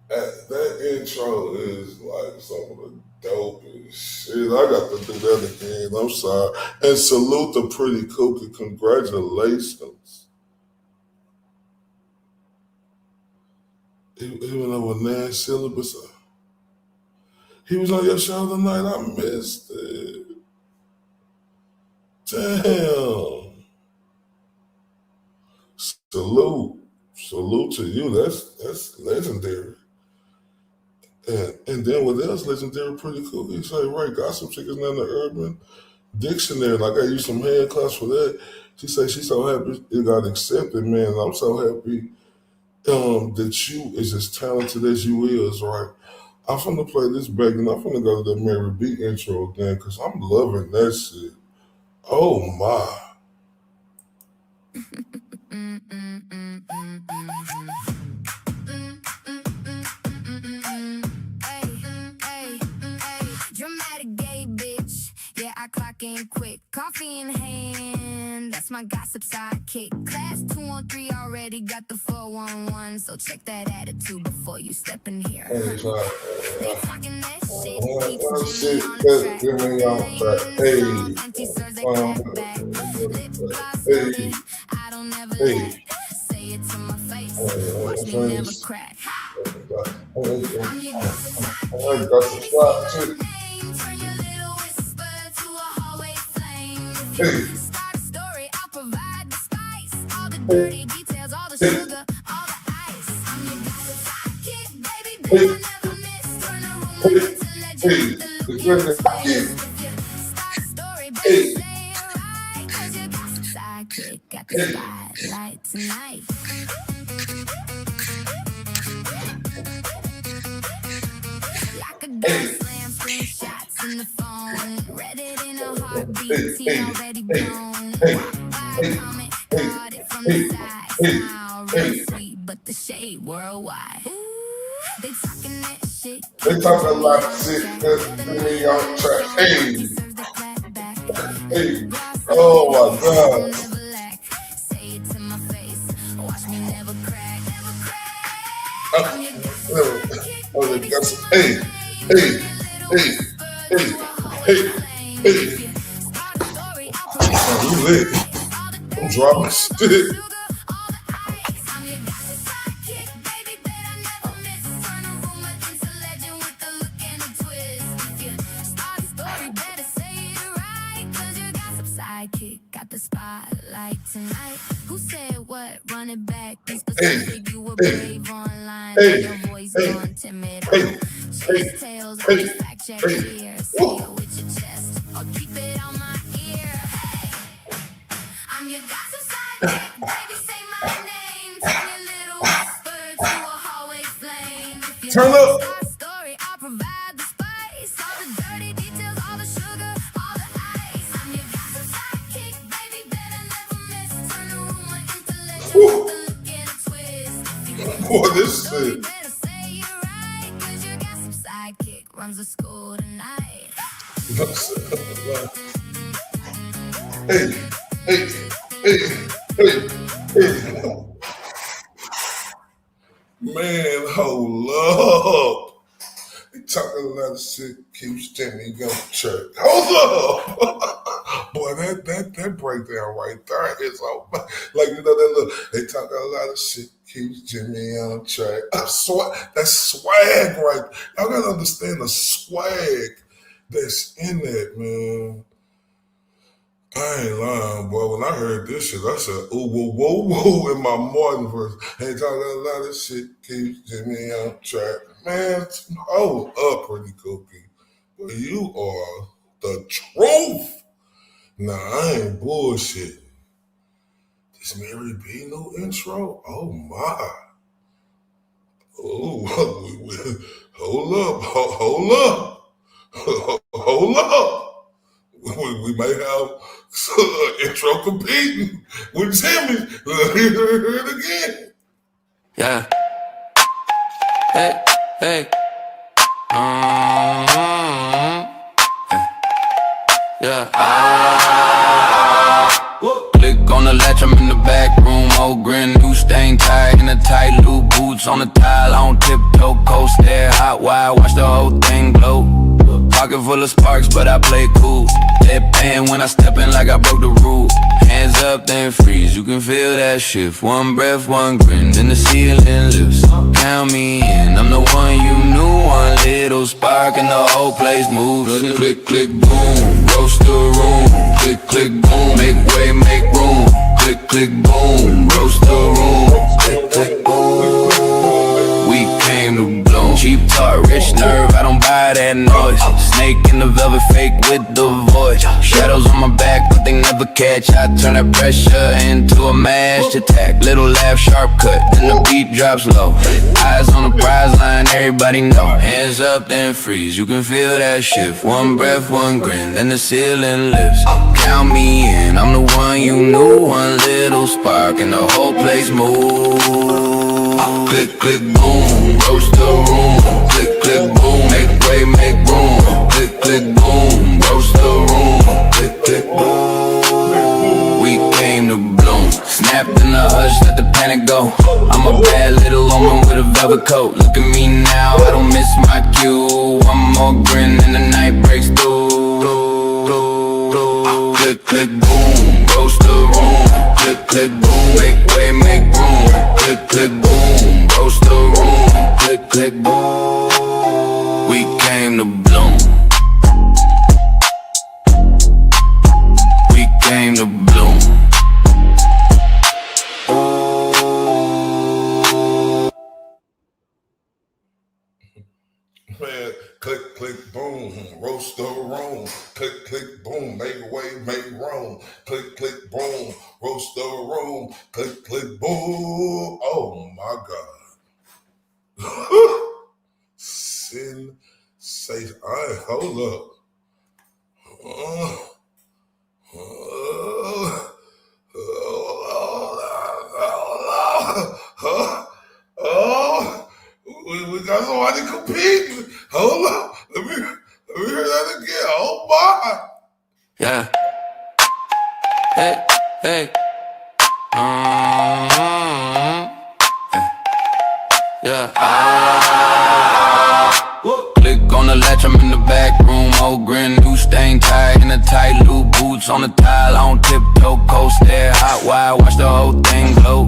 S2: That intro is like some of the dopest shit. I got to do that again. I'm sorry. And salute the pretty cookie. Congratulations. Even though with Nan syllabus, he was on your show tonight. I missed it. Damn. Salute to you. That's legendary. And then what else legendary? Pretty cool. He say, right, gossip chick is not in the Urban Dictionary. Like I used some hand class for that. She said she's so happy it got accepted, man. I'm so happy that you is as talented as you is, right? I'm finna play this back and I'm finna go to the Mary B intro again because I'm loving that shit. Oh my.
S4: Dramatic gay bitch, yeah, I clock in quick. Coffee in hand, that's my gossip sidekick. Class 213 already got the 411, so check that attitude before you step in here. They talking that shit, keeps Jimmy on the track. Hey, empty serves, they clap back. Lip gloss on it, I don't ever lack. Say it to my face, watch me never crack. I'm your gossip sidekick. Turn your little whisper to a hallway flame. If you start a story, I'll provide the spice. All the dirty details, all the sugar, all the ice. I'm your gossip sidekick, baby, that I never miss. Turn a rumor into legend with the look and the twist. If you start a story, baby, say it right. Cause your gossip sidekick got the spotlight tonight. Like a gun slam, screenshots in the phone. Read it in a heartbeat, tea already blown. Wide comment, caught it from the side. Smile, real sweet, but the shade worldwide. They talking that shit.
S2: They talking a lot of shit. That's me on track. Hey. Hey. Oh my God.
S4: Say it to my face. Watch me never crack.
S2: Oh, they got some. Hey. Hey. Hey. Hey. Hey. Hey. Oh, you lit. I'm dropping shit.
S4: Got the spotlight tonight. Who said what? Run it back. Be specific, you were brave online. Your voice gone timid. Chase tales, I just fact check here. Say it with your chest or keep it on my ear. Hey, I'm your gossip sidekick, baby, say my name. Turn your little whisper to a hallway flame. If you
S2: Turn up.
S4: start a story, I'll provide the spice. All the dirty details, all the sugar, all the ice. I'm your gossip sidekick, baby, that I never miss. Turn a rumor into legend with the
S2: Boy, this shit.
S4: Runs the school tonight.
S2: Hey. Man, hold up. He talking a lot of shit, keeps Jimmy going to church. Hold up. Boy, that breakdown right there is all like, you know, that look, they talking a lot of shit, keeps Jimmy on track. That's swag right. Y'all gotta understand the swag that's in that, man. I ain't lying, boy. When I heard this shit, I said, ooh, whoa, whoa, whoa, in my Martin verse. They talking a lot of shit, keeps Jimmy on track. Man, hold up, Pretty Cookie. But you are the truth. Nah, I ain't bullshit. This Mary B no intro? Oh my. Oh, hold up. We may have intro competing with Jimmy. Hear it again.
S12: Yeah. Hey. Yeah. Click on the latch, I'm in the back room. Old grin, new stain tie in the tight loop. Boots on the tile, on tiptoe, coast there. Hot wire, watch the whole thing glow. Pocket full of sparks, but I play cool. Deadpan when I step in like I broke the rule. Hands up, then freeze, you can feel that shift. One breath, one grin, then the ceiling lifts. Count me in, I'm the one you knew. One little spark and the whole place moves. Click, click, boom, roast the room. Click, click, boom, make way, make room. Click, click, boom, roast the room. Click, click, boom. We came to bloom. Cheap talk, rich nerve, I don't buy that noise. Snake in the velvet fake with the voice. Shadows on my back, but they never catch. I turn that pressure into a mashed attack. Little laugh, sharp cut, then the beat drops low. Eyes on the prize line, everybody know. Hands up, then freeze, you can feel that shift. One breath, one grin, then the ceiling lifts. Count me in, I'm the one you knew. One little spark and the whole place moves. Click, click, boom, roast the room. Click, click, boom, make way, make room. Click, click, boom, roast the room. Click, click, boom. We came to bloom. Snapped in the hush, let the panic go. I'm a bad little woman with a velvet coat. Look at me now, I don't miss my cue. One more grin and the night breaks through. Click, click, boom, roast the room. Click, click, boom, make way, make room. Click, click, boom, roast the room. Click, click, boom. We came to bloom. We came to bloom.
S2: Man, click, click, boom, roast the room. Click, click, boom, make way, make room. Click, click, boom, roast the room. Click, click, boom. Oh my God. Sensation. Alright, hold up. We got somebody competing. Hold up. Let me hear that again. Oh my.
S12: Yeah. Hey. Yeah. Click on the latch, I'm in the back room. Old grin, new stain tie in a tight loop. Boots on the tile, on tiptoe, coast there. Hot wire, watch the whole thing glow.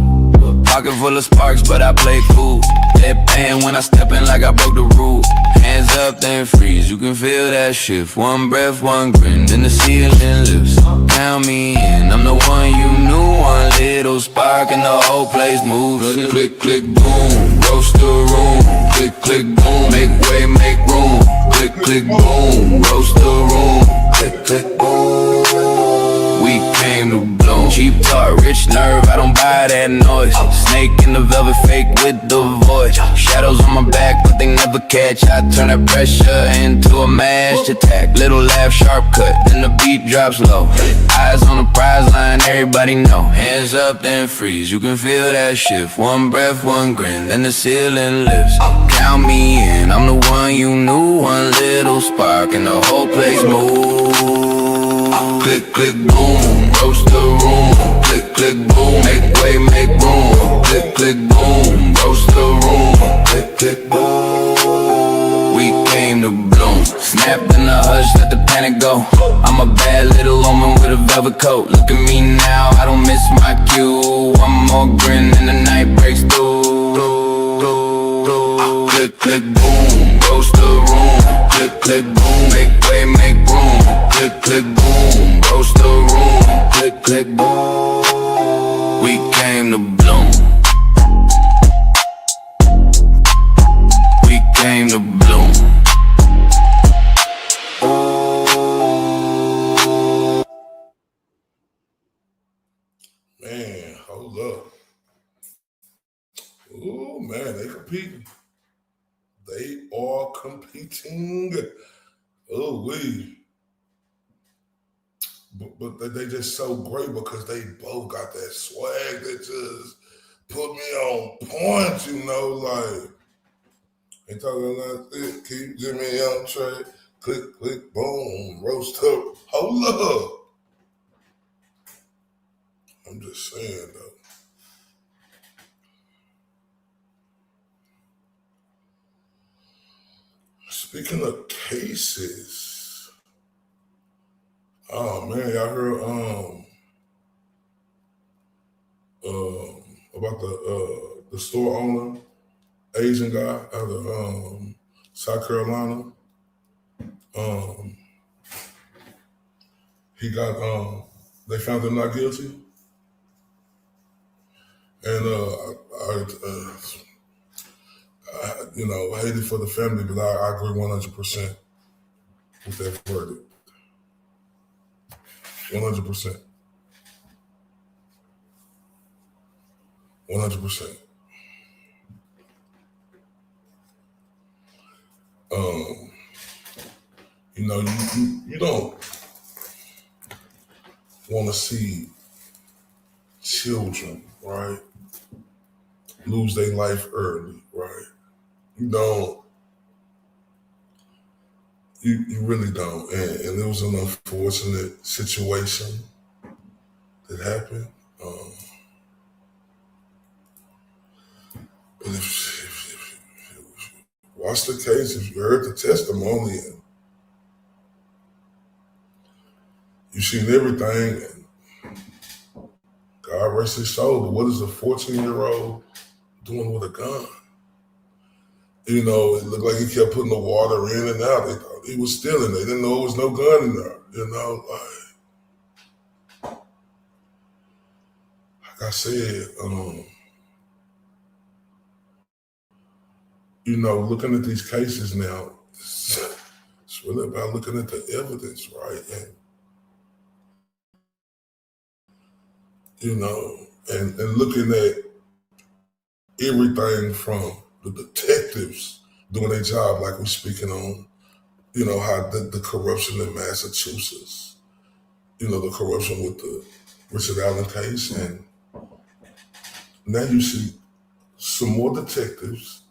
S12: Pocket full of sparks, but I play cool. Deadpan when I step in like I broke the rule. Hands up, then freeze, you can feel that shift. One breath, one grin, then the ceiling lifts. Count me in, I'm the one you knew. One little spark and the whole place moves. Click, click, boom, roast the room. Click, click, boom, make way, make room. Click, click, boom, roast the room. Click, click, boom. We came to bloom. boom. Cheap talk, rich nerve, I don't buy that noise. Snake in the velvet fake with the voice. Shadows on my back, but they never catch. I turn that pressure into a mashed attack. Little laugh, sharp cut, then the beat drops low. Eyes on the prize line, everybody know. Hands up, then freeze, you can feel that shift. One breath, one grin, then the ceiling lifts. Count me in, I'm the one you knew. One little spark and the whole place moves. Click, click, boom, roast the room. Click, click, boom, make way, make room. Click, click, boom, roast the room. Click, click, boom. We came to bloom. Snapped in the hush, let the panic go. I'm a bad little woman with a velvet coat. Look at me now, I don't miss my cue. One more grin and the night breaks through. Click, click, boom, roast the room. Click, click, boom, make way, make room. Click, click, boom, roast the room. Click, click, boom. We came to bloom. We came to bloom.
S2: Man, hold up. Ooh, man, they competing. They are competing. Oh, we. But they just so great because they both got that swag that just put me on point, you know, like, they talking like this, keep Jimmy on track, click, click, boom, roast up, hold up. I'm just saying, though. Speaking of cases, oh man, y'all heard about the store owner, Asian guy out of South Carolina. He got they found him not guilty, and I hate it for the family, but I agree 100% with that verdict. 100%. 100%. You don't want to see children, right, lose their life early, right? You don't. You really don't. And it was an unfortunate situation that happened. But if you watch the case, if you heard the testimony, and you've seen everything, and God rest his soul, but what is a 14-year-old doing with a gun? You know, it looked like he kept putting the water in and out. They thought he was stealing. They didn't know there was no gun in there. You know, like I said, looking at these cases now, it's really about looking at the evidence, right? And, and looking at everything from the detectives doing their job, like we're speaking on, how the corruption in Massachusetts, the corruption with the Richard Allen case. And now you see some more detectives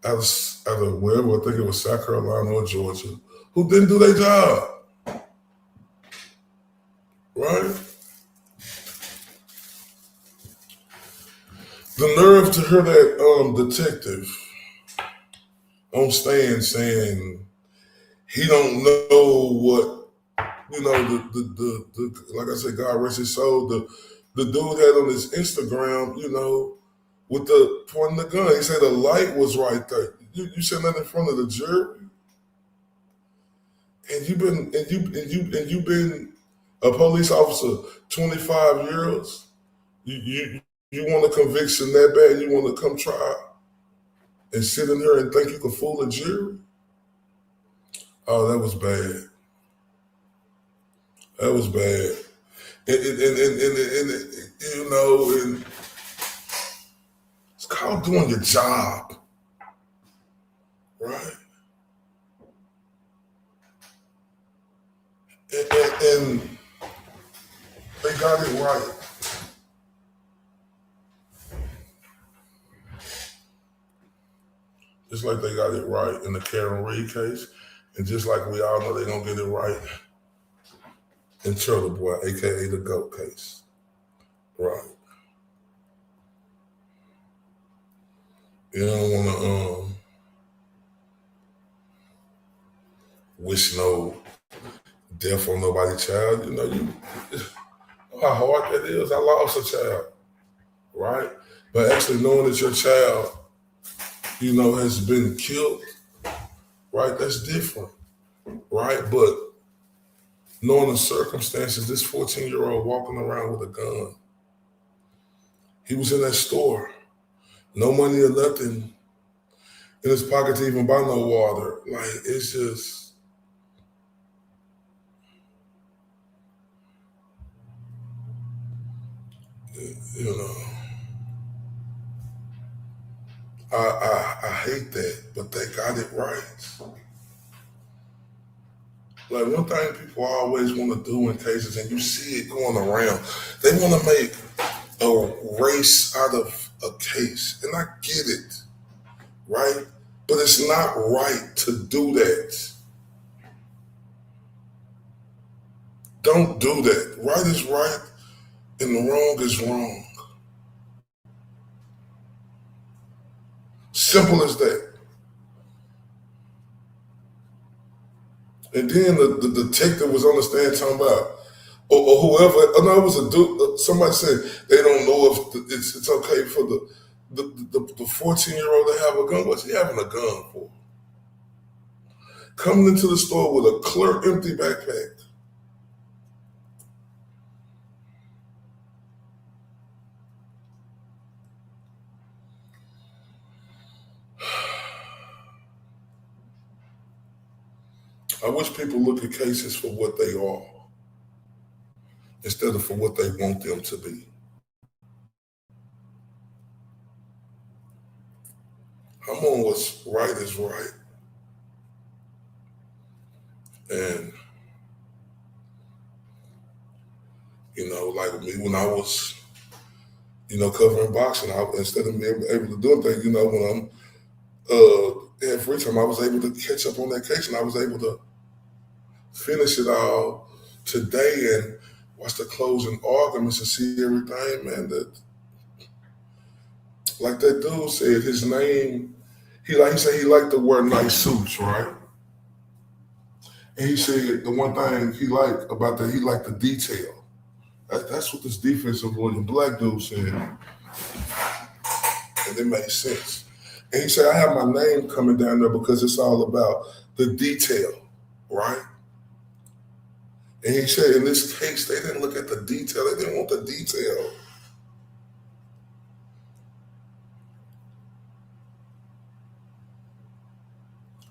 S2: out of wherever, I think it was South Carolina or Georgia, who didn't do their job, right? The nerve to hear that detective on stand saying he don't know what, the like I said, God rest his soul, the dude had on his Instagram, with the pointing the gun. He said the light was right there. You said that in front of the jury, and you've been a police officer 25 years. You want a conviction that bad? You want to come try and sit in here and think you can fool a jury? Oh, that was bad. That was bad. you know, and it's called doing your job, right? And they got it right. Just like they got it right in the Karen Reed case, and just like we all know they're gonna get it right in Turtle Boy, aka the GOAT case. Right. You don't wanna wish no death on nobody's child. You know how hard that is. I lost a child, right? But actually knowing that your child, you know, has been killed, right? That's different, right? But knowing the circumstances, this 14-year-old walking around with a gun, he was in that store, no money or nothing in his pocket to even buy no water. Like, it's just, you know, I hate that, but they got it right. Like, one thing people always want to do in cases, and you see it going around, they want to make a race out of a case. And I get it, right? But it's not right to do that. Don't do that. Right is right and wrong is wrong. Simple as that. And then the detective was on the stand talking about, or whoever, no, it was a dude, somebody said they don't know if it's okay for the 14-year-old to have a gun. What's he having a gun for? Coming into the store with a clear empty backpack. I wish people look at cases for what they are instead of for what they want them to be. I'm on what's right is right. And, you know, like me, when I was, you know, covering boxing, instead of being able to do anything, you know, when I'm had free time, I was able to catch up on that case, and I was able to finish it all today and watch the closing arguments and see everything, man. That, like that dude said, his name, he said he liked to wear nice suits, right? And he said the one thing he liked about that, he liked the detail. That's what this defensive lawyer, black dude, said. And it made sense. And he said, I have my name coming down there because it's all about the detail, right? And he said, in this case, they didn't look at the detail. They didn't want the detail.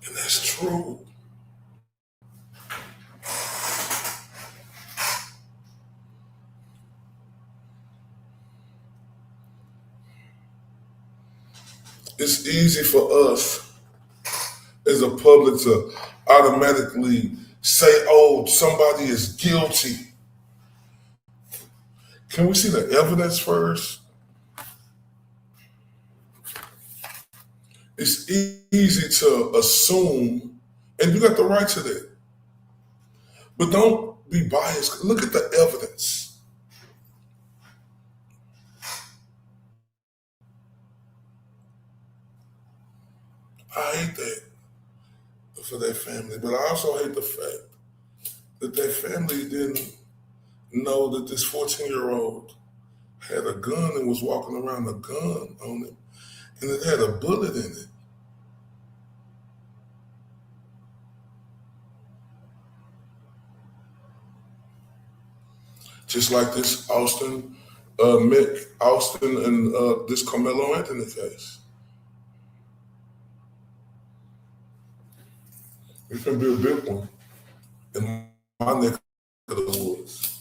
S2: And that's true. It's easy for us as a public to automatically say, oh, somebody is guilty. Can we see the evidence first? It's easy to assume, and you got the right to that. But don't be biased. Look at the evidence. I hate that for their family, but I also hate the fact that their family didn't know that this 14-year-old had a gun and was walking around with a gun on it, and it had a bullet in it. Just like this Austin and this Carmelo Anthony case. It can be a big one in my neck of the woods.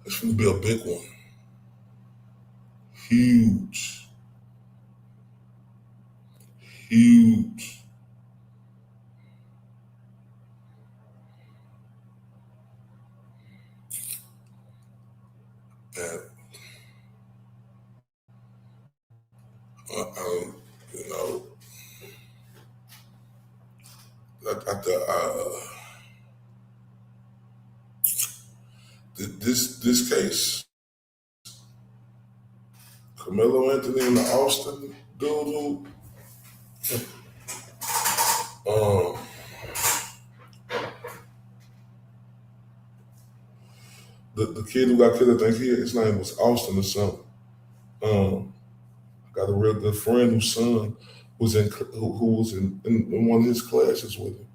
S2: It's gonna be a big one. Huge. Huge. And you know, this case, Carmelo Anthony and the Austin dude who, the kid who got killed, I think his name was Austin or something. I got a real good friend whose son was who was in one of his classes with him.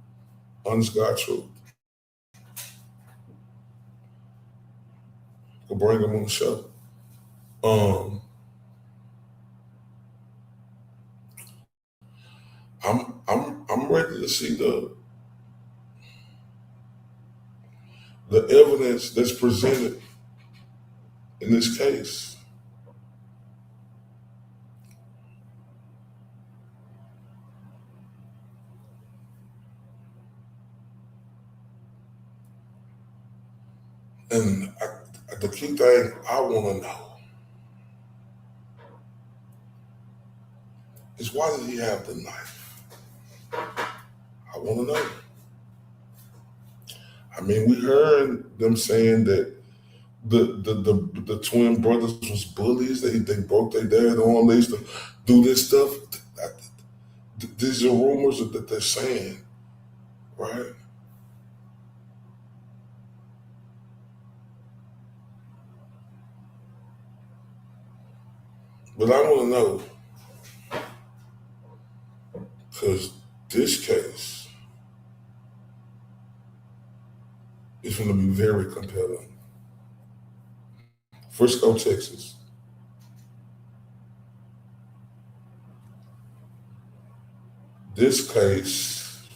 S2: Honest God truth. Could bring him on the show. I'm ready to see the evidence that's presented in this case. And the key thing I want to know is, why did he have the knife? I want to know. I mean, we heard them saying that the twin brothers was bullies. They broke their dad on. They used to do this stuff. These are rumors that they're saying, right? But I want to know, because this case is going to be very compelling. Frisco, Texas. This case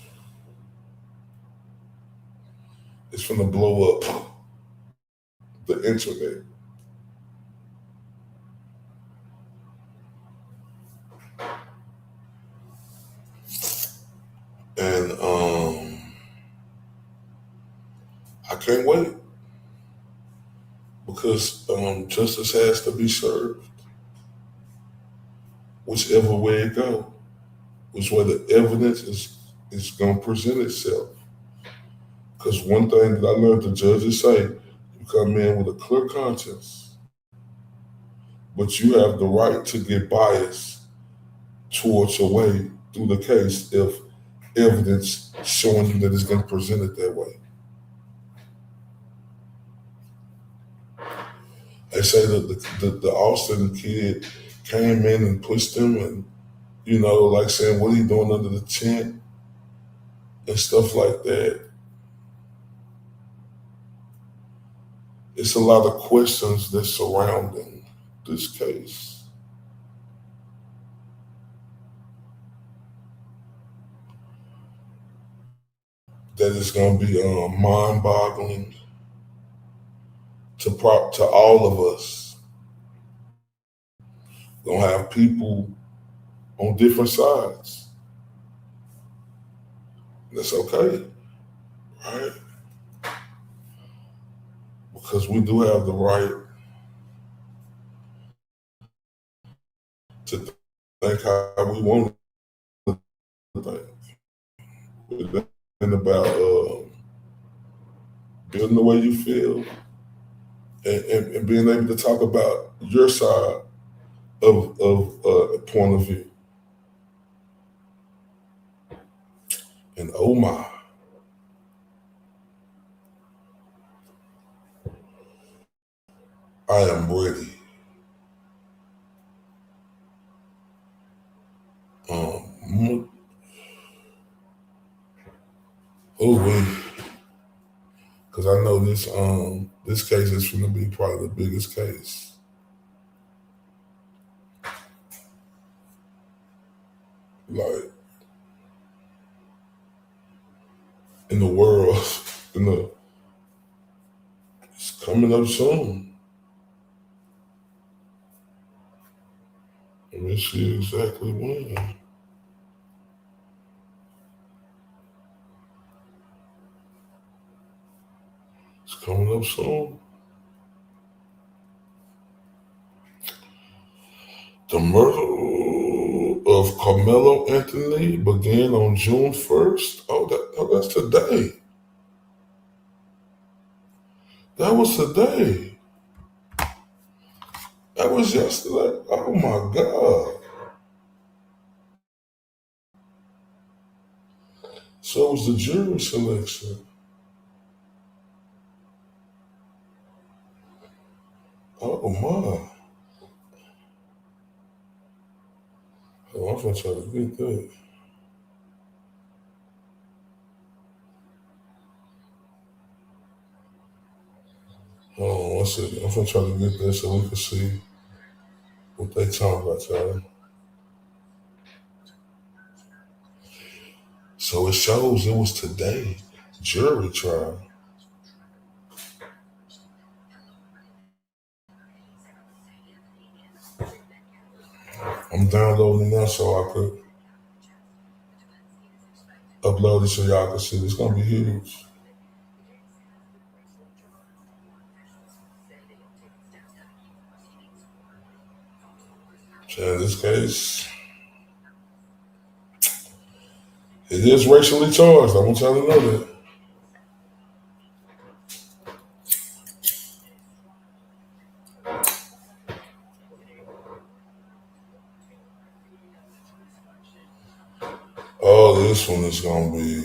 S2: is going to blow up the internet. And I can't wait, because justice has to be served, whichever way it goes, which way the evidence is going to present itself. Because one thing that I learned the judges say, you come in with a clear conscience, but you have the right to get biased towards your way through the case if evidence showing you that it's going to present it that way. They say that the Austin kid came in and pushed him, and, like saying, what are you doing under the tent? And stuff like that. It's a lot of questions that's surrounding this case. That is going to be mind-boggling to all of us. Gonna have people on different sides. That's okay, right? Because we do have the right to think how we want to think. It's about building the way you feel and being able to talk about your side of a point of view. And oh my, I am ready. Because I know this case is going to be probably the biggest case. Like, in the world, It's coming up soon. Let me see exactly when. It's coming up soon. The murder of Carmelo Anthony began on June 1st. That's today. That was today. That was yesterday. Oh my God. So was the jury selection. Oh my. Oh, I'm gonna try to get that. Hold on one second. I'm gonna try to get that so we can see what they talking about, y'all. So it shows it was today. Jury trial. I'm downloading now so I could upload it so y'all can see. It's gonna be huge. So in this case, it is racially charged. I want y'all to know that. Oh, this one is gonna be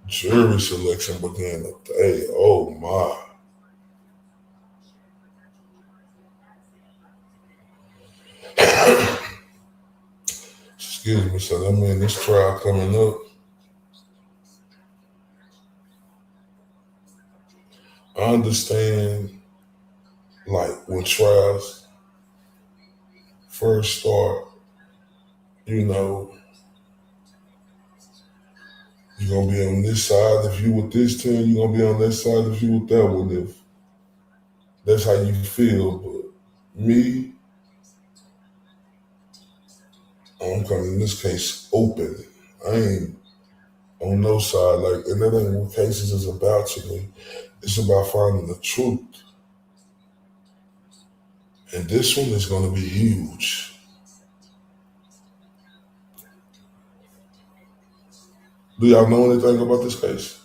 S2: jury selection began today. Oh my. Excuse me, so that means this trial coming up. I understand, like, when trials first start, you know, you're gonna be on this side if you with this team, you're gonna be on that side if you with that one. If that's how you feel, but me, I'm coming in this case open. I ain't on no side, like, and that ain't what cases is about to me. It's about finding the truth. And this one is gonna be huge. Do y'all know anything about this case?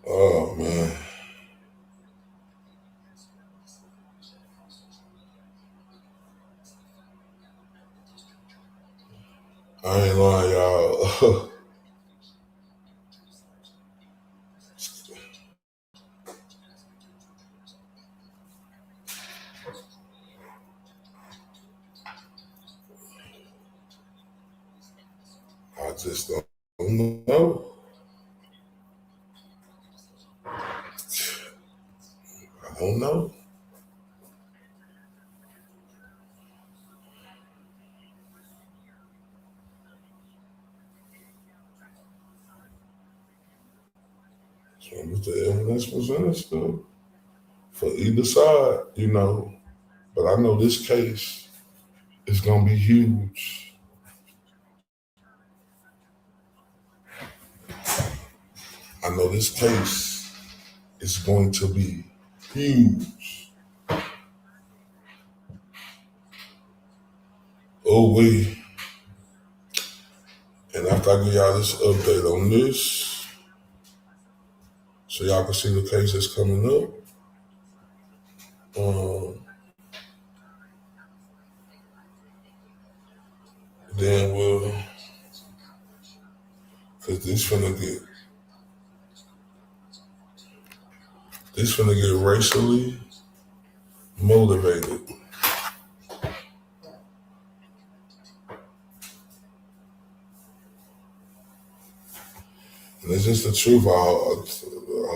S2: Oh man. I ain't lying, y'all. I just don't know. I don't know. So what the evidence presented still for either side, you know. But I know this case is gonna be huge. I know this case is going to be huge. Oh wait. And after I give y'all this update on this, so y'all can see the case that's coming up. Then we'll, cause this finna get racially motivated. And it's just the truth. I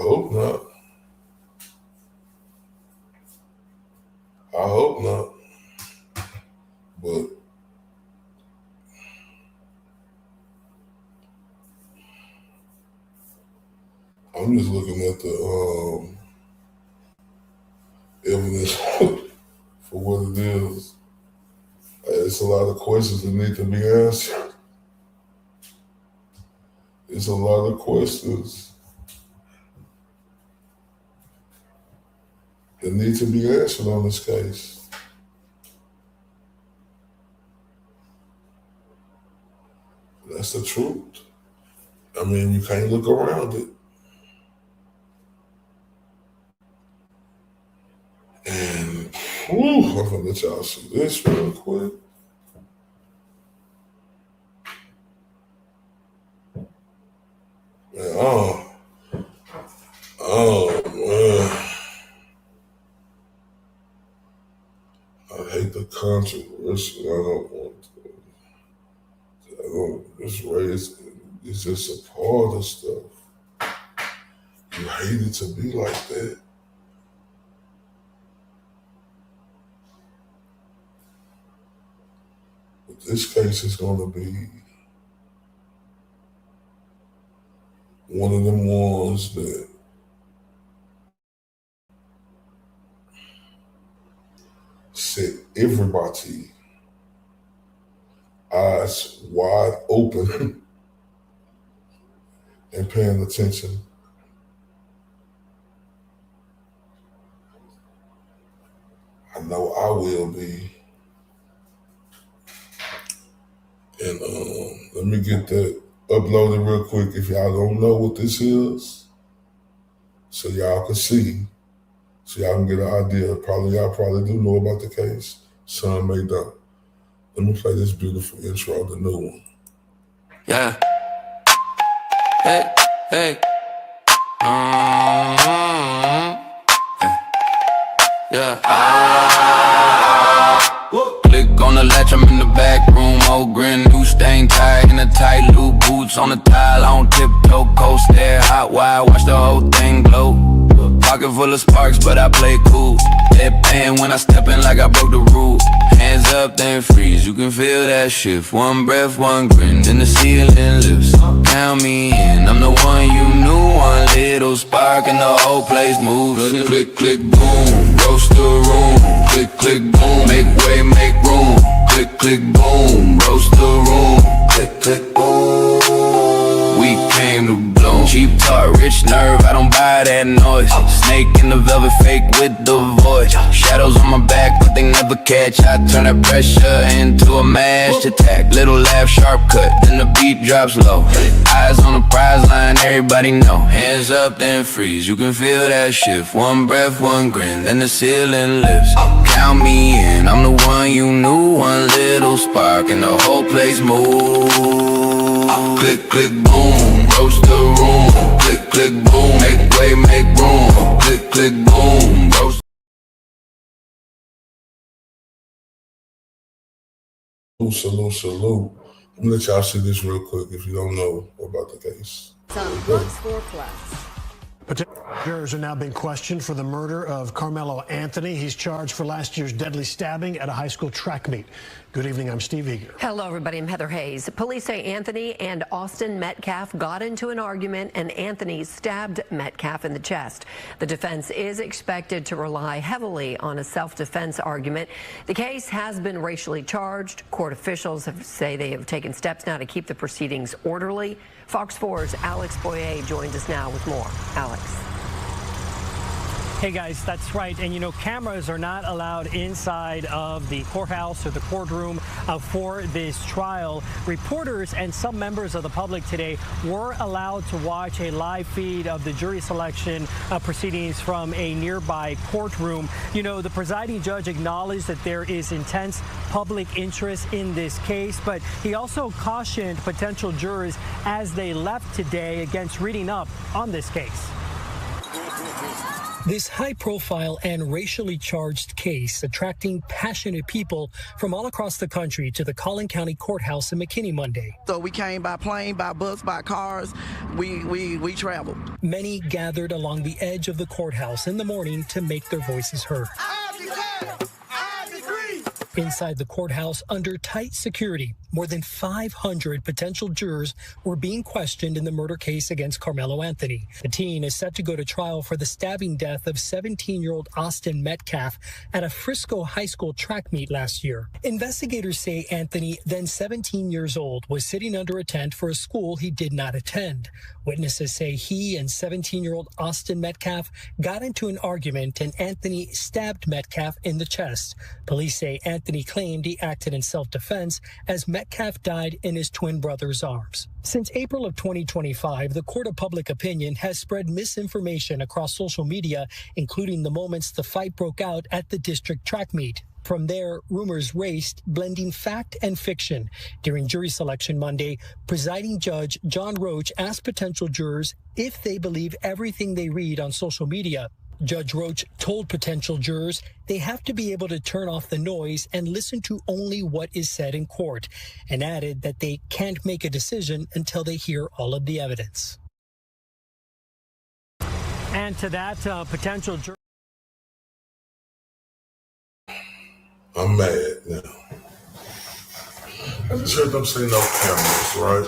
S2: hope not. I hope not. But I'm just looking at the evidence for what it is. It's a lot of questions that need to be answered. It's a lot of questions that need to be answered on this case. That's the truth. I mean, you can't look around it. And I'm gonna let y'all see this real quick. Man, man. I hate the controversy. I don't want to. This race is just a part of stuff. You hate it to be like that. But this case is going to be one of them ones that set everybody eyes wide open and paying attention. I know I will be. And let me get that uploaded real quick if y'all don't know what this is, so y'all can see, so y'all can get an idea. Y'all probably do know about the case. Some may don't. Let me play this beautiful intro, the new one.
S12: Yeah. Hey, hey. Yeah. Click on the latch, I'm in the back room. Old grin, new stain tie in a tight loop. Boots on the tile, on tiptoe, cold stare, hot wire, watch the whole thing glow. Pocket full of sparks, but I play cool. Deadpan when I step in like I broke the rule. Hands up, then freeze, you can feel that shift. One breath, one grin, then the ceiling lifts. Count me in, I'm the one you knew. One little spark and the whole place moves. Click, click, boom, roast the room. Click, click, boom, make way, make room. Click, click, boom, roast the room. Click, click, boom. We came to bloom. Cheap talk, rich nerve, I don't buy that noise. Snake in the velvet, fake with the voice. Shadows on my back, but they never catch. I turn that pressure into a mashed attack. Little laugh, sharp cut, then the beat drops low. Eyes on the prize line, everybody know. Hands up, then freeze, you can feel that shift. One breath, one grin, then the ceiling lifts. Count me in, I'm the one you knew. One little spark and the whole place moves. Click, click, boom, roast the room. Click, click, boom, make way, make room. Click, click, boom, roast.
S2: Salute, salute. Let me let y'all see this real quick if you don't know about the case.
S13: Jurors are now being questioned for the murder of Carmelo Anthony. He's charged for last year's deadly stabbing at a high school track meet. Good evening, I'm Steve Eager.
S17: Hello, everybody. I'm Heather Hayes. Police say Anthony and Austin Metcalf got into an argument and Anthony stabbed Metcalf in the chest. The defense is expected to rely heavily on a self-defense argument. The case has been racially charged. Court officials say they have taken steps now to keep the proceedings orderly. Fox 4's Alex Boyer joins us now with more. Alex.
S18: Hey guys, that's right. And you know, cameras are not allowed inside of the courthouse or the courtroom for this trial. Reporters and some members of the public today were allowed to watch a live feed of the jury selection proceedings from a nearby courtroom. You know, the presiding judge acknowledged that there is intense public interest in this case, but he also cautioned potential jurors as they left today against reading up on this case.
S13: This high-profile and racially charged case attracting passionate people from all across the country to the Collin County Courthouse in McKinney Monday.
S19: So we came by plane, by bus, by cars. We traveled.
S13: Many gathered along the edge of the courthouse in the morning to make their voices heard. Inside the courthouse, under tight security,
S20: more than 500 potential jurors were being questioned in the murder case against Carmelo Anthony. The teen is set to go to trial for the stabbing death of 17-year-old Austin Metcalf at a Frisco high school track meet last year. Investigators say Anthony, then 17 years old, was sitting under a tent for a school he did not attend. Witnesses say he and 17-year-old Austin Metcalf got into an argument and Anthony stabbed Metcalf in the chest. Police say Anthony claimed he acted in self-defense as Metcalf died in his twin brother's arms. Since April of 2025, the Court of Public Opinion has spread misinformation across social media, including the moments the fight broke out at the district track meet. From there, rumors raced, blending fact and fiction. During jury selection Monday, presiding judge John Roach asked potential jurors if they believe everything they read on social media. Judge Roach told potential jurors they have to be able to turn off the noise and listen to only what is said in court, and added that they can't make a decision until they hear all of the evidence.
S18: And to that potential juror.
S2: I'm mad now. I just heard them say no cameras, right?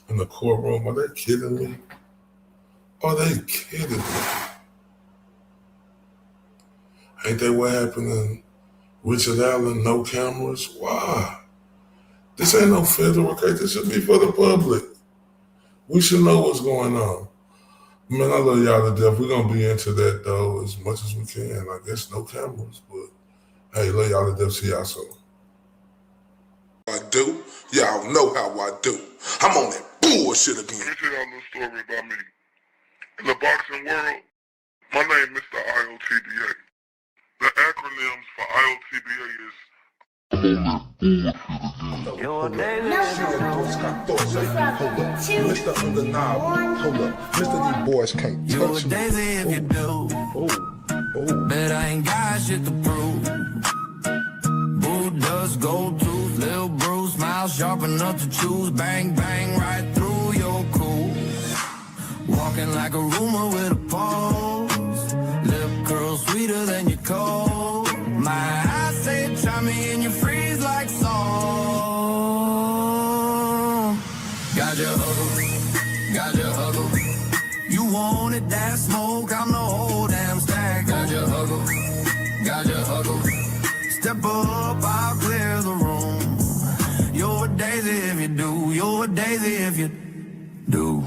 S2: In the courtroom. Are they kidding me? Are they kidding me? Ain't that what happened in Richard Allen? No cameras? Why? This ain't no federal case. This should be for the public. We should know what's going on. Man, I love y'all to death. We're going to be into that, though, as much as we can. I guess no cameras, but hey, love y'all to death. See y'all soon.
S1: I do. Y'all know how I do. I'm on that bullshit again.
S5: Let me tell y'all a little story about me. In the boxing world, my name is Mr. LTTW. The acronyms for LTTW is
S1: Mr. Undeniable. Hold up. Mr. These boys can't touch me.
S4: If you do, but I ain't got shit to prove. Boo does go tooth, Lil Bruce, smile sharp enough to choose. Bang, bang, right through your cool. Walking like a rumor with a pulse. Lip curl sweeter than your cold. My eyes say try me and you freeze like salt. Got your huggle. You wanted that smoke, I'm the whole damn stack. Got your huggle. Step up, I'll clear the room. You're a daisy if you do. You're a daisy if you do.